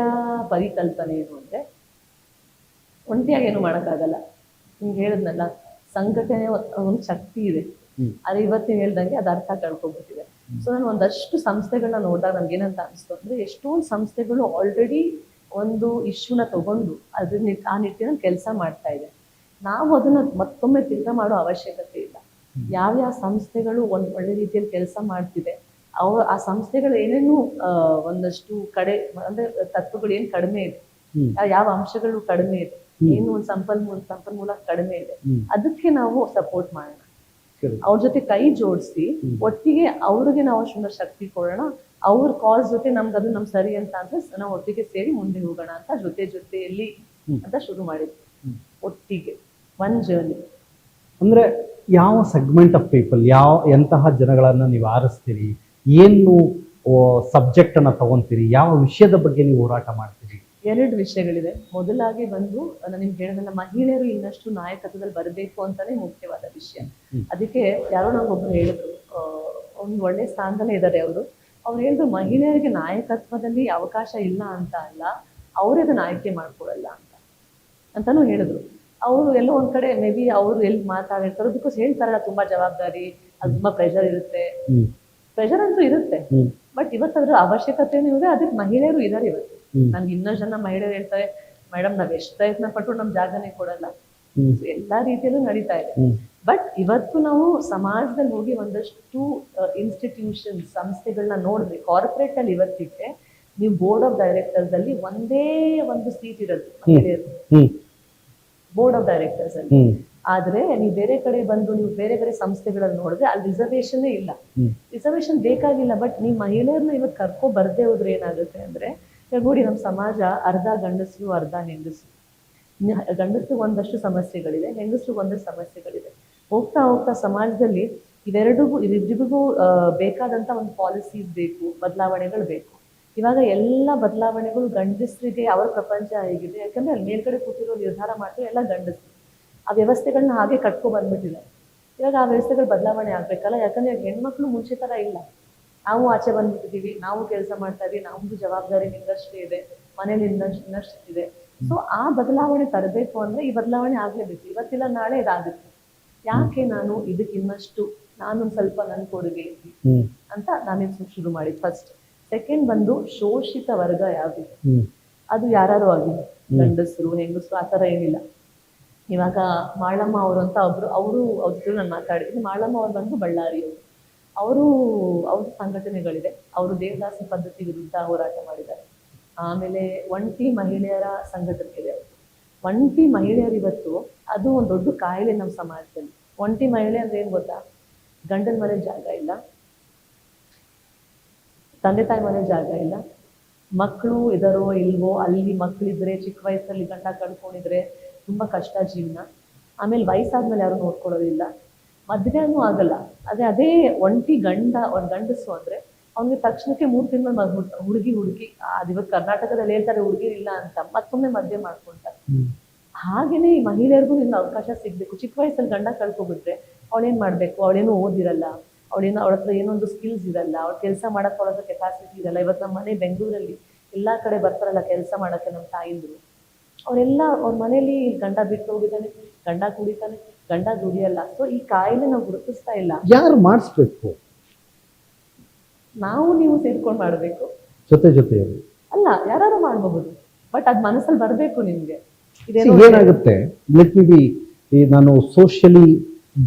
ಪರಿಕಲ್ಪನೆ ಏನು ಅಂದ್ರೆ, ಒಂಟಿಯಾಗಿ ಏನು ಮಾಡೋಕ್ಕಾಗಲ್ಲ. ನಿಮ್ಗೆ ಹೇಳಿದ್ನಲ್ಲ, ಸಂಘಟನೆ ಒಂದು ಶಕ್ತಿ ಇದೆ. ಅದು ಇವತ್ತಿನ ಹೇಳ್ದಂಗೆ ಅದು ಅರ್ಥ ಕಳ್ಕೊಬಿಟ್ಟಿದೆ. ಸೊ ನಾನು ಒಂದಷ್ಟು ಸಂಸ್ಥೆಗಳನ್ನ ನೋಡಿದಾಗ ನನ್ಗೆ ಏನಂತ ಅನಿಸ್ತು ಅಂದ್ರೆ, ಎಷ್ಟೊಂದು ಸಂಸ್ಥೆಗಳು ಆಲ್ರೆಡಿ ಒಂದು ಇಶ್ಯೂನ ತಗೊಂಡು ಅದ್ರ ಆ ನಿಟ್ಟಿನಲ್ಲಿ ಕೆಲಸ ಮಾಡ್ತಾ ಇದೆ. ನಾವು ಅದನ್ನ ಮತ್ತೊಮ್ಮೆ ತಿರ್ಗ ಮಾಡೋ ಅವಶ್ಯಕತೆ ಇಲ್ಲ. ಯಾವ್ಯಾವ ಸಂಸ್ಥೆಗಳು ಒಳ್ಳೆ ರೀತಿಯಲ್ಲಿ ಕೆಲಸ ಮಾಡ್ತಿದೆ, ಆ ಸಂಸ್ಥೆಗಳು ಏನೇನು ಒಂದಷ್ಟು ಅಂದ್ರೆ ತತ್ವಗಳು ಏನ್ ಕಡಿಮೆ ಇದೆ, ಯಾವ ಅಂಶಗಳು ಕಡಿಮೆ ಇದೆ, ಏನು ಒಂದು ಸಂಪನ್ಮೂಲ ಕಡಿಮೆ ಇದೆ, ಅದಕ್ಕೆ ನಾವು ಸಪೋರ್ಟ್ ಮಾಡೋಣ. ಅವ್ರ ಜೊತೆ ಕೈ ಜೋಡಿಸಿ ಒಟ್ಟಿಗೆ ಅವ್ರಿಗೆ ನಾವು ಅಷ್ಟೊಂದು ಶಕ್ತಿ ಕೊಡೋಣ. ಅವ್ರ ಕಾಸ್ ಜೊತೆ ನಮ್ಗೆ ಅದು ನಮ್ ಸರಿ ಅಂತ ಅಂದ್ರೆ ನಾವು ಒಟ್ಟಿಗೆ ಸೇರಿ ಮುಂದೆ ಹೋಗೋಣ ಅಂತ ಜೊತೆಯಲ್ಲಿ ಅಂತ ಶುರು ಮಾಡಿದ್ವಿ. ಒಟ್ಟಿಗೆ ಒನ್ ಜರ್ನಿ. ಅಂದ್ರೆ ಯಾವ ಸೆಗ್ಮೆಂಟ್ ಆಫ್ ಪೀಪಲ್, ಎಂತಹ ಜನಗಳನ್ನ ನೀವು ಆರಿಸ್ತೀರಿ, ಏನು ಸಬ್ಜೆಕ್ಟ್ ಅನ್ನ ತಗೊಂತೀರಿ, ಯಾವ ವಿಷಯದ ಬಗ್ಗೆ ನೀವು ಹೋರಾಟ ಮಾಡ್ತೀರಿ? ಎರಡು ವಿಷಯಗಳಿದೆ. ಮೊದಲಾಗಿ ಬಂದು ನಾನು ನಿಮ್ಗೆ ಹೇಳಿದ ಮಹಿಳೆಯರು ಇನ್ನಷ್ಟು ನಾಯಕತ್ವದಲ್ಲಿ ಬರಬೇಕು ಅಂತಾನೆ ಮುಖ್ಯವಾದ ವಿಷಯ. ಅದಕ್ಕೆ ಯಾರೋ ನಂಗೊಬ್ರು ಹೇಳಿದ್ರು, ಒಂದು ಒಳ್ಳೆ ಸ್ಥಾನದಲ್ಲೇ ಇದ್ದಾರೆ ಅವರು. ಅವ್ರು ಹೇಳಿದ್ರು, ಮಹಿಳೆಯರಿಗೆ ನಾಯಕತ್ವದಲ್ಲಿ ಅವಕಾಶ ಇಲ್ಲ ಅಂತ ಅಲ್ಲ, ಅವರೇ ಅದನ್ನ ಆಯ್ಕೆ ಮಾಡ್ಕೊಳಲ್ಲ ಅಂತಾನು ಹೇಳಿದ್ರು. ಅವರು ಎಲ್ಲೋ ಒಂದ್ ಕಡೆ ಮೇ ಬಿ ಅವರು ಎಲ್ಲಿ ಮಾತಾಡಿರ್ತಾರೋ, ಬಿಕಾಸ್ ಹೇಳ್ತಾರಲ್ಲ ತುಂಬಾ ಜವಾಬ್ದಾರಿ, ಅದು ತುಂಬಾ ಪ್ರೆಷರ್ ಇರುತ್ತೆ. ಪ್ರೆಷರ್ ಅಂತೂ ಇರುತ್ತೆ, ಬಟ್ ಇವತ್ತು ಅದ್ರ ಅವಶ್ಯಕತೆನೂ ಇದೆ. ಅದಕ್ಕೆ ಮಹಿಳೆಯರು ಇದಾರೆ ಇವತ್ತು. ನನ್ಗೆ ಇನ್ನಷ್ಟು ಜನ ಮಹಿಳೆಯರು ಹೇಳ್ತಾರೆ, ಮೇಡಮ್ ನಾವ್ ಎಷ್ಟು ಪ್ರಯತ್ನ ಪಟ್ಟರು ನಮ್ ಜಾಗನೇ ಕೊಡಲ್ಲ. ಎಲ್ಲಾ ರೀತಿಯಲ್ಲೂ ನಡೀತಾ ಇದೆ. ಬಟ್ ಇವತ್ತು ನಾವು ಸಮಾಜದಲ್ಲಿ ಹೋಗಿ ಒಂದಷ್ಟು ಇನ್ಸ್ಟಿಟ್ಯೂಷನ್ ಸಂಸ್ಥೆಗಳನ್ನ ನೋಡಿದ್ರೆ, ಕಾರ್ಪೊರೇಟ್ ಅಲ್ಲಿ ಇವತ್ತಿಗೆ ನೀವು ಬೋರ್ಡ್ ಆಫ್ ಡೈರೆಕ್ಟರ್ಸ್ ಅಲ್ಲಿ ಒಂದೇ ಒಂದು ಸೀಟ್ ಇರೋದು ಮಹಿಳೆಯರು, ಬೋರ್ಡ್ ಆಫ್ ಡೈರೆಕ್ಟರ್ಸ್ ಅಲ್ಲಿ. ಆದ್ರೆ ನೀವು ಬೇರೆ ಕಡೆ ಬಂದು ನೀವು ಬೇರೆ ಸಂಸ್ಥೆಗಳಲ್ಲಿ ನೋಡಿದ್ರೆ ಅಲ್ಲಿ ರಿಸರ್ವೇಶನ್ ಇಲ್ಲ. ರಿಸರ್ವೇಶನ್ ಬೇಕಾಗಿಲ್ಲ, ಬಟ್ ನೀವು ಮಹಿಳೆಯರನ್ನ ಇವತ್ತು ಕರ್ಕೊ ಬರ್ದೇ ಹೋದ್ರೆ ಏನಾಗುತ್ತೆ ಅಂದ್ರೆ, ನೋಡಿ ನಮ್ಮ ಸಮಾಜ ಅರ್ಧ ಗಂಡಸರು ಅರ್ಧ ಹೆಂಗಸರು. ಗಂಡಸರಿಗೆ ಒಂದಷ್ಟು ಸಮಸ್ಯೆಗಳಿದೆ, ಹೆಂಗಸರಿಗೆ ಒಂದಷ್ಟು ಸಮಸ್ಯೆಗಳಿದೆ. ಹೋಗ್ತಾ ಹೋಗ್ತಾ ಸಮಾಜದಲ್ಲಿ ಇವಿಬ್ಬರಿಗೂ ಬೇಕಾದಂತ ಒಂದು ಪಾಲಿಸೀಸ್ ಬೇಕು, ಬದಲಾವಣೆಗಳು ಬೇಕು. ಇವಾಗ ಎಲ್ಲ ಬದಲಾವಣೆಗಳು ಗಂಡಸರಿಗೆ ಅವರ ಪ್ರಪಂಚ ಹೇಗಿದೆ, ಯಾಕಂದ್ರೆ ಅಲ್ಲಿ ಮೇಲ್ಗಡೆ ಕೂತಿರೋ ನಿರ್ಧಾರ ಮಾಡ್ತಾರೆ ಎಲ್ಲ ಗಂಡಸರು. ಆ ವ್ಯವಸ್ಥೆಗಳನ್ನ ಹಾಗೆ ಕಟ್ಕೊ ಬಂದ್ಬಿಟ್ಟಿದೆ. ಇವಾಗ ಆ ವ್ಯವಸ್ಥೆಗಳು ಬದಲಾವಣೆ ಆಗ್ಬೇಕಲ್ಲ, ಯಾಕಂದ್ರೆ ಹೆಣ್ಮಕ್ಳು ಮುಂಚೆ ತರ ಇಲ್ಲ. ನಾವು ಆಚೆ ಬಂದ್ಬಿಟ್ಟಿದೀವಿ, ನಾವು ಕೆಲಸ ಮಾಡ್ತಾ ಇದೀವಿ, ನಮ್ದು ಜವಾಬ್ದಾರಿ ಇನ್ನಷ್ಟೇ ಇದೆ, ಮನೇಲಿ ಇನ್ನಷ್ಟು ಇದೆ. ಸೊ ಆ ಬದಲಾವಣೆ ತರಬೇಕು ಅಂದ್ರೆ ಈ ಬದಲಾವಣೆ ಆಗ್ಲೇಬೇಕು, ಇವತ್ತಿಲ್ಲ ನಾಳೆ ಇದಾಗುತ್ತೆ. ಯಾಕೆ ನಾನು ಇದಕ್ಕೆ ಇನ್ನಷ್ಟು ನಾನೊಂದು ಸ್ವಲ್ಪ ನನ್ನ ಕೊಡುಗೆ ಅಂತ ನಾನೇ ಶುರು ಮಾಡಿದ್ದು ಫಸ್ಟ್. ಸೆಕೆಂಡ್ ಬಂದು ಶೋಷಿತ ವರ್ಗ ಯಾವ್ದಿದೆ ಅದು ಯಾರು ಆಗಿದೆ, ಗಂಡಸರು ಹೆಂಗಸರು ಆ ಥರ ಏನಿಲ್ಲ. ಇವಾಗ ಮಾಳಮ್ಮ ಅವರು ಅಂತ ಒಬ್ರು, ಅವ್ರ ಜೊತೆ ನಾನು ಮಾತಾಡಿದ್ದೀನಿ. ಮಾಳಮ್ಮ ಅವ್ರು ಬಂದು ಬಳ್ಳಾರಿಯವರು. ಅವ್ರ ಸಂಘಟನೆಗಳಿದೆ, ಅವರು ದೇವದಾಸಿ ಪದ್ಧತಿ ವಿರುದ್ಧ ಹೋರಾಟ ಮಾಡಿದ್ದಾರೆ. ಆಮೇಲೆ ಒಂಟಿ ಮಹಿಳೆಯರ ಸಂಘಟನೆ ಇದೆ. ಒಂಟಿ ಮಹಿಳೆಯರು ಇವತ್ತು ಅದು ಒಂದು ದೊಡ್ಡ ಕಾಯಿಲೆ ನಮ್ಮ ಸಮಾಜದಲ್ಲಿ. ಒಂಟಿ ಮಹಿಳೆ ಅಂದ್ರೆ ಏನ್ ಗೊತ್ತಾ, ಗಂಡನ ಮನೆ ಜಾಗ ಇಲ್ಲ, ತಂದೆ ತಾಯಿ ಮನೆ ಜಾಗ ಇಲ್ಲ, ಮಕ್ಕಳು ಇದರೋ ಇಲ್ವೋ, ಅಲ್ಲಿ ಮಕ್ಕಳಿದ್ರೆ ಚಿಕ್ಕ ವಯಸ್ಸಲ್ಲಿ ಗಂಡ ಕಳ್ಕೊಂಡಿದ್ರೆ ತುಂಬಾ ಕಷ್ಟ ಜೀವನ. ಆಮೇಲೆ ವಯಸ್ಸಾದ್ಮೇಲೆ ಯಾರು ನೋಡ್ಕೊಳ್ಳೋದಿಲ್ಲ, ಮದ್ವೆನೂ ಆಗಲ್ಲ. ಅದೇ ಒಂಟಿ ಗಂಡಸು ಅಂದ್ರೆ ಅವ್ನಿಗೆ ತಕ್ಷಣಕ್ಕೆ 3 ತಿಂಗಳು ಹುಡುಗಿ ಇವತ್ತು ಕರ್ನಾಟಕದಲ್ಲಿ ಹೇಳ್ತಾರೆ ಹುಡುಗಿರಿಲ್ಲ ಅಂತ, ಮತ್ತೊಮ್ಮೆ ಮದ್ವೆ ಮಾಡ್ಕೊಂತಾರೆ. ಹಾಗೇನೆ ಈ ಮಹಿಳೆಯರಿಗೂ ನಿನ್ನ ಅವಕಾಶ ಸಿಗ್ಬೇಕು. ಚಿಕ್ಕ ವಯಸ್ಸಲ್ಲಿ ಗಂಡ ಕಳ್ಕೊಬಿಟ್ರೆ ಅವಳೇನ್ ಮಾಡ್ಬೇಕು, ಅವಳೇನು ಓದಿರಲ್ಲ, ಅವಳ ಹತ್ರ ಏನೊಂದು ಸ್ಕಿಲ್ಸ್ ಇರಲ್ಲ, ಅವಳ ಕೆಲಸ ಮಾಡಕ್ ಅವಳ ಕೆಪಾಸಿಟಿ ಇರಲ್ಲ. ಇವತ್ತು ನಮ್ಮ ಮನೆ ಬೆಂಗಳೂರಲ್ಲಿ ಎಲ್ಲಾ ಕಡೆ ಬರ್ತಾರಲ್ಲ ಕೆಲಸ ಮಾಡಕ್ಕೆ ನಮ್ಮ ತಾಯಿಂದ್ರು, ಅವರೆಲ್ಲ ಅವ್ರ ಮನೇಲಿ ಗಂಡ ಬಿಟ್ಟು ಹೋಗಿದ್ದಾನೆ, ಗಂಡ ಕುಡಿತಾನೆ, ಗಂಡ ದುಡಿಯಲ್ಲ. ಸೊ ಈ ಕಾಯಿಲೆ ನಾವು ಗುರುತಿಸ್ತಾ ಇಲ್ಲ. ಯಾರು ಮಾಡಿಸ್ಬೇಕು? ನಾವು ನೀವು ಸೇರ್ಕೊಂಡು ಮಾಡ್ಬೇಕು, ಜೊತೆ ಅಲ್ಲ ಯಾರು ಮಾಡಬಹುದು, ಬಟ್ ಅದ್ ಮನಸ್ಸಲ್ಲಿ ಬರ್ಬೇಕು ನಿಮ್ಗೆ. ಏನಾಗುತ್ತೆ, ಲೆಟ್ ಮಿ ಬಿ, ನಾನು ಸೋಷಿಯಲಿ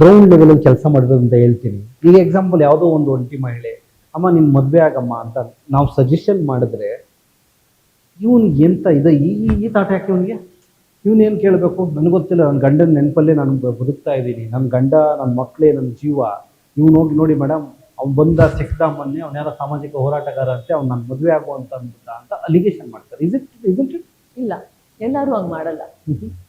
ಗ್ರೌಂಡ್ ಲೆವೆಲ್ ಅಲ್ಲಿ ಕೆಲಸ ಮಾಡಿರೋದು ಅಂತ ಹೇಳ್ತೀನಿ. ಈಗ ಎಕ್ಸಾಂಪಲ್ ಯಾವುದೋ ಒಂದು ಒಂಟಿ ಮಹಿಳೆ, ಅಮ್ಮ ನಿನ್ ಮದ್ವೆ ಆಗಮ್ಮ ಅಂತ ನಾವು ಸಜೆಷನ್ ಮಾಡಿದ್ರೆ, ಇವನಿಗೆ ಎಂತ ಇದೆ ಈ ತಾಟ ಯಾಕೆ ಇವನಿಗೆ, ಇವನೇನು ಕೇಳಬೇಕು, ನನಗೆ ಗೊತ್ತಿಲ್ಲ, ನನ್ನ ಗಂಡನ ನೆನಪಲ್ಲೇ ನಾನು ಬದುಕ್ತಾ ಇದ್ದೀನಿ, ನನ್ನ ಗಂಡ ನನ್ನ ಮಕ್ಕಳೇ ನನ್ನ ಜೀವ, ಇವ್ನು ನೋಡಿ ಮೇಡಮ್ ಅವ್ನು ಬಂದ ಸಿಕ್ದ ಮೊನ್ನೆ, ಅವ್ನು ಯಾರೋ ಸಾಮಾಜಿಕ ಹೋರಾಟಗಾರ ಅಂತೆ, ಅವ್ನು ನನ್ನ ಮದುವೆ ಆಗುವಂತ ಅಂತ ಅಲಿಗೇಷನ್ ಮಾಡ್ತಾರೆ. ಇಟ್ ಇಲ್ಲ, ಎಲ್ಲರೂ ಹಂಗ್ ಮಾಡಲ್ಲ.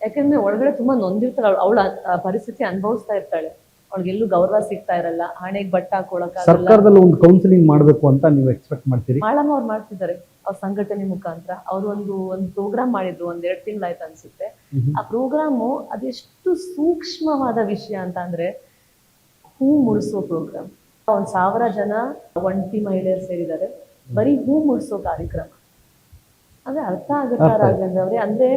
ಯಾಕಂದ್ರೆ ಒಳಗಡೆ ತುಂಬಾ ನೊಂದಿರ್ತಾಳೆ, ಅವಳ ಪರಿಸ್ಥಿತಿ ಅನುಭವಿಸ್ತಾ ಇರ್ತಾಳೆ, ಅವ್ಳಿಗೆಲ್ಲೂ ಗೌರವ ಸಿಗ್ತಾ ಇರಲ್ಲ, ಹಣೆಗೆ ಬಟ್ಟ ಹಾಕೊಳಕ್ಕಾಗಲ್ಲ. ಸರ್ಕಾರದಲ್ಲಿ ಒಂದು ಕೌನ್ಸಿಲಿಂಗ್ ಮಾಡ್ಬೇಕು ಅಂತ ನೀವು ಎಕ್ಸ್ಪೆಕ್ಟ್ ಮಾಡ್ತೀರಿ? ಮಾಳಮ್ಮ ಅವ್ರು ಮಾಡ್ತಿದ್ದಾರೆ ಅವ್ರ ಸಂಘಟನೆ ಮುಖಾಂತರ. ಅವ್ರು ಒಂದು ಪ್ರೋಗ್ರಾಮ್ ಮಾಡಿದ್ರು, 1-2 ತಿಂಗಳಾಯ್ತು ಅನ್ಸುತ್ತೆ. ಆ ಪ್ರೋಗ್ರಾಮು ಅದೆಷ್ಟು ಸೂಕ್ಷ್ಮವಾದ ವಿಷಯ ಅಂತ ಅಂದ್ರೆ, ಹೂ ಮುಡಿಸೋ ಪ್ರೋಗ್ರಾಮ್. 1,000 ಜನ ಒಂಟಿ ಮಹಿಳೆಯರು ಸೇರಿದ್ದಾರೆ, ಬರೀ ಹೂ ಮುಡಿಸೋ ಕಾರ್ಯಕ್ರಮ. ಅಂದ್ರೆ ಅರ್ಥ ಆಗುತ್ತಾ ರಾಘವೇಂದ್ರ ಅವ್ರೆ? ಅಂದ್ರೆ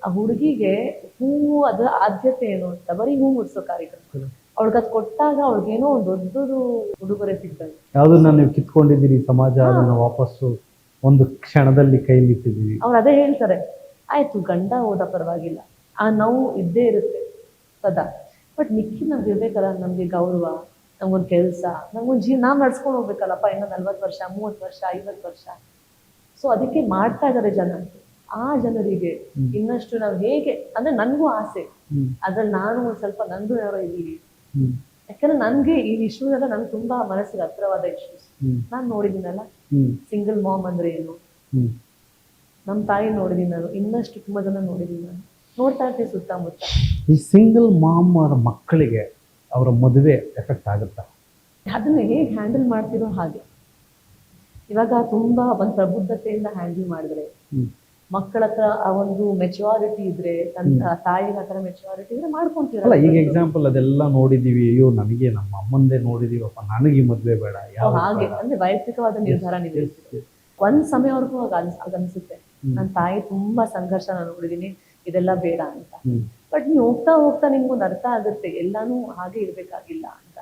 ಆ ಹುಡುಗಿಗೆ ಹೂವು ಅದ್ರ ಆದ್ಯತೆ ಏನು ಅಂತ, ಬರೀ ಹೂ ಮುಡಿಸೋ ಕಾರ್ಯಕ್ರಮ. ಅವಳಿಗೆ ಅದು ಕೊಟ್ಟಾಗ ಅವ್ಳಿಗೇನೋ ಒಂದು ದೊಡ್ಡದು ಉಡುಗೊರೆ ಸಿಗ್ತದೆ. ಯಾವ್ದನ್ನ ನೀವು ಕಿತ್ಕೊಂಡಿದ್ದೀರಿ, ಸಮಾಜ ಅದನ್ನ ವಾಪಸ್ಸು ಒಂದು ಕ್ಷಣದಲ್ಲಿ ಕೈಲಿಟ್ಟಿದ್ದೀವಿ. ಅವ್ರು ಅದೇ ಹೇಳ್ತಾರೆ, ಆಯ್ತು ಗಂಡ ಹೋದ ಪರವಾಗಿಲ್ಲ, ಆ ನೋವು ಇದ್ದೇ ಇರುತ್ತೆ ಸದಾ, ಬಟ್ ಮಿಕ್ಕಿ ನಮ್ಗೆ ಇರ್ಬೇಕಲ್ಲ, ನಮ್ಗೆ ಗೌರವ, ನಮ್ಗೊಂದು ಕೆಲಸ, ನಮ್ಗೊಂದು ಜೀವ ನಾವ್ ನಡ್ಸ್ಕೊಂಡು ಹೋಗ್ಬೇಕಲ್ಲಪ್ಪ, ಇನ್ನು 40 ವರ್ಷ 30 ವರ್ಷ 50 ವರ್ಷ. ಸೊ ಅದಕ್ಕೆ ಮಾಡ್ತಾ ಇದಾರೆ ಜನ. ಆ ಜನರಿಗೆ ಇನ್ನಷ್ಟು ನಾವು ಹೇಗೆ ಅಂದ್ರೆ, ನನ್ಗೂ ಆಸೆ ಅದ್ರಲ್ಲಿ ನಾನು ಒಂದ್ ಸ್ವಲ್ಪ ನಂದು ಯಾರೋ ಇದ್ದೀವಿ. ಯಾಕಂದ್ರೆ ನನ್ಗೆ ಈ ಇಶ್ಯೂಸ್ ಎಲ್ಲ ನನ್ಗೆ ತುಂಬಾ ಮನಸ್ಸಿಗೆ ಹತ್ರವಾದ ಇಶ್ಯೂಸ್. ನಾನ್ ನೋಡಿದ್ದೀನಲ್ಲ, ಸಿಂಗಲ್ ಮಾಮ್ ಅಂದ್ರೆ ಏನು, ನಮ್ ತಾಯಿ ನೋಡಿದೀನಿ ನಾನು, ಇನ್ನಷ್ಟು ತುಂಬಾ ಜನ ನೋಡಿದೀನಿ ನಾನು, ನೋಡ್ತಾ ಇರ್ತೀವಿ ಸುತ್ತಮುತ್ತ. ಈ ಸಿಂಗಲ್ ಮಾಮ್ ಅವರ ಮಕ್ಕಳಿಗೆ ಅವರ ಮದುವೆ ಎಫೆಕ್ಟ್ ಆಗುತ್ತಾ? ಅದನ್ನ ಹೇಗೆ ಹ್ಯಾಂಡಲ್ ಮಾಡ್ತಿರೋ ಹಾಗೆ. ಇವಾಗ ತುಂಬಾ ಒಂದು ಪ್ರಬುದ್ಧತೆಯಿಂದ ಹ್ಯಾಂಡಲ್ ಮಾಡಿದ್ರೆ, ಮಕ್ಕಳ ಹತ್ರ ಆ ಒಂದು ಮೆಚುರಿಟಿ ಇದ್ರೆ, ತನ್ನ ತಾಯಿಗೆ ಹತ್ರ ಮೆಚುರಿಟಿ ಇದ್ರೆ ಮಾಡ್ಕೊಂತೀರಲ್ಲ. ಈಗ ಎಕ್ಸಾಂಪಲ್ ಅದೆಲ್ಲ ನೋಡಿದೀವಿ, ಅಯ್ಯೋ ನನಗೆ ನಮ್ಮ ಅಮ್ಮಂದೇ ನೋಡಿದೀವಪ್ಪ, ನನಗೆ ಈ ಮದ್ವೆ ಬೇಡ, ಹಾಗೆ ಅಂದ್ರೆ ವೈಯಕ್ತಿಕವಾದ ನಿರ್ಧಾರ ನೀವು ಒಂದ್ ಸಮಯವರೆಗೂ ಅನ್ಸುತ್ತೆ, ನನ್ನ ತಾಯಿ ತುಂಬಾ ಸಂಘರ್ಷ ನಾನು ನೋಡಿದೀನಿ, ಇದೆಲ್ಲ ಬೇಡ ಅಂತ. ಬಟ್ ನೀವು ಹೋಗ್ತಾ ಹೋಗ್ತಾ ನಿಮ್ಗೊಂದು ಅರ್ಥ ಆಗುತ್ತೆ, ಎಲ್ಲಾನು ಹಾಗೆ ಇರ್ಬೇಕಾಗಿಲ್ಲ ಅಂತ.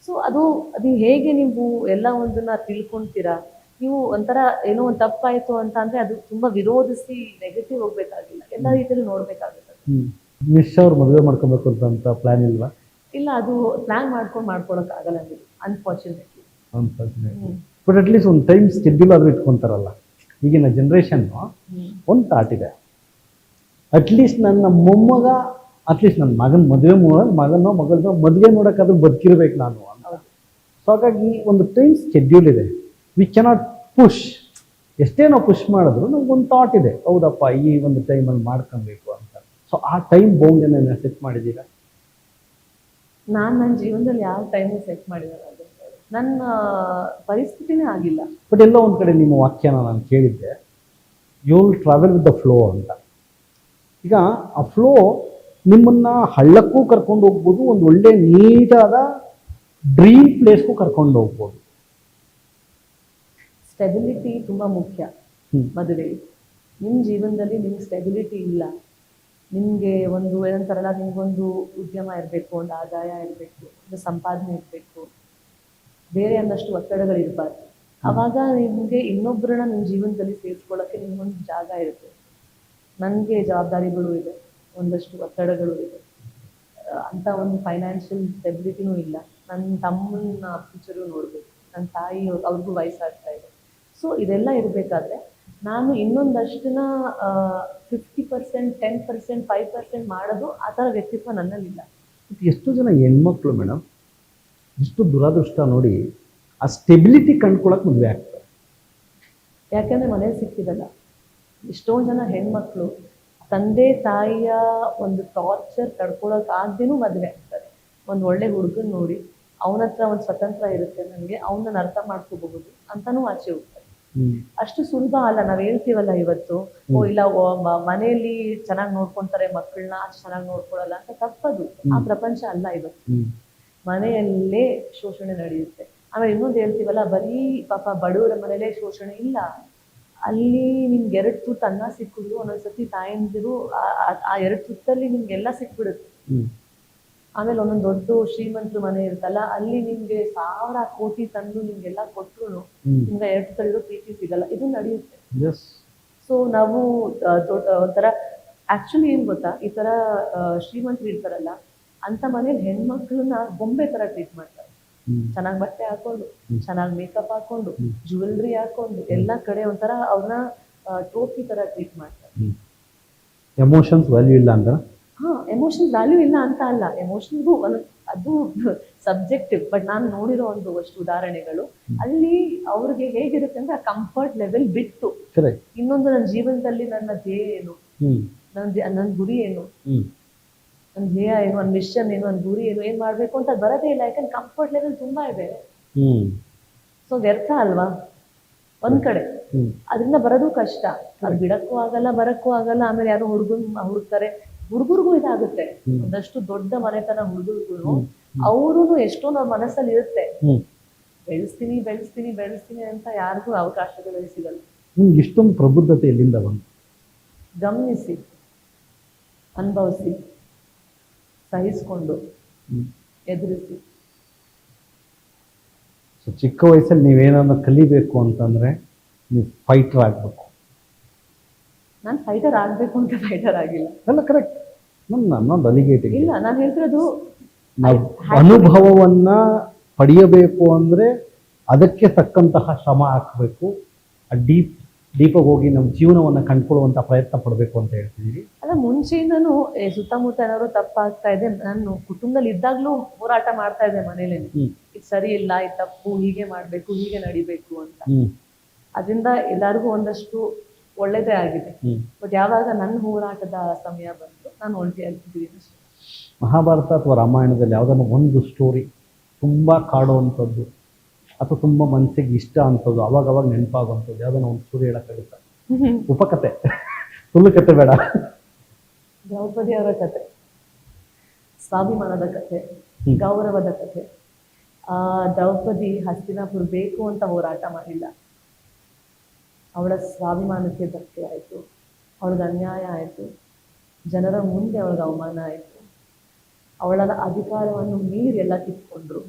ಸೊ ಅದು ಹೇಗೆ ನೀವು ಎಲ್ಲ ಒಂದನ್ನ ತಿಳ್ಕೊಂತೀರಾ, ನೀವು ಒಂಥರ ಏನೋ ಒಂದು ತಪ್ಪಾಯ್ತು ಅಂತ ಅಂದ್ರೆ ಅದು ತುಂಬಾ ವಿರೋಧಿಸಿ ನೆಗೆಟಿವ್ ಹೋಗ್ಬೇಕಾಗಿಲ್ಲ, ಎಲ್ಲ ರೀತಿಯಲ್ಲಿ ನೋಡ್ಬೇಕಾಗುತ್ತೆ. ಅವ್ರು ಮದುವೆ ಮಾಡ್ಕೊಬೇಕು ಅಂತ ಪ್ಲಾನ್ ಇಲ್ವಾ? ಇಲ್ಲ, ಅದು ಪ್ಲಾನ್ ಮಾಡ್ಕೊಳಕ್ ಆಗಲ್ಲ ನೀವು, ಅನ್ಫಾರ್ಚುನೇಟ್ಲಿ. ಬಟ್ ಅಟ್ಲೀಸ್ಟ್ ಒಂದು ಟೈಮ್ ಶೆಡ್ಯೂಲ್ ಆದ್ರೂ ಇಟ್ಕೊಂತಾರಲ್ಲ. ಈಗಿನ ಜನರೇಷನ್ ಒಂದು ಥಾಟ್ ಇದೆ, ಅಟ್ಲೀಸ್ಟ್ ನನ್ನ ಮೊಮ್ಮಗ, ಅಟ್ಲೀಸ್ಟ್ ನನ್ನ ಮಗನ ಮದುವೆ ಮಗನೋ ಮಗಳನ್ನೋ ಮದುವೆ ನೋಡೋಕ್ಕಾದ್ರೂ ಬದುಕಿರ್ಬೇಕು ನಾನು ಅಂತ. ಸೊ ಹಾಗಾಗಿ ಒಂದು ಟೈಮ್ ಶೆಡ್ಯೂಲ್ ಇದೆ, ವಿ ಕೆನಾಟ್ ಪುಷ್. ಎಷ್ಟೇ ನಾವು ಪುಷ್ ಮಾಡಿದ್ರು ನಮ್ಗೊಂದು ಥಾಟ್ ಇದೆ, ಹೌದಪ್ಪ ಈ ಒಂದು ಟೈಮಲ್ಲಿ ಮಾಡ್ಕೊಬೇಕು ಅಂತ. ಸೊ ಆ ಟೈಮ್ ಬೌಂಡನ್ನ ಸೆಟ್ ಮಾಡಿದ್ದೀರಾ? ನನ್ನ ಜೀವನದಲ್ಲಿ ಯಾವ ಟೈಮು ಸೆಟ್ ಮಾಡಿದಾರೆ, ನನ್ನ ಪರಿಸ್ಥಿತಿನೇ ಆಗಿಲ್ಲ. ಬಟ್ ಎಲ್ಲೋ ಒಂದು ಕಡೆ ನಿಮ್ಮ ವಾಕ್ಯನ ನಾನು ಕೇಳಿದ್ದೆ, you will travel with the flow ಅಂತ. ಈಗ ಆ ಫ್ಲೋ ನಿಮ್ಮನ್ನ ಹಳ್ಳಕ್ಕೂ ಕರ್ಕೊಂಡು ಹೋಗ್ಬೋದು, ಒಂದು ಒಳ್ಳೆ ನೀಟಾದ ಡ್ರೀಮ್ ಪ್ಲೇಸ್ಗೂ ಕರ್ಕೊಂಡು ಹೋಗ್ಬೋದು. ಸ್ಟೆಬಿಲಿಟಿ ತುಂಬ ಮುಖ್ಯ ಮದುವೆಗೆ. ನಿಮ್ಮ ಜೀವನದಲ್ಲಿ ನಿಮ್ಗೆ ಸ್ಟೆಬಿಲಿಟಿ ಇಲ್ಲ, ನಿಮಗೆ ಒಂದು ಏನಂತಾರಲ್ಲ, ನಿಮ್ಗೊಂದು ಉದ್ಯಮ ಇರಬೇಕು, ಒಂದು ಆದಾಯ ಇರಬೇಕು, ಒಂದು ಸಂಪಾದನೆ ಇರಬೇಕು, ಬೇರೆ ಅನ್ನಷ್ಟು ಒತ್ತಡಗಳಿರಬಾರ್ದು. ಆವಾಗ ನಿಮಗೆ ಇನ್ನೊಬ್ಬರನ್ನ ನಿಮ್ಮ ಜೀವನದಲ್ಲಿ ಸೇರಿಸ್ಕೊಳ್ಳೋಕ್ಕೆ ನಿಮ್ಗೊಂದು ಜಾಗ ಇರುತ್ತೆ. ನನಗೆ ಜವಾಬ್ದಾರಿಗಳು ಇದೆ, ಒಂದಷ್ಟು ಒತ್ತಡಗಳು ಇದೆ, ಅಂತ ಒಂದು ಫೈನಾನ್ಷಿಯಲ್ ಸ್ಟೆಬಿಲಿಟಿನೂ ಇಲ್ಲ. ನನ್ನ ತಮ್ಮನ ಫ್ಯೂಚರು ನೋಡಬೇಕು, ನನ್ನ ತಾಯಿ ಅವ್ರಿಗೂ ವಯಸ್ಸಾಗ್ತಾ ಇದೆ. ಸೊ ಇದೆಲ್ಲ ಇರಬೇಕಾದ್ರೆ ನಾನು ಇನ್ನೊಂದಷ್ಟನ್ನ 50%, 10%, 5% ಮಾಡೋದು ಆ ಥರ ವ್ಯಕ್ತಿತ್ವ ನನ್ನಲ್ಲಿಲ್ಲ. ಎಷ್ಟು ಜನ ಹೆಣ್ಮಕ್ಳು ಮೇಡಮ್ ಎಷ್ಟು ದುರಾದೃಷ್ಟ ನೋಡಿ ಆ ಸ್ಟೆಬಿಲಿಟಿ ಕಂಡ್ಕೊಳಕ್ಕೆ ಮದುವೆ ಆಗ್ತಾರೆ. ಯಾಕೆಂದರೆ ಮನೇಲಿ ಸಿಕ್ಕಿದಲ್ಲ. ಎಷ್ಟೊಂದು ಜನ ಹೆಣ್ಮಕ್ಳು ತಂದೆ ತಾಯಿಯ ಒಂದು ಟಾರ್ಚರ್ ತಡ್ಕೊಳಕ್ಕಾಗ್ದೇನೂ ಮದುವೆ ಆಗ್ತಾರೆ. ಒಂದು ಒಳ್ಳೆ ಹುಡುಗನ ನೋಡಿ ಅವನ ಹತ್ರ ಒಂದು ಸ್ವತಂತ್ರ ಇರುತ್ತೆ, ನನಗೆ ಅವನನ್ನ ಅರ್ಥ ಮಾಡ್ಕೋಬಹುದು ಅಂತನೂ ಆಚೆ ಹೋಗ್ತಾರೆ. ಅಷ್ಟು ಸುಲಭ ಅಲ್ಲ. ನಾವು ಹೇಳ್ತೀವಲ್ಲ ಇವತ್ತು, ಇಲ್ಲ ಮನೆಯಲ್ಲಿ ಚೆನ್ನಾಗಿ ನೋಡ್ಕೊಂತಾರೆ ಮಕ್ಕಳನ್ನ, ಅಷ್ಟು ಚೆನ್ನಾಗಿ ನೋಡ್ಕೊಳಲ್ಲ ಅಂತ. ತಪ್ಪದು. ಆ ಪ್ರಪಂಚ ಅಲ್ಲ ಇವತ್ತು. ಮನೆಯಲ್ಲೇ ಶೋಷಣೆ ನಡೆಯುತ್ತೆ. ಆಮೇಲೆ ಇನ್ನೊಂದು ಹೇಳ್ತೀವಲ್ಲ, ಬರೀ ಪಾಪ ಬಡವರ ಮನೇಲೇ ಶೋಷಣೆ ಇಲ್ಲ. ಅಲ್ಲಿ ನಿಮ್ಗೆ 2 ತುತ್ತು ಅನ್ನ ಸಿಕ್ಕಿದ್ರು ಒಂದೊಂದ್ಸತಿ ತಾಯಂದಿರು ಆ 2 ತುತ್ತಲ್ಲಿ ನಿಮ್ಗೆಲ್ಲ ಸಿಕ್ಬಿಡುತ್ತೆ. ಆಮೇಲೆ ಒಂದೊಂದು ದೊಡ್ಡ ಶ್ರೀಮಂತರ ಮನೆ ಇರುತ್ತಲ್ಲ, ಅಲ್ಲಿ ನಿಮ್ಗೆ 1000 ಕೋಟಿ ತಂದು ನಿಮ್ಗೆಲ್ಲ ಕೊಟ್ಟರು ನಿಮ್ಗೆ 2 ತುತ್ತಲ್ಲಿರೋ ಪ್ರೀತಿ ಸಿಗಲ್ಲ. ಇದು ನಡೆಯುತ್ತೆ. ಸೊ ನಾವು ದೊಡ್ಡ ಒಂಥರ ಆಕ್ಚುಲಿ ಏನ್ ಗೊತ್ತಾ, ಈ ತರ ಶ್ರೀಮಂತರು ಇರ್ತಾರಲ್ಲ ಅಂತ ಮನೇಲಿ ಹೆಣ್ಮಕ್ಳನ್ನ ಗೊಂಬೆ ತರ ಟ್ರೀಟ್ ಮಾಡ್ತಾರೆ. ಚೆನ್ನಾಗಿ ಬಟ್ಟೆ ಹಾಕೊಂಡು, ಚೆನ್ನಾಗಿ ಮೇಕಪ್ ಹಾಕೊಂಡು, ಜ್ಯುವೆಲ್ರಿ ಹಾಕೊಂಡು, ಎಲ್ಲ ಕಡೆ ಒಂಥರ ಅವ್ರನ್ನ ಟ್ರೋಫಿ ತರ ಟ್ರೀಟ್ ಮಾಡ್ತಾರೆ. ಎಮೋಷನ್ಸ್ ವ್ಯಾಲ್ಯೂ ಇಲ್ಲ ಅಂತ. ಎಮೋಷನ್ಸ್ ವ್ಯಾಲ್ಯೂ ಇಲ್ಲ ಅಂತ ಅಲ್ಲ, ಎಮೋಷನ್ಗೂ ಅದು ಸಬ್ಜೆಕ್ಟಿವ್. ಬಟ್ ನಾನು ನೋಡಿರೋ ಅಷ್ಟು ಉದಾಹರಣೆಗಳು ಅಲ್ಲಿ ಅವ್ರಿಗೆ ಹೇಗಿರುತ್ತೆ ಅಂದ್ರೆ ಆ ಕಂಫರ್ಟ್ ಲೆವೆಲ್ ಬಿಟ್ಟು ಇನ್ನೊಂದು ನನ್ನ ಜೀವನದಲ್ಲಿ ನನ್ನ ಧ್ಯೇಯ ಏನು, ನನ್ನ ಗುರಿ ಏನು, ನನ್ನ ಧ್ಯೇಯ ಏನು, ನನ್ನ ಮಿಷನ್ ಏನು, ನನ್ನ ಗುರಿ ಏನು, ಏನ್ ಮಾಡ್ಬೇಕು ಅಂತ ಬರೋದೇ ಇಲ್ಲ. ಯಾಕಂದ್ರೆ ಕಂಫರ್ಟ್ ಲೆವೆಲ್ ತುಂಬಾ ಇದೆ. ಸೊ ವ್ಯರ್ಥ ಅಲ್ವಾ ಒಂದ್ ಕಡೆ. ಅದರಿಂದ ಬರೋದು ಕಷ್ಟ. ಅದು ಬಿಡಕ್ಕೂ ಆಗಲ್ಲ, ಬರಕ್ಕೂ ಆಗಲ್ಲ. ಆಮೇಲೆ ಯಾರು ಹುಡುಕ್ತಾರೆ, ಹುಡುಗರಿಗೂ ಇದಾಗುತ್ತೆ. ಒಂದಷ್ಟು ದೊಡ್ಡ ಮನೆತನ ಹುಡುಗರಿಗೂ ಅವರು ಎಷ್ಟೊಂದು ಅವ್ರ ಮನಸ್ಸಲ್ಲಿ ಇರುತ್ತೆ, ಬೆಳೆಸ್ತೀನಿ ಬೆಳೆಸ್ತೀನಿ ಬೆಳೆಸ್ತೀನಿ ಅಂತ. ಯಾರಿಗೂ ಅವಕಾಶಗಳು ಸಿಗಲ್ಲ. ಇಷ್ಟೊಂದು ಪ್ರಬುದ್ಧತೆ ಎಲ್ಲಿಂದ ಬಂತು? ಗಮನಿಸಿ, ಅನುಭವಿಸಿ, ಸಹಿಸ್ಕೊಂಡು, ಎದುರಿಸಿ. ಸೊ ಚಿಕ್ಕ ವಯಸ್ಸಲ್ಲಿ ನೀವೇನನ್ನ ಕಲಿಬೇಕು ಅಂತಂದ್ರೆ ನೀವು ಫೈಟರ್ ಆಗಬೇಕು. ನಾನು ಫೈಟರ್ ಆಗಬೇಕು ಅಂತ ಫೈಟರ್ ಆಗಿಲ್ಲ. ಅಲ್ಲ, ಕರೆಕ್ಟ್. ನಾನು ಅಲಿಗೇಟಿಂಗ್ ಇಲ್ಲ, ನಾನು ಹೇಳ್ತಿರೋದು ನಾವು ಅನುಭವವನ್ನ ಪಡೆಯಬೇಕು ಅಂದ್ರೆ ಅದಕ್ಕೆ ತಕ್ಕಂತಹ ಶ್ರಮ ಹಾಕಬೇಕು. ಆ ಡೀಪಾಗಿ ಹೋಗಿ ನಮ್ಮ ಜೀವನವನ್ನ ಕಂಡುಕೊಳ್ಳುವಂತ ಪ್ರಯತ್ನ ಪಡಬೇಕು ಅಂತ ಹೇಳ್ತಿದ್ದೀವಿ. ಅಲ್ಲ, ಮುಂಚೆಯಿಂದನೂ ಸುತ್ತಮುತ್ತ ಏನಾದ್ರು ತಪ್ಪಾಗ್ತಾ ಇದೆ, ನಾನು ಕುಟುಂಬದಲ್ಲಿ ಇದ್ದಾಗ್ಲೂ ಹೋರಾಟ ಮಾಡ್ತಾ ಇದ್ದೆ ಮನೇಲಿ. ಇದು ಸರಿ ಇಲ್ಲ, ಇದು ತಪ್ಪು, ಹೀಗೆ ಮಾಡ್ಬೇಕು, ಹೀಗೆ ನಡಿಬೇಕು ಅಂತ. ಅದರಿಂದ ಎಲ್ಲರಿಗೂ ಒಂದಷ್ಟು ಒಳ್ಳೇದೇ ಆಗಿದೆ. ಬಟ್ ಯಾವಾಗ ನನ್ನ ಹೋರಾಟದ ಸಮಯ ಬಂತು, ನಾನು ಒಂಟಿಯಾಗಿದ್ದೀನಿ. ಮಹಾಭಾರತ ಅಥವಾ ರಾಮಾಯಣದಲ್ಲಿ ಯಾವುದನ್ನು ಒಂದು ಸ್ಟೋರಿ ತುಂಬಾ ಕಾಡುವಂಥದ್ದು ಅಥವಾ ತುಂಬಾ ಮನಸ್ಸಿಗೆ ಇಷ್ಟ ಅಂತದ್ದು, ಅವಾಗ ನೆನಪಾಗುವಂಥದ್ದು ಯಾವುದನ್ನ ಒಂದು ಸ್ಟೋರಿ ಹೇಳಕ್ಕಾಗುತ್ತಾ? ಉಪಕಥೆ, ಸುಳ್ಳು ಕತೆ ಬೇಡ. ದ್ರೌಪದಿ ಅವರ ಕತೆ, ಸ್ವಾಭಿಮಾನದ ಕತೆ, ಗೌರವದ ಕತೆ. ದ್ರೌಪದಿ ಹಸ್ತಿನಾಪುರ ಬೇಕು ಅಂತ ಹೋರಾಟ ಮಾಡಿಲ್ಲ. ಅವಳ ಸ್ವಾಭಿಮಾನಕ್ಕೆ ಧಕ್ಕೆ ಆಯಿತು, ಅವಳಿಗೆ ಅನ್ಯಾಯ ಆಯಿತು, ಜನರ ಮುಂದೆ ಅವಳಿಗೆ ಅವಮಾನ ಆಯಿತು, ಅವಳ ಅಧಿಕಾರವನ್ನು ಮೀರಿ ಎಲ್ಲ ಕಿತ್ಕೊಂಡ್ರು.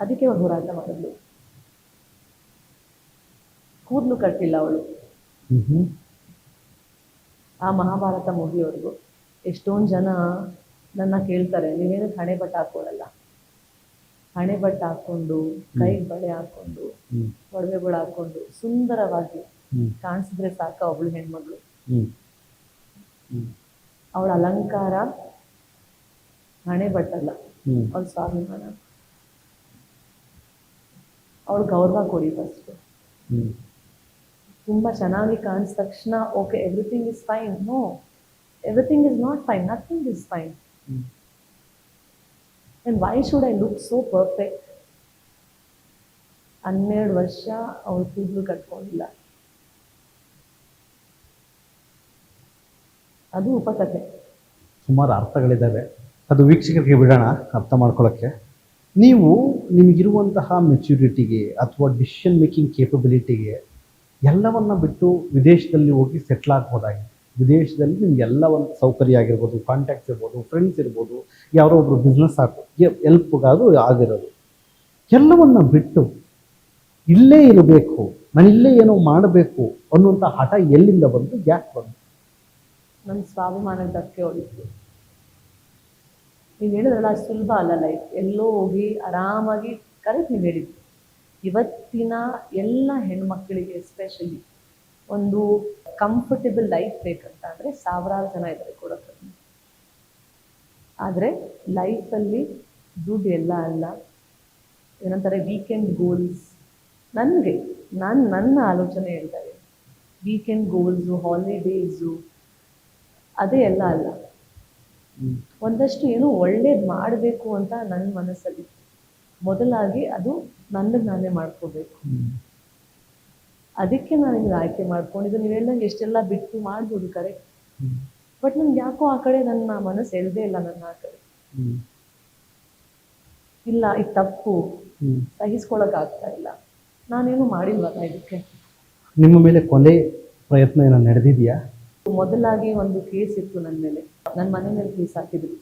ಅದಕ್ಕೆ ಅವಳು ಹೋರಾಟ ಮಾಡಿದ್ಲು. ಕೂದಲು ಕಟ್ಟಿಲ್ಲ ಅವಳು. ಆ ಮಹಾಭಾರತ ಮುಗಿಯೋರ್ಗು ಎಷ್ಟೊಂದು ಜನ ನನ್ನ ಕೇಳ್ತಾರೆ, ನೀವೇನು ಹಣೆ ಬಟ್ಟೆ ಹಾಕೊಳ್ಳಲ್ಲ? ಹಣೆ ಬಟ್ಟೆ ಹಾಕೊಂಡು, ಕೈಗೆ ಬಳೆ ಹಾಕೊಂಡು, ಒಡವೆಗಳು ಹಾಕೊಂಡು ಸುಂದರವಾಗಿ ಕಾಣಿಸಿದ್ರೆ ಸಾಕು ಅವಳು ಹೆಣ್ಮಗಳು. ಅವಳ ಅಲಂಕಾರ ಹಣೆ ಬಟ್ಟಲ್ಲ, ಅವಳ ಸ್ವಾಭಿಮಾನ. ಅವಳು ಗೌರವ ಕೊಡಿ ಫಸ್ಟ್. ತುಂಬಾ ಚೆನ್ನಾಗಿ ಕಾಣಿಸಿದ ತಕ್ಷಣ okay everything is fine. No, everything is not fine. Nothing is fine. And why should I look so perfect? 12 ವರ್ಷ ಅವಳು ಕೂದಲು ಕಟ್ಕೊಂಡಿಲ್ಲ. ಅದು ಉಪಕಥೆ. ಸುಮಾರು ಅರ್ಥಗಳಿದ್ದಾವೆ, ಅದು ವೀಕ್ಷಕರಿಗೆ ಬಿಡೋಣ ಅರ್ಥ ಮಾಡ್ಕೊಳ್ಳೋಕ್ಕೆ. ನೀವು ನಿಮಗಿರುವಂತಹ ಮೆಚ್ಯೂರಿಟಿಗೆ ಅಥವಾ ಡಿಸಿಷನ್ ಮೇಕಿಂಗ್ ಕೇಪಬಿಲಿಟಿಗೆ ಎಲ್ಲವನ್ನ ಬಿಟ್ಟು ವಿದೇಶದಲ್ಲಿ ಹೋಗಿ ಸೆಟ್ಲ್ ಆಗ್ಬೋದಾಗಿದೆ. ವಿದೇಶದಲ್ಲಿ ನಿಮ್ಗೆ ಎಲ್ಲ ಒಂದು ಸೌಕರ್ಯ ಆಗಿರ್ಬೋದು, ಕಾಂಟ್ಯಾಕ್ಟ್ಸ್ ಇರ್ಬೋದು, ಫ್ರೆಂಡ್ಸ್ ಇರ್ಬೋದು, ಯಾರೋ ಒಬ್ರು ಬಿಸ್ನೆಸ್ ಎಲ್ಪ್ಗಾದ್ರು ಆಗಿರೋದು. ಎಲ್ಲವನ್ನ ಬಿಟ್ಟು ಇಲ್ಲೇ ಇರಬೇಕು, ನಾನು ಇಲ್ಲೇ ಏನೋ ಮಾಡಬೇಕು ಅನ್ನುವಂಥ ಹಠ ಎಲ್ಲಿಂದ ಬಂತು, ಯಾಕೆ ಬಂತು? ನನ್ನ ಸ್ವಾಭಿಮಾನಕ್ಕೆ ಧಕ್ಕೆ ಹೊಡಿತು. ನೀವು ಹೇಳಿದ್ರಲ್ಲ ಅಷ್ಟು ಸುಲಭ ಅಲ್ಲ ಲೈಫ್. ಎಲ್ಲೋ ಹೋಗಿ ಆರಾಮಾಗಿ, ಕರೆಕ್ಟ್ ನೀವು ಹೇಳಿದ್ದು. ಇವತ್ತಿನ ಎಲ್ಲ ಹೆಣ್ಮಕ್ಳಿಗೆ ಎಸ್ಪೆಷಲಿ ಒಂದು ಕಂಫರ್ಟೇಬಲ್ ಲೈಫ್ ಬೇಕಂತ ಅಂದರೆ ಸಾವಿರಾರು ಜನ ಇದ್ದಾರೆ ಕೊಡೋಕ್ಕೆ. ಆದರೆ ಲೈಫಲ್ಲಿ ದುಡ್ಡು ಎಲ್ಲ ಅಲ್ಲ. ಏನಂತಾರೆ ವೀಕೆಂಡ್ ಗೋಲ್ಸ್. ನನಗೆ ನನ್ನ ಆಲೋಚನೆ ಹೇಳ್ತಾರೆ, ವೀಕೆಂಡ್ ಗೋಲ್ಸು, ಹಾಲಿಡೇಸು ಅದೇ ಎಲ್ಲ ಅಲ್ಲ. ಒಂದಷ್ಟು ಏನೋ ಒಳ್ಳೇದು ಮಾಡಬೇಕು ಅಂತ ನನ್ನ ಮನಸ್ಸಲ್ಲಿ ಮೊದಲಾಗಿ ಅದು ನನಗೆ ನಾನೇ ಮಾಡ್ಕೋಬೇಕು. ಅದಕ್ಕೆ ನಾನು ಇದನ್ನು ಆಯ್ಕೆ ಮಾಡ್ಕೊಂಡಿದ್ದು. ನೀವು ಹೇಳ್ದಂಗೆ ಎಷ್ಟೆಲ್ಲ ಬಿಟ್ಟು ಮಾಡ್ಬೋದು, ಕರೆಕ್ಟ್. ಬಟ್ ನನ್ಗೆ ಯಾಕೋ ಆ ಕಡೆ ನನ್ನ ಮನಸ್ಸು ಎಳ್ದೇ ಇಲ್ಲ. ನನ್ನ ಆ ಕಡೆ ಇಲ್ಲ, ಇದು ತಪ್ಪು, ಸಹಿಸ್ಕೊಳಕ್ ಆಗ್ತಾ ಇಲ್ಲ, ನಾನೇನು ಮಾಡಿಲ್ವಲ್ಲ ಇದಕ್ಕೆ. ನಿಮ್ಮ ಮೇಲೆ ಕೊಲೆ ಪ್ರಯತ್ನ ಏನೋ ನಡೆದಿದೆಯಾ? ಮೊದಲಾಗಿ ಒಂದು ಕೇಸ್ ಇತ್ತು ನನ್ನ ಮೇಲೆ. ನನ್ನ ಮನೆ ಮೇಲೆ ಕೇಸ್ ಹಾಕಿದ್ರು.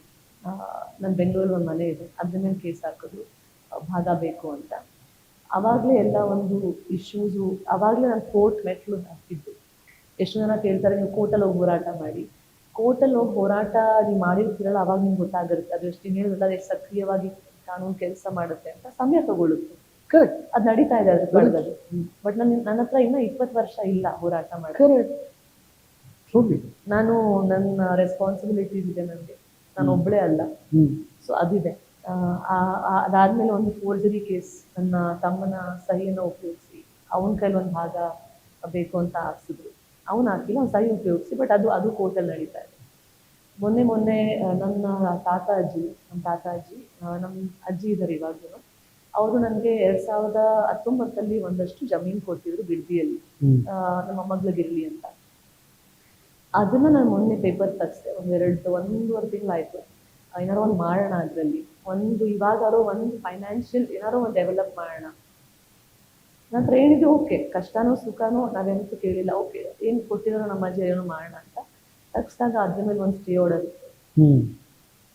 ನನ್ನ ಬೆಂಗಳೂರಲ್ಲಿ ಒಂದು ಮನೆ ಇದೆ, ಅದ್ರ ಮೇಲೆ ಕೇಸ್ ಹಾಕಿದ್ರು, ಭಾಗ ಬೇಕು ಅಂತ. ಆವಾಗಲೇ ಎಲ್ಲ ಒಂದು ಇಶ್ಯೂಸು, ಆವಾಗಲೇ ನಾನು ಕೋರ್ಟ್ ಮೆಟ್ಲು ಹಾಕಿದ್ದು. ಎಷ್ಟು ಜನ ಕೇಳ್ತಾರೆ, ನೀವು ಕೋರ್ಟಲ್ಲಿ ಹೋಗಿ ಹೋರಾಟ ಮಾಡಿ. ಕೋರ್ಟಲ್ಲಿ ಹೋಗಿ ಹೋರಾಟ ನೀವು ಮಾಡಿರ್ತೀರಲ್ಲ, ಅವಾಗ ನಿಮ್ಗೆ ಗೊತ್ತಾಗಿರುತ್ತೆ ಅದು ಎಷ್ಟು ಹೇಳಿದ್ರಲ್ಲ, ಅದು ಎಷ್ಟು ಸಕ್ರಿಯವಾಗಿ ಕಾನೂನು ಕೆಲಸ ಮಾಡುತ್ತೆ ಅಂತ. ಸಮಯ ತಗೊಳ್ಳುತ್ತೆ, ಕರೆಕ್ಟ್. ಅದು ನಡೀತಾ ಇದೆ, ಅದ್ರ ಪಡೆದದು. ಬಟ್ ನನ್ನ ಹತ್ರ ಇನ್ನೂ 20 ವರ್ಷ ಇಲ್ಲ ಹೋರಾಟ ಮಾಡಿ. ನಾನು ನನ್ನ ರೆಸ್ಪಾನ್ಸಿಬಿಲಿಟೀಸ್ ಇದೆ ನನಗೆ, ನಾನು ಒಬ್ಬಳೇ ಅಲ್ಲ. ಸೊ ಅದಿದೆ. ಅದಾದ್ಮೇಲೆ ಒಂದು ಫೋರ್ಜರಿ ಕೇಸ್, ನನ್ನ ತಮ್ಮನ ಸಹಿಯನ್ನು ಉಪಯೋಗಿಸಿ ಅವನ ಕೈಲಿ ಒಂದು ಭಾಗ ಬೇಕು ಅಂತ ಹಾಕ್ಸಿದ್ರು. ಅವನು ಹಾಕಿಲ್ಲ, ಅವ್ನು ಸಹಿ ಉಪಯೋಗಿಸಿ. ಬಟ್ ಅದು ಕೋರ್ಟಲ್ಲಿ ನಡೀತಾ ಇದೆ. ಮೊನ್ನೆ ನನ್ನ ತಾತ ಅಜ್ಜಿ, ನಮ್ಮ ಅಜ್ಜಿ ಇದ್ದಾರೆ ಇವಾಗಲೂ. ಅವರು ನನಗೆ 2019 ಒಂದಷ್ಟು ಜಮೀನು ಕೊಟ್ಟಿದ್ರು ಬಿಡ್ದಿಯಲ್ಲಿ, ನಮ್ಮ ಮಗಳಿಗಿರಲಿ ಅಂತ. ಅದನ್ನ ನಾನು ಮೊನ್ನೆ ಪೇಪರ್ ತರಿಸಿದೆ. ಒಂದೂವರೆ ತಿಂಗಳಾಯ್ತು. ಏನಾರೋ ಒಂದು ಮಾಡೋಣ, ಅದರಲ್ಲಿ ಇವಾಗಾರೋ ಒಂದು ಫೈನಾನ್ಷಿಯಲ್ ಏನಾರೋ ಒಂದು ಡೆವಲಪ್ ಮಾಡೋಣ. ನನ್ನ ಹತ್ರ ಏನಿದೆ ಓಕೆ, ಕಷ್ಟನೋ ಸುಖನೋ ನಾವೆಂತೂ ಕೇಳಿಲ್ಲ. ಓಕೆ, ಏನು ಕೊಟ್ಟಿರೋ ನಮ್ಮ ಅಜ್ಜಿ ಏನೋ ಮಾಡೋಣ ಅಂತ ತಗ್ಸಿದಾಗ ಅದ್ರ ಮೇಲೆ ಒಂದು ಸ್ಟೇ ಆರ್ಡರ್ ಇತ್ತು.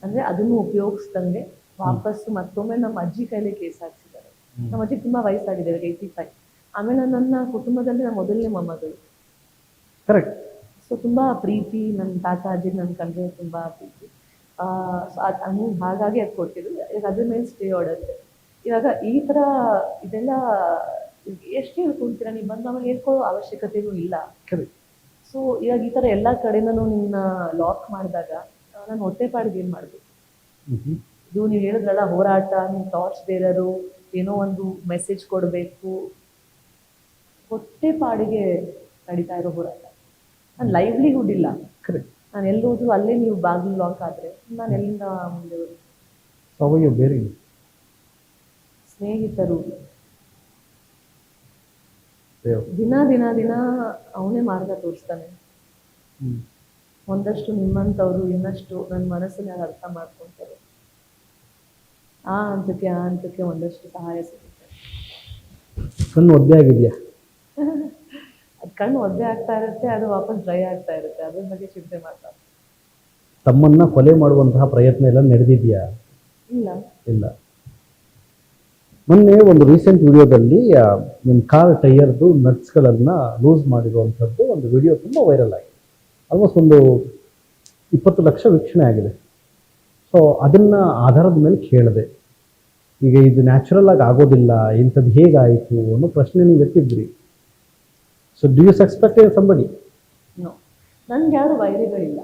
ಅಂದರೆ ಅದನ್ನು ಉಪಯೋಗಿಸ್ದಂಗೆ ವಾಪಸ್ಸು ಮತ್ತೊಮ್ಮೆ ನಮ್ಮ ಅಜ್ಜಿ ಕೈಲೇ ಕೇಸ್ ಹಾಕ್ಸಿದ್ದಾರೆ. ನಮ್ಮ ಅಜ್ಜಿಗೆ ತುಂಬ ವಯಸ್ಸಾಗಿದೆ, 85. ಆಮೇಲೆ ನನ್ನ ಕುಟುಂಬದಲ್ಲಿ ನನ್ನ ಮೊದಲನೇ ಮೊಮ್ಮಗಳು. ಕರೆಕ್ಟ್. ಸೊ ತುಂಬ ಪ್ರೀತಿ, ನನ್ನ ತಾತ ಅಜ್ಜಿಗೆ ನನ್ನ ಕಂಡ್ರೆ ತುಂಬ ಪ್ರೀತಿ. ಸೊ ಅದು ಹಾಗಾಗಿ ಅದು ಕೊಟ್ಟಿದ್ರು. ಈಗ ಅದ್ರ ಮೇಲೆ ಸ್ಟೇ ಆರ್ಡರ್ ಇದೆ. ಇವಾಗ ಈ ಥರ ಇದೆಲ್ಲ ಎಷ್ಟು ಹೇಳ್ಕೊಳ್ತೀರಾ ನೀವು? ಬಂದು ಆಮೇಲೆ ಹೇಳ್ಕೊಳ್ಳೋ ಅವಶ್ಯಕತೆನೂ ಇಲ್ಲ. ಸೊ ಇವಾಗ ಈ ಥರ ಎಲ್ಲ ಕಡೆನೂ ನಿನ್ನ ಲಾಕ್ ಮಾಡಿದಾಗ ನಾನು ಹೊಟ್ಟೆಪಾಡಿಗೆ ಏನು ಮಾಡಬೇಕು? ಇದು ನೀವು ಹೇಳಿದ್ರಲ್ಲ ಹೋರಾಟ, ನಿಮ್ಮ ಥಾಟ್ಸ್ ಬೇರೆಯವರು ಏನೋ ಒಂದು ಮೆಸೇಜ್ ಕೊಡಬೇಕು, ಹೊಟ್ಟೆಪಾಡಿಗೆ ನಡೀತಾ ಇರೋ ಹೋರಾಟ. ನಾನು ಲೈವ್ಲಿಹುಡ್ ಇಲ್ಲ. ನಾನು ಎಲ್ಲೋದ್ರು ಅಲ್ಲೇ ನೀವು ಬಾಗಿಲು ಲಾಕ್ ಆದರೆ ನಾನು ಎಲ್ಲಿಂದ ಮುಂದೆ ಬರೋದು? ಬೇರೆ ಸ್ನೇಹಿತರು ದಿನ ಅವನೇ ಮಾರ್ಗ ತೋರಿಸ್ತಾನೆ. ಒಂದಷ್ಟು ನಿಮ್ಮಂಥವ್ರು ಇನ್ನಷ್ಟು ನನ್ನ ಮನಸ್ಸನ್ನ ಯಾರು ಅರ್ಥ ಮಾಡ್ಕೊತಾರೆ, ಆ ಹಂತಕ್ಕೆ ಒಂದಷ್ಟು ಸಹಾಯ ಸಿಗುತ್ತೆ. ಕಣ್ಣು ಒದ್ದೆ ಆಗಿದೆಯಾ? ಅದು ಕಣ್ಣು ಒದ್ದೆ ಆಗ್ತಾ ಇರುತ್ತೆ, ಅದು ವಾಪಸ್ ಡ್ರೈ ಆಗ್ತಾ ಇರುತ್ತೆ. ಅದ್ರ ಬಗ್ಗೆ ಚಿಂತೆ ಮಾಡ್ತಾರೆ. ತಮ್ಮನ್ನ ಕೊಲೆ ಮಾಡುವಂತಹ ಪ್ರಯತ್ನ ಎಲ್ಲ ನಡೆದಿದೆಯಾ? ಇಲ್ಲ. ಮೊನ್ನೆ ಒಂದು ರೀಸೆಂಟ್ ವಿಡಿಯೋದಲ್ಲಿ ನಿಮ್ಮ ಕಾರ್ ಟೈರ್ದು ನಟ್ಸ್ಗಳನ್ನ ಲೂಸ್ ಮಾಡಿರುವಂಥದ್ದು ಒಂದು ವಿಡಿಯೋ ತುಂಬ ವೈರಲ್ ಆಗಿದೆ. ಆಲ್ಮೋಸ್ಟ್ ಒಂದು 20 ಲಕ್ಷ ವೀಕ್ಷಣೆ ಆಗಿದೆ. ಸೊ ಅದನ್ನ ಆಧಾರದ ಮೇಲೆ ಕೇಳಿದೆ, ಈಗ ಇದು ನ್ಯಾಚುರಲ್ ಆಗಿ ಆಗೋದಿಲ್ಲ, ಇಂಥದ್ದು ಹೇಗಾಯಿತು ಅನ್ನೋ ಪ್ರಶ್ನೆ ನೀವು ಎತ್ತಿದ್ರಿ. So do you suspect somebody? No, ನನ್ಗೆ ಯಾರು ವೈರಿಗಳಿಲ್ಲ.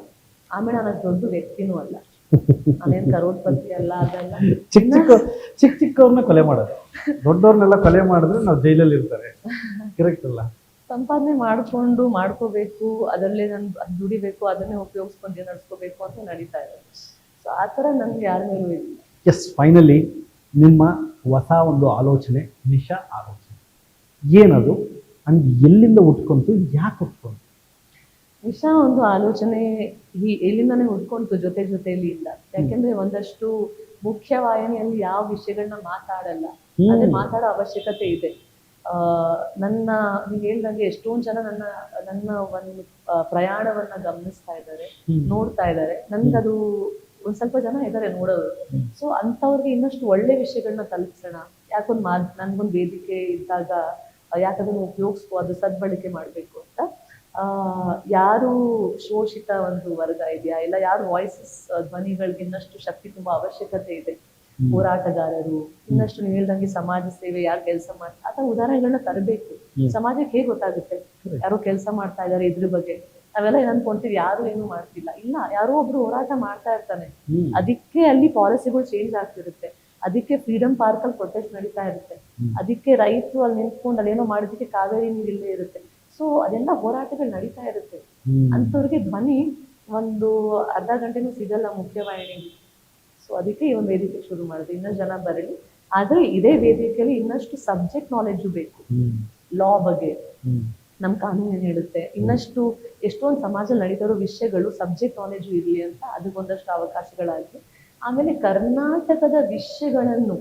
ಆಮೇಲೆ ನಾನು ದೊಡ್ಡ ವ್ಯಕ್ತಿನೂ ಅಲ್ಲ, ನಾನೇನು ಕರೋಡ್ಪತಿ ಅಲ್ಲ. ಅದೆಲ್ಲ ಚಿಕ್ಕವ್ರನ್ನ ಕೊಲೆ ಮಾಡೋದು, ದೊಡ್ಡವ್ರನ್ನೆಲ್ಲ ಕೊಲೆ ಮಾಡಿದ್ರೆ ನಾವು ಜೈಲಲ್ಲಿ ಇರ್ತಾರೆ. ಕರೆಕ್ಟ್ ಅಲ್ಲ? ಸಂಪಾದನೆ ಮಾಡ್ಕೋಬೇಕು, ಅದರಲ್ಲೇ ನಾನು ದುಡಿಬೇಕು, ಅದನ್ನೇ ಉಪಯೋಗಿಸ್ಕೊಂಡು ನಡ್ಸ್ಕೋಬೇಕು ಅಂತ ನಡೀತಾ ಇದೆ. ಸೊ ಆ ಥರ ನನ್ಗೆ ಯಾರ ಮೇಲೂ ಇಲ್ಲ. ಎಸ್, ಫೈನಲಿ ನಿಮ್ಮ ಹೊಸ ಒಂದು ಆಲೋಚನೆ, ನಿಶಾ ಆಲೋಚನೆ ಏನದು? ಅಂಡ್ ಎಲ್ಲಿಂದ ಹುಟ್ಕೊಂತು, ಯಾಕೆ ಹುಟ್ಕೊಂತು? ನಿಶಾ ಒಂದು ಆಲೋಚನೆ ಎಲ್ಲಿಂದಾನೇ ಹುಡ್ಕೊಂತು, ಜೊತೆಯಲ್ಲಿ ಇಲ್ಲ. ಯಾಕೆಂದ್ರೆ ಒಂದಷ್ಟು ಮುಖ್ಯವಾಹಿನಿಯಲ್ಲಿ ಯಾವ ವಿಷಯಗಳನ್ನ ಮಾತಾಡಲ್ಲ, ಹ್ಮ್. ಅದೇ ಮಾತಾಡೋ ಅವಶ್ಯಕತೆ ಇದೆ. ಆ ನನ್ನ ನೀವು ಹೇಳ್ದಂಗೆ ಎಷ್ಟೊಂದು ಜನ ನನ್ನ ನನ್ನ ಒಂದು ಪ್ರಯಾಣವನ್ನ ಗಮನಿಸ್ತಾ ಇದ್ದಾರೆ, ಹ್ಮ್. ನೋಡ್ತಾ ಇದ್ದಾರೆ. ನನ್ಗದು ಒಂದ್ ಸ್ವಲ್ಪ ಜನ ಇದ್ದಾರೆ ನೋಡೋರು. ಹ್ಮ್. ಸೊ ಅಂಥವ್ರಿಗೆ ಇನ್ನಷ್ಟು ಒಳ್ಳೆ ವಿಷಯಗಳನ್ನ ತಲುಪಿಸೋಣ. ಯಾಕೊಂದ್ ನನ್ಗೊಂದು ವೇದಿಕೆ ಇದ್ದಾಗ ಯಾಕದನ್ನು ಉಪಯೋಗಿಸ್ಕೋ, ಅದು ಸದ್ಬಳಕೆ ಮಾಡ್ಬೇಕು ಅಂತ. ಯಾರು ಶೋಷಿತ ಒಂದು ವರ್ಗ ಇದೆಯಾ, ಇಲ್ಲ ಯಾರು ವಾಯ್ಸಸ್ ಧ್ವನಿಗಳಿಗೆ ಇನ್ನಷ್ಟು ಶಕ್ತಿ ತುಂಬಾ ಅವಶ್ಯಕತೆ ಇದೆ, ಹೋರಾಟಗಾರರು, ಇನ್ನಷ್ಟು ನೀವು ಹೇಳ್ದಂಗೆ ಸಮಾಜ ಸೇವೆ ಯಾರು ಕೆಲಸ ಮಾಡ್ತಾರೆ, ಅಥವಾ ಉದಾಹರಣೆಗಳನ್ನ ತರಬೇಕು. ಸಮಾಜಕ್ಕೆ ಹೇಗೆ ಗೊತ್ತಾಗುತ್ತೆ ಯಾರೋ ಕೆಲಸ ಮಾಡ್ತಾ ಇದ್ದಾರೆ ಇದ್ರ ಬಗ್ಗೆ? ನಾವೆಲ್ಲ ಏನ್ ಅನ್ಕೊಂತೀವಿ, ಯಾರು ಏನು ಮಾಡ್ತಿಲ್ಲ. ಇಲ್ಲ, ಯಾರೋ ಒಬ್ರು ಹೋರಾಟ ಮಾಡ್ತಾ ಇರ್ತಾನೆ, ಅದಕ್ಕೆ ಅಲ್ಲಿ ಪಾಲಿಸಿಗಳು ಚೇಂಜ್ ಆಗ್ತಿರುತ್ತೆ, ಅದಕ್ಕೆ ಫ್ರೀಡಮ್ ಪಾರ್ಕ್ ಅಲ್ಲಿ ಪ್ರೊಟೆಸ್ಟ್ ನಡೀತಾ ಇರುತ್ತೆ, ಅದಕ್ಕೆ ರೈತರು ಅಲ್ಲಿ ನಿಂತ್ಕೊಂಡು ಅಲ್ಲೇನೋ ಮಾಡೋದಕ್ಕೆ ಕಾವೇರಿ ನೀರು ಇಲ್ಲೇ ಇರುತ್ತೆ. ಸೊ ಅದೆಲ್ಲ ಹೋರಾಟಗಳು ನಡೀತಾ ಇರುತ್ತೆ. ಅಂಥವ್ರಿಗೆ ಧ್ವನಿ ಒಂದು ಅರ್ಧ ಗಂಟೆನೂ ಸಿಗಲ್ಲ ಮುಖ್ಯವಾಹಿನಿ. ಸೊ ಅದಕ್ಕೆ ಈ ಒಂದು ವೇದಿಕೆ ಶುರು ಮಾಡಿದೆ, ಇನ್ನಷ್ಟು ಜನ ಬರಲಿ. ಆದ್ರೆ ಇದೇ ವೇದಿಕೆಯಲ್ಲಿ ಇನ್ನಷ್ಟು ಸಬ್ಜೆಕ್ಟ್ ನಾಲೆಡ್ಜು ಬೇಕು. ಲಾ ಬಗ್ಗೆ ನಮ್ ಕಾನೂನು ಏನ್ ಹೇಳುತ್ತೆ, ಇನ್ನಷ್ಟು ಎಷ್ಟೊಂದು ಸಮಾಜದಲ್ಲಿ ನಡೀತಾ ಇರೋ ವಿಷಯಗಳು ಸಬ್ಜೆಕ್ಟ್ ನಾಲೆಡ್ಜು ಇರ್ಲಿ ಅಂತ ಅದಕ್ಕೊಂದಷ್ಟು ಅವಕಾಶಗಳಾಗಲಿ. ಆಮೇಲೆ ಕರ್ನಾಟಕದ ವಿಷಯಗಳನ್ನು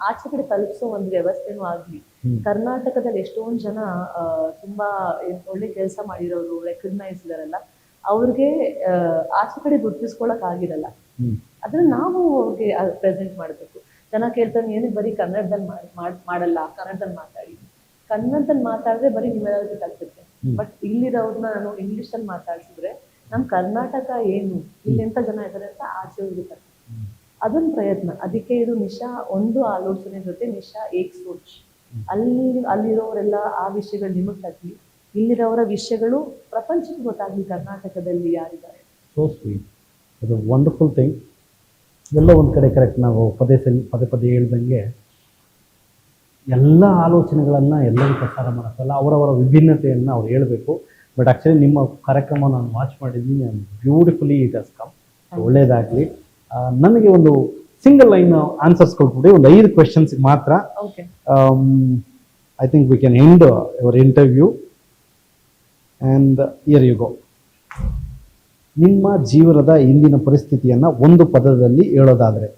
ಆಚೆ ಕಡೆ ತಲುಪಿಸೋ ಒಂದು ವ್ಯವಸ್ಥೆನೂ ಆಗ್ಲಿ. ಕರ್ನಾಟಕದಲ್ಲಿ ಎಷ್ಟೊಂದು ಜನ ತುಂಬಾ ಒಳ್ಳೆ ಕೆಲಸ ಮಾಡಿರೋರು ರೆಕಗ್ನೈಸ್ ಇದಾರಲ್ಲ, ಅವ್ರಿಗೆ ಆಚೆ ಕಡೆ ಗುರುತಿಸ್ಕೊಳಕ್ ಆಗಿರಲ್ಲ. ಅದನ್ನ ನಾವು ಅವ್ರಿಗೆ ಪ್ರೆಸೆಂಟ್ ಮಾಡ್ಬೇಕು. ಜನ ಕೇಳ್ತಾರೆ, ಏನಕ್ಕೆ ಬರೀ ಕನ್ನಡದಲ್ಲಿ ಮಾಡಲ್ಲ, ಕನ್ನಡದಲ್ಲಿ ಮಾತಾಡಿ. ಕನ್ನಡದಲ್ಲಿ ಮಾತಾಡಿದ್ರೆ ಬರೀ ನಿಮ್ಮೆಲ್ಲರಿಗೂ ತಲುಪುತ್ತೆ. ಬಟ್ ಇಲ್ಲಿರೋರ್ನ ನಾನು ಇಂಗ್ಲಿಷ್ ಅಲ್ಲಿ ಮಾತಾಡ್ಸಿದ್ರೆ ನಮ್ ಕರ್ನಾಟಕ ಏನು, ಇಲ್ಲಿ ಎಂತ ಜನ ಇದ್ದಾರೆ ಅಂತ ಆಚೆ ಹೋಗ್ತಾರೆ. ಅದೊಂದು ಪ್ರಯತ್ನ. ಅದಕ್ಕೆ ಇದು ನಿಶಾ ಒಂದು ಆಲೋಚನೆ ಜೊತೆ ನಿಶಾ ಏಕ್ ಸೋಚ್. ಅಲ್ಲಿರೋರೆಲ್ಲ ಆ ವಿಷಯಗಳು ನಿಮಗೆ ತಗ್ಲಿ, ಇಲ್ಲಿರೋರ ವಿಷಯಗಳು ಪ್ರಪಂಚಕ್ಕೆ ಗೊತ್ತಾಗ್ಲಿ ಕರ್ನಾಟಕದಲ್ಲಿ ಯಾರಿದ್ದಾರೆ. ಸೋ ಸ್ವೀಟ್, ಅದು ವಂಡರ್ಫುಲ್ ಥಿಂಗ್. ಎಲ್ಲ ಒಂದು ಕಡೆ ಕರೆಕ್ಟ್. ನಾವು ಪದೇ ಪದೇ ಹೇಳ್ದಂಗೆ ಎಲ್ಲ ಆಲೋಚನೆಗಳನ್ನು ಎಲ್ಲರೂ ಪ್ರಸಾರ ಮಾಡೋಕ್ಕಲ್ಲ, ಅವರವರ ವಿಭಿನ್ನತೆಯನ್ನು ಅವ್ರು ಹೇಳಬೇಕು. ಬಟ್ ಆ್ಯಕ್ಚುಲಿ ನಿಮ್ಮ ಕಾರ್ಯಕ್ರಮ ನಾನು ವಾಚ್ ಮಾಡಿದ್ದೀನಿ, ಬ್ಯೂಟಿಫುಲಿ ಇಟ್ ಹಸ್ ಕಮ್. ಒಳ್ಳೇದಾಗಲಿ. ನನಗೆ ಒಂದು ಸಿಂಗಲ್ ಲೈನ್ ಆನ್ಸರ್ಸ್ ಕೊಟ್ಬಿಟ್ಟು ಒಂದು 5 ಕ್ವೆಶನ್ಸ್ ಮಾತ್ರ. I think we can end your interview and here you go. ನಿಮ್ಮ ಜೀವನದ ಇಂದಿನ ಪರಿಸ್ಥಿತಿಯನ್ನು ಒಂದು ಪದದಲ್ಲಿ ಹೇಳೋದಾದರೆ?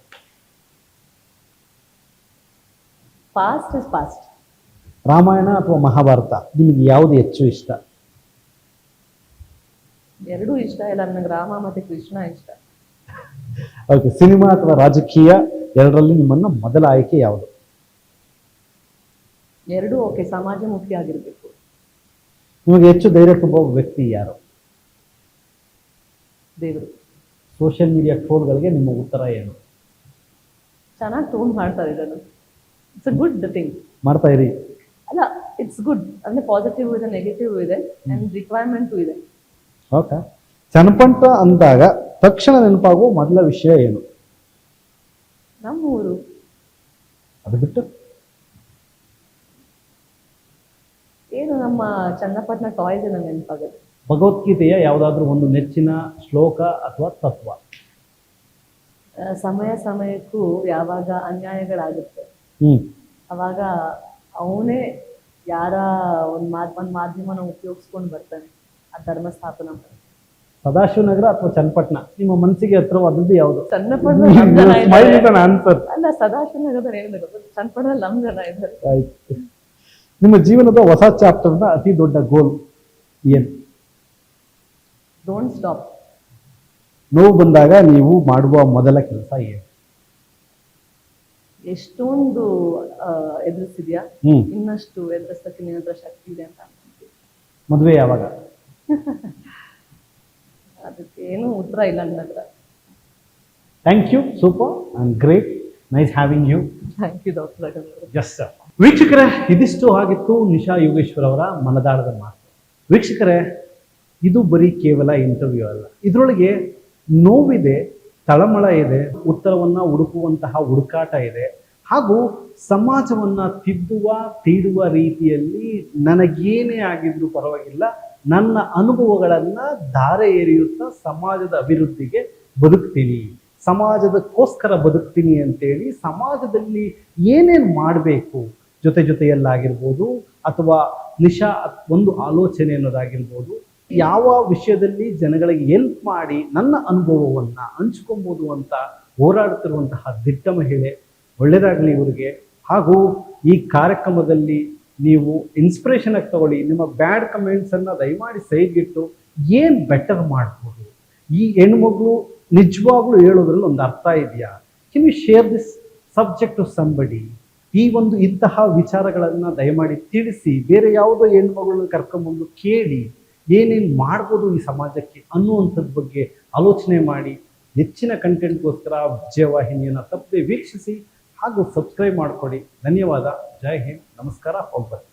Fast is fast. ರಾಮಾಯಣ ಅಥವಾ ಮಹಾಭಾರತ, ನಿಮಗೆ ಯಾವುದು ಹೆಚ್ಚು ಇಷ್ಟ? ಎರಡೂ ಇಷ್ಟ ಇಲ್ಲ, ನನಗೆ ರಾಮ ಮತ್ತೆ ಕೃಷ್ಣ ಇಷ್ಟ. ಓಕೆ. ಸಿನಿಮಾ ಅಥವಾ ರಾಜಕೀಯ, ಎರಡರಲ್ಲಿ ನಿಮ್ಮನ್ನ ಮೊದಲ ಆಯ್ಕೆ ಯಾವುದು? ಎರಡೂ ಓಕೆ, ಸಮಾಜಮುಖಿ ಆಗಿರ್ಬೇಕು. ನಿಮಗೆ ಹೆಚ್ಚು ಧೈರ್ಯ ತುಂಬುವ ವ್ಯಕ್ತಿ ಯಾರು? ದೇವರು. ಸೋಷಿಯಲ್ ಮೀಡಿಯಾ ಟ್ರೋಲ್ಗಳಿಗೆ ನಿಮ್ಮ ಉತ್ತರ ಏನು? ಚೆನ್ನಾಗಿ ಟ್ರೋಲ್ ಮಾಡ್ತಾರೆ ಇದನ್ನು. It's a good thing. ಮಾಡ್ತಾ ಇರಿ. ಅಲ್ಲ, ಇಟ್ಸ್ ಗುಡ್. ಅಂದ್ರೆ ಪಾಸಿಟಿವ್ ಇದೆ, ನೆಗೆಟಿವ್ ಇದೆ, ಅಂಡ್ ರಿಕ್ವೈರ್ಮೆಂಟು ಇದೆ. ಓಕೆ. ಚನ್ನಪಟ್ಟಣ ಅಂದಾಗ ತಕ್ಷಣ ನೆನಪಾಗುವ ಮೊದಲ ವಿಷಯ ಏನು? ನಮ್ಮೂರು. ಅದು ಬಿಟ್ಟು ಏನು, ನಮ್ಮ ಚನ್ನಪಟ್ಟಣ ಟಾಯ್ಸ್ ನಂಗೆ ನೆನಪಾಗುತ್ತೆ. ಭಗವದ್ಗೀತೆಯ ಯಾವುದಾದ್ರೂ ಒಂದು ನೆಚ್ಚಿನ ಶ್ಲೋಕ ಅಥವಾ ತತ್ವ? ಸಮಯಕ್ಕೂ ಯಾವಾಗ ಅನ್ಯಾಯಗಳಾಗುತ್ತೆ ಅವಾಗ ಅವನೇ ಯಾರ ಒಂದು ಮಾಧ್ಯಮನ ಉಪಯೋಗಿಸ್ಕೊಂಡು ಬರ್ತಾನೆ, ಆ ಧರ್ಮ ಸ್ಥಾಪನ ಮಾಡ್ತಾನೆ. ಸದಾಶಿವನಗರ ಅಥವಾ ಚನ್ನಪಟ್ಟಣ, ನಿಮ್ಮ ಮನಸ್ಸಿಗೆ ಹತ್ರವಾದದ್ದು ಯಾವುದು? ಚನ್ನಪಟ್ಟಣ. ಅಲ್ಲ, ಸದಾಶಿವನಗರದಲ್ಲಿ ಏನಿದೆ ಗೊತ್ತಾ, ಚನ್ನಪಟ್ಟಣದಲ್ಲಿ ನಮ್ ಜನ ಇದ್ದಾರೆ. ನಿಮ್ಮ ಜೀವನದ ಹೊಸ ಚಾಪ್ಟರ್ನ ಅತಿ ದೊಡ್ಡ ಗೋಲ್ ಏನು? Don't stop. ನೋವು ಬಂದಾಗ ನೀವು ಮಾಡುವ ಮೊದಲ ಕೆಲಸ ಏನು? ಎಷ್ಟೊಂದು ಎದುರಿಸಿದ್ಯಾ, ಇನ್ನಷ್ಟು ಎದುರಿಸಕ್ಕೆ ನಿನ್ನ ಹತ್ರ ಶಕ್ತಿ ಇದೆ ಅಂತ ಅನ್ಕೊಂತೀನಿ. ಮದುವೆ ಯಾವಾಗ? ಅದಕ್ಕೆ ಏನು ಉತ್ತರ ಇಲ್ಲ ನನ್ನ ಹತ್ರ. Thank you, super and great, nice having you. Thank you doctor. Yes sir. ವೀಕ್ಷಕರೇ, ಇದಿಷ್ಟು ಆಗಿತ್ತು ನಿಶಾ ಯೋಗೇಶ್ವರ್ ಅವರ ಮನದಾಳದ ಮಾತು. ವೀಕ್ಷಕರೇ, ಇದು ಬರೀ ಕೇವಲ ಇಂಟರ್ವ್ಯೂ ಅಲ್ಲ, ಇದರೊಳಗೆ ನೋವಿದೆ, ತಳಮಳ ಇದೆ, ಉತ್ತರವನ್ನ ಹುಡುಕುವಂತಹ ಹುಡುಕಾಟ ಇದೆ, ಹಾಗೂ ಸಮಾಜವನ್ನ ತೀಡುವ ರೀತಿಯಲ್ಲಿ ನನಗೇನೇ ಆಗಿದ್ರೂ ಪರವಾಗಿಲ್ಲ, ನನ್ನ ಅನುಭವಗಳನ್ನ ಧಾರೆ ಎರೆಯುತ್ತಾ ಸಮಾಜದ ಅಭಿವೃದ್ಧಿಗೆ ಬದುಕ್ತೀನಿ, ಸಮಾಜದಕ್ಕೋಸ್ಕರ ಬದುಕ್ತೀನಿ ಅಂತೇಳಿ ಸಮಾಜದಲ್ಲಿ ಏನೇನು ಮಾಡಬೇಕು, ಜೊತೆಯಲ್ಲಾಗಿರ್ಬೋದು ಅಥವಾ ನಿಶಾ ಒಂದು ಆಲೋಚನೆ ಅನ್ನೋದಾಗಿರ್ಬೋದು, ಯಾವ ವಿಷಯದಲ್ಲಿ ಜನಗಳಿಗೆ ಹೆಲ್ಪ್ ಮಾಡಿ ನನ್ನ ಅನುಭವವನ್ನು ಹಂಚ್ಕೊಬೋದು ಅಂತ ಹೋರಾಡುತ್ತಿರುವಂತಹ ದಿಟ್ಟ ಮಹಿಳೆ. ಒಳ್ಳೆಯದಾಗಲಿ ಇವರಿಗೆ. ಹಾಗೂ ಈ ಕಾರ್ಯಕ್ರಮದಲ್ಲಿ ನೀವು ಇನ್ಸ್ಪಿರೇಷನ್ ಆಗಿ ತಗೊಳ್ಳಿ. ನಿಮ್ಮ ಬ್ಯಾಡ್ ಕಮೆಂಟ್ಸನ್ನು ದಯಮಾಡಿ ಸೈಡ್ಗಿಟ್ಟು ಏನು ಬೆಟರ್ ಮಾಡ್ಬೋದು, ಈ ಹೆಣ್ಮಗಳು ನಿಜವಾಗ್ಲೂ ಹೇಳೋದ್ರಲ್ಲಿ ಒಂದು ಅರ್ಥ ಇದೆಯಾ, can you share this subject to somebody. ಈ ಒಂದು ಇಂತಹ ವಿಚಾರಗಳನ್ನು ದಯಮಾಡಿ ತಿಳಿಸಿ. ಬೇರೆ ಯಾವುದೋ ಹೆಣ್ಮಗಳನ್ನ ಕರ್ಕೊಂಬಂದು ಕೇಳಿ ಏನೇನು ಮಾಡ್ಬೋದು ಈ ಸಮಾಜಕ್ಕೆ ಅನ್ನುವಂಥದ್ದು ಬಗ್ಗೆ ಆಲೋಚನೆ ಮಾಡಿ. ಹೆಚ್ಚಿನ ಕಂಟೆಂಟ್ಗೋಸ್ಕರ ವಿಜಯವಾಹಿನಿಯನ್ನು ತಪ್ಪದೆ ವೀಕ್ಷಿಸಿ ಹಾಗೂ ಸಬ್ಸ್ಕ್ರೈಬ್ ಮಾಡಿಕೊಡಿ. ಧನ್ಯವಾದ. ಜೈ ಹಿಂದ್. ನಮಸ್ಕಾರ. ಹೋಗ್ಬರ್ತೀನಿ.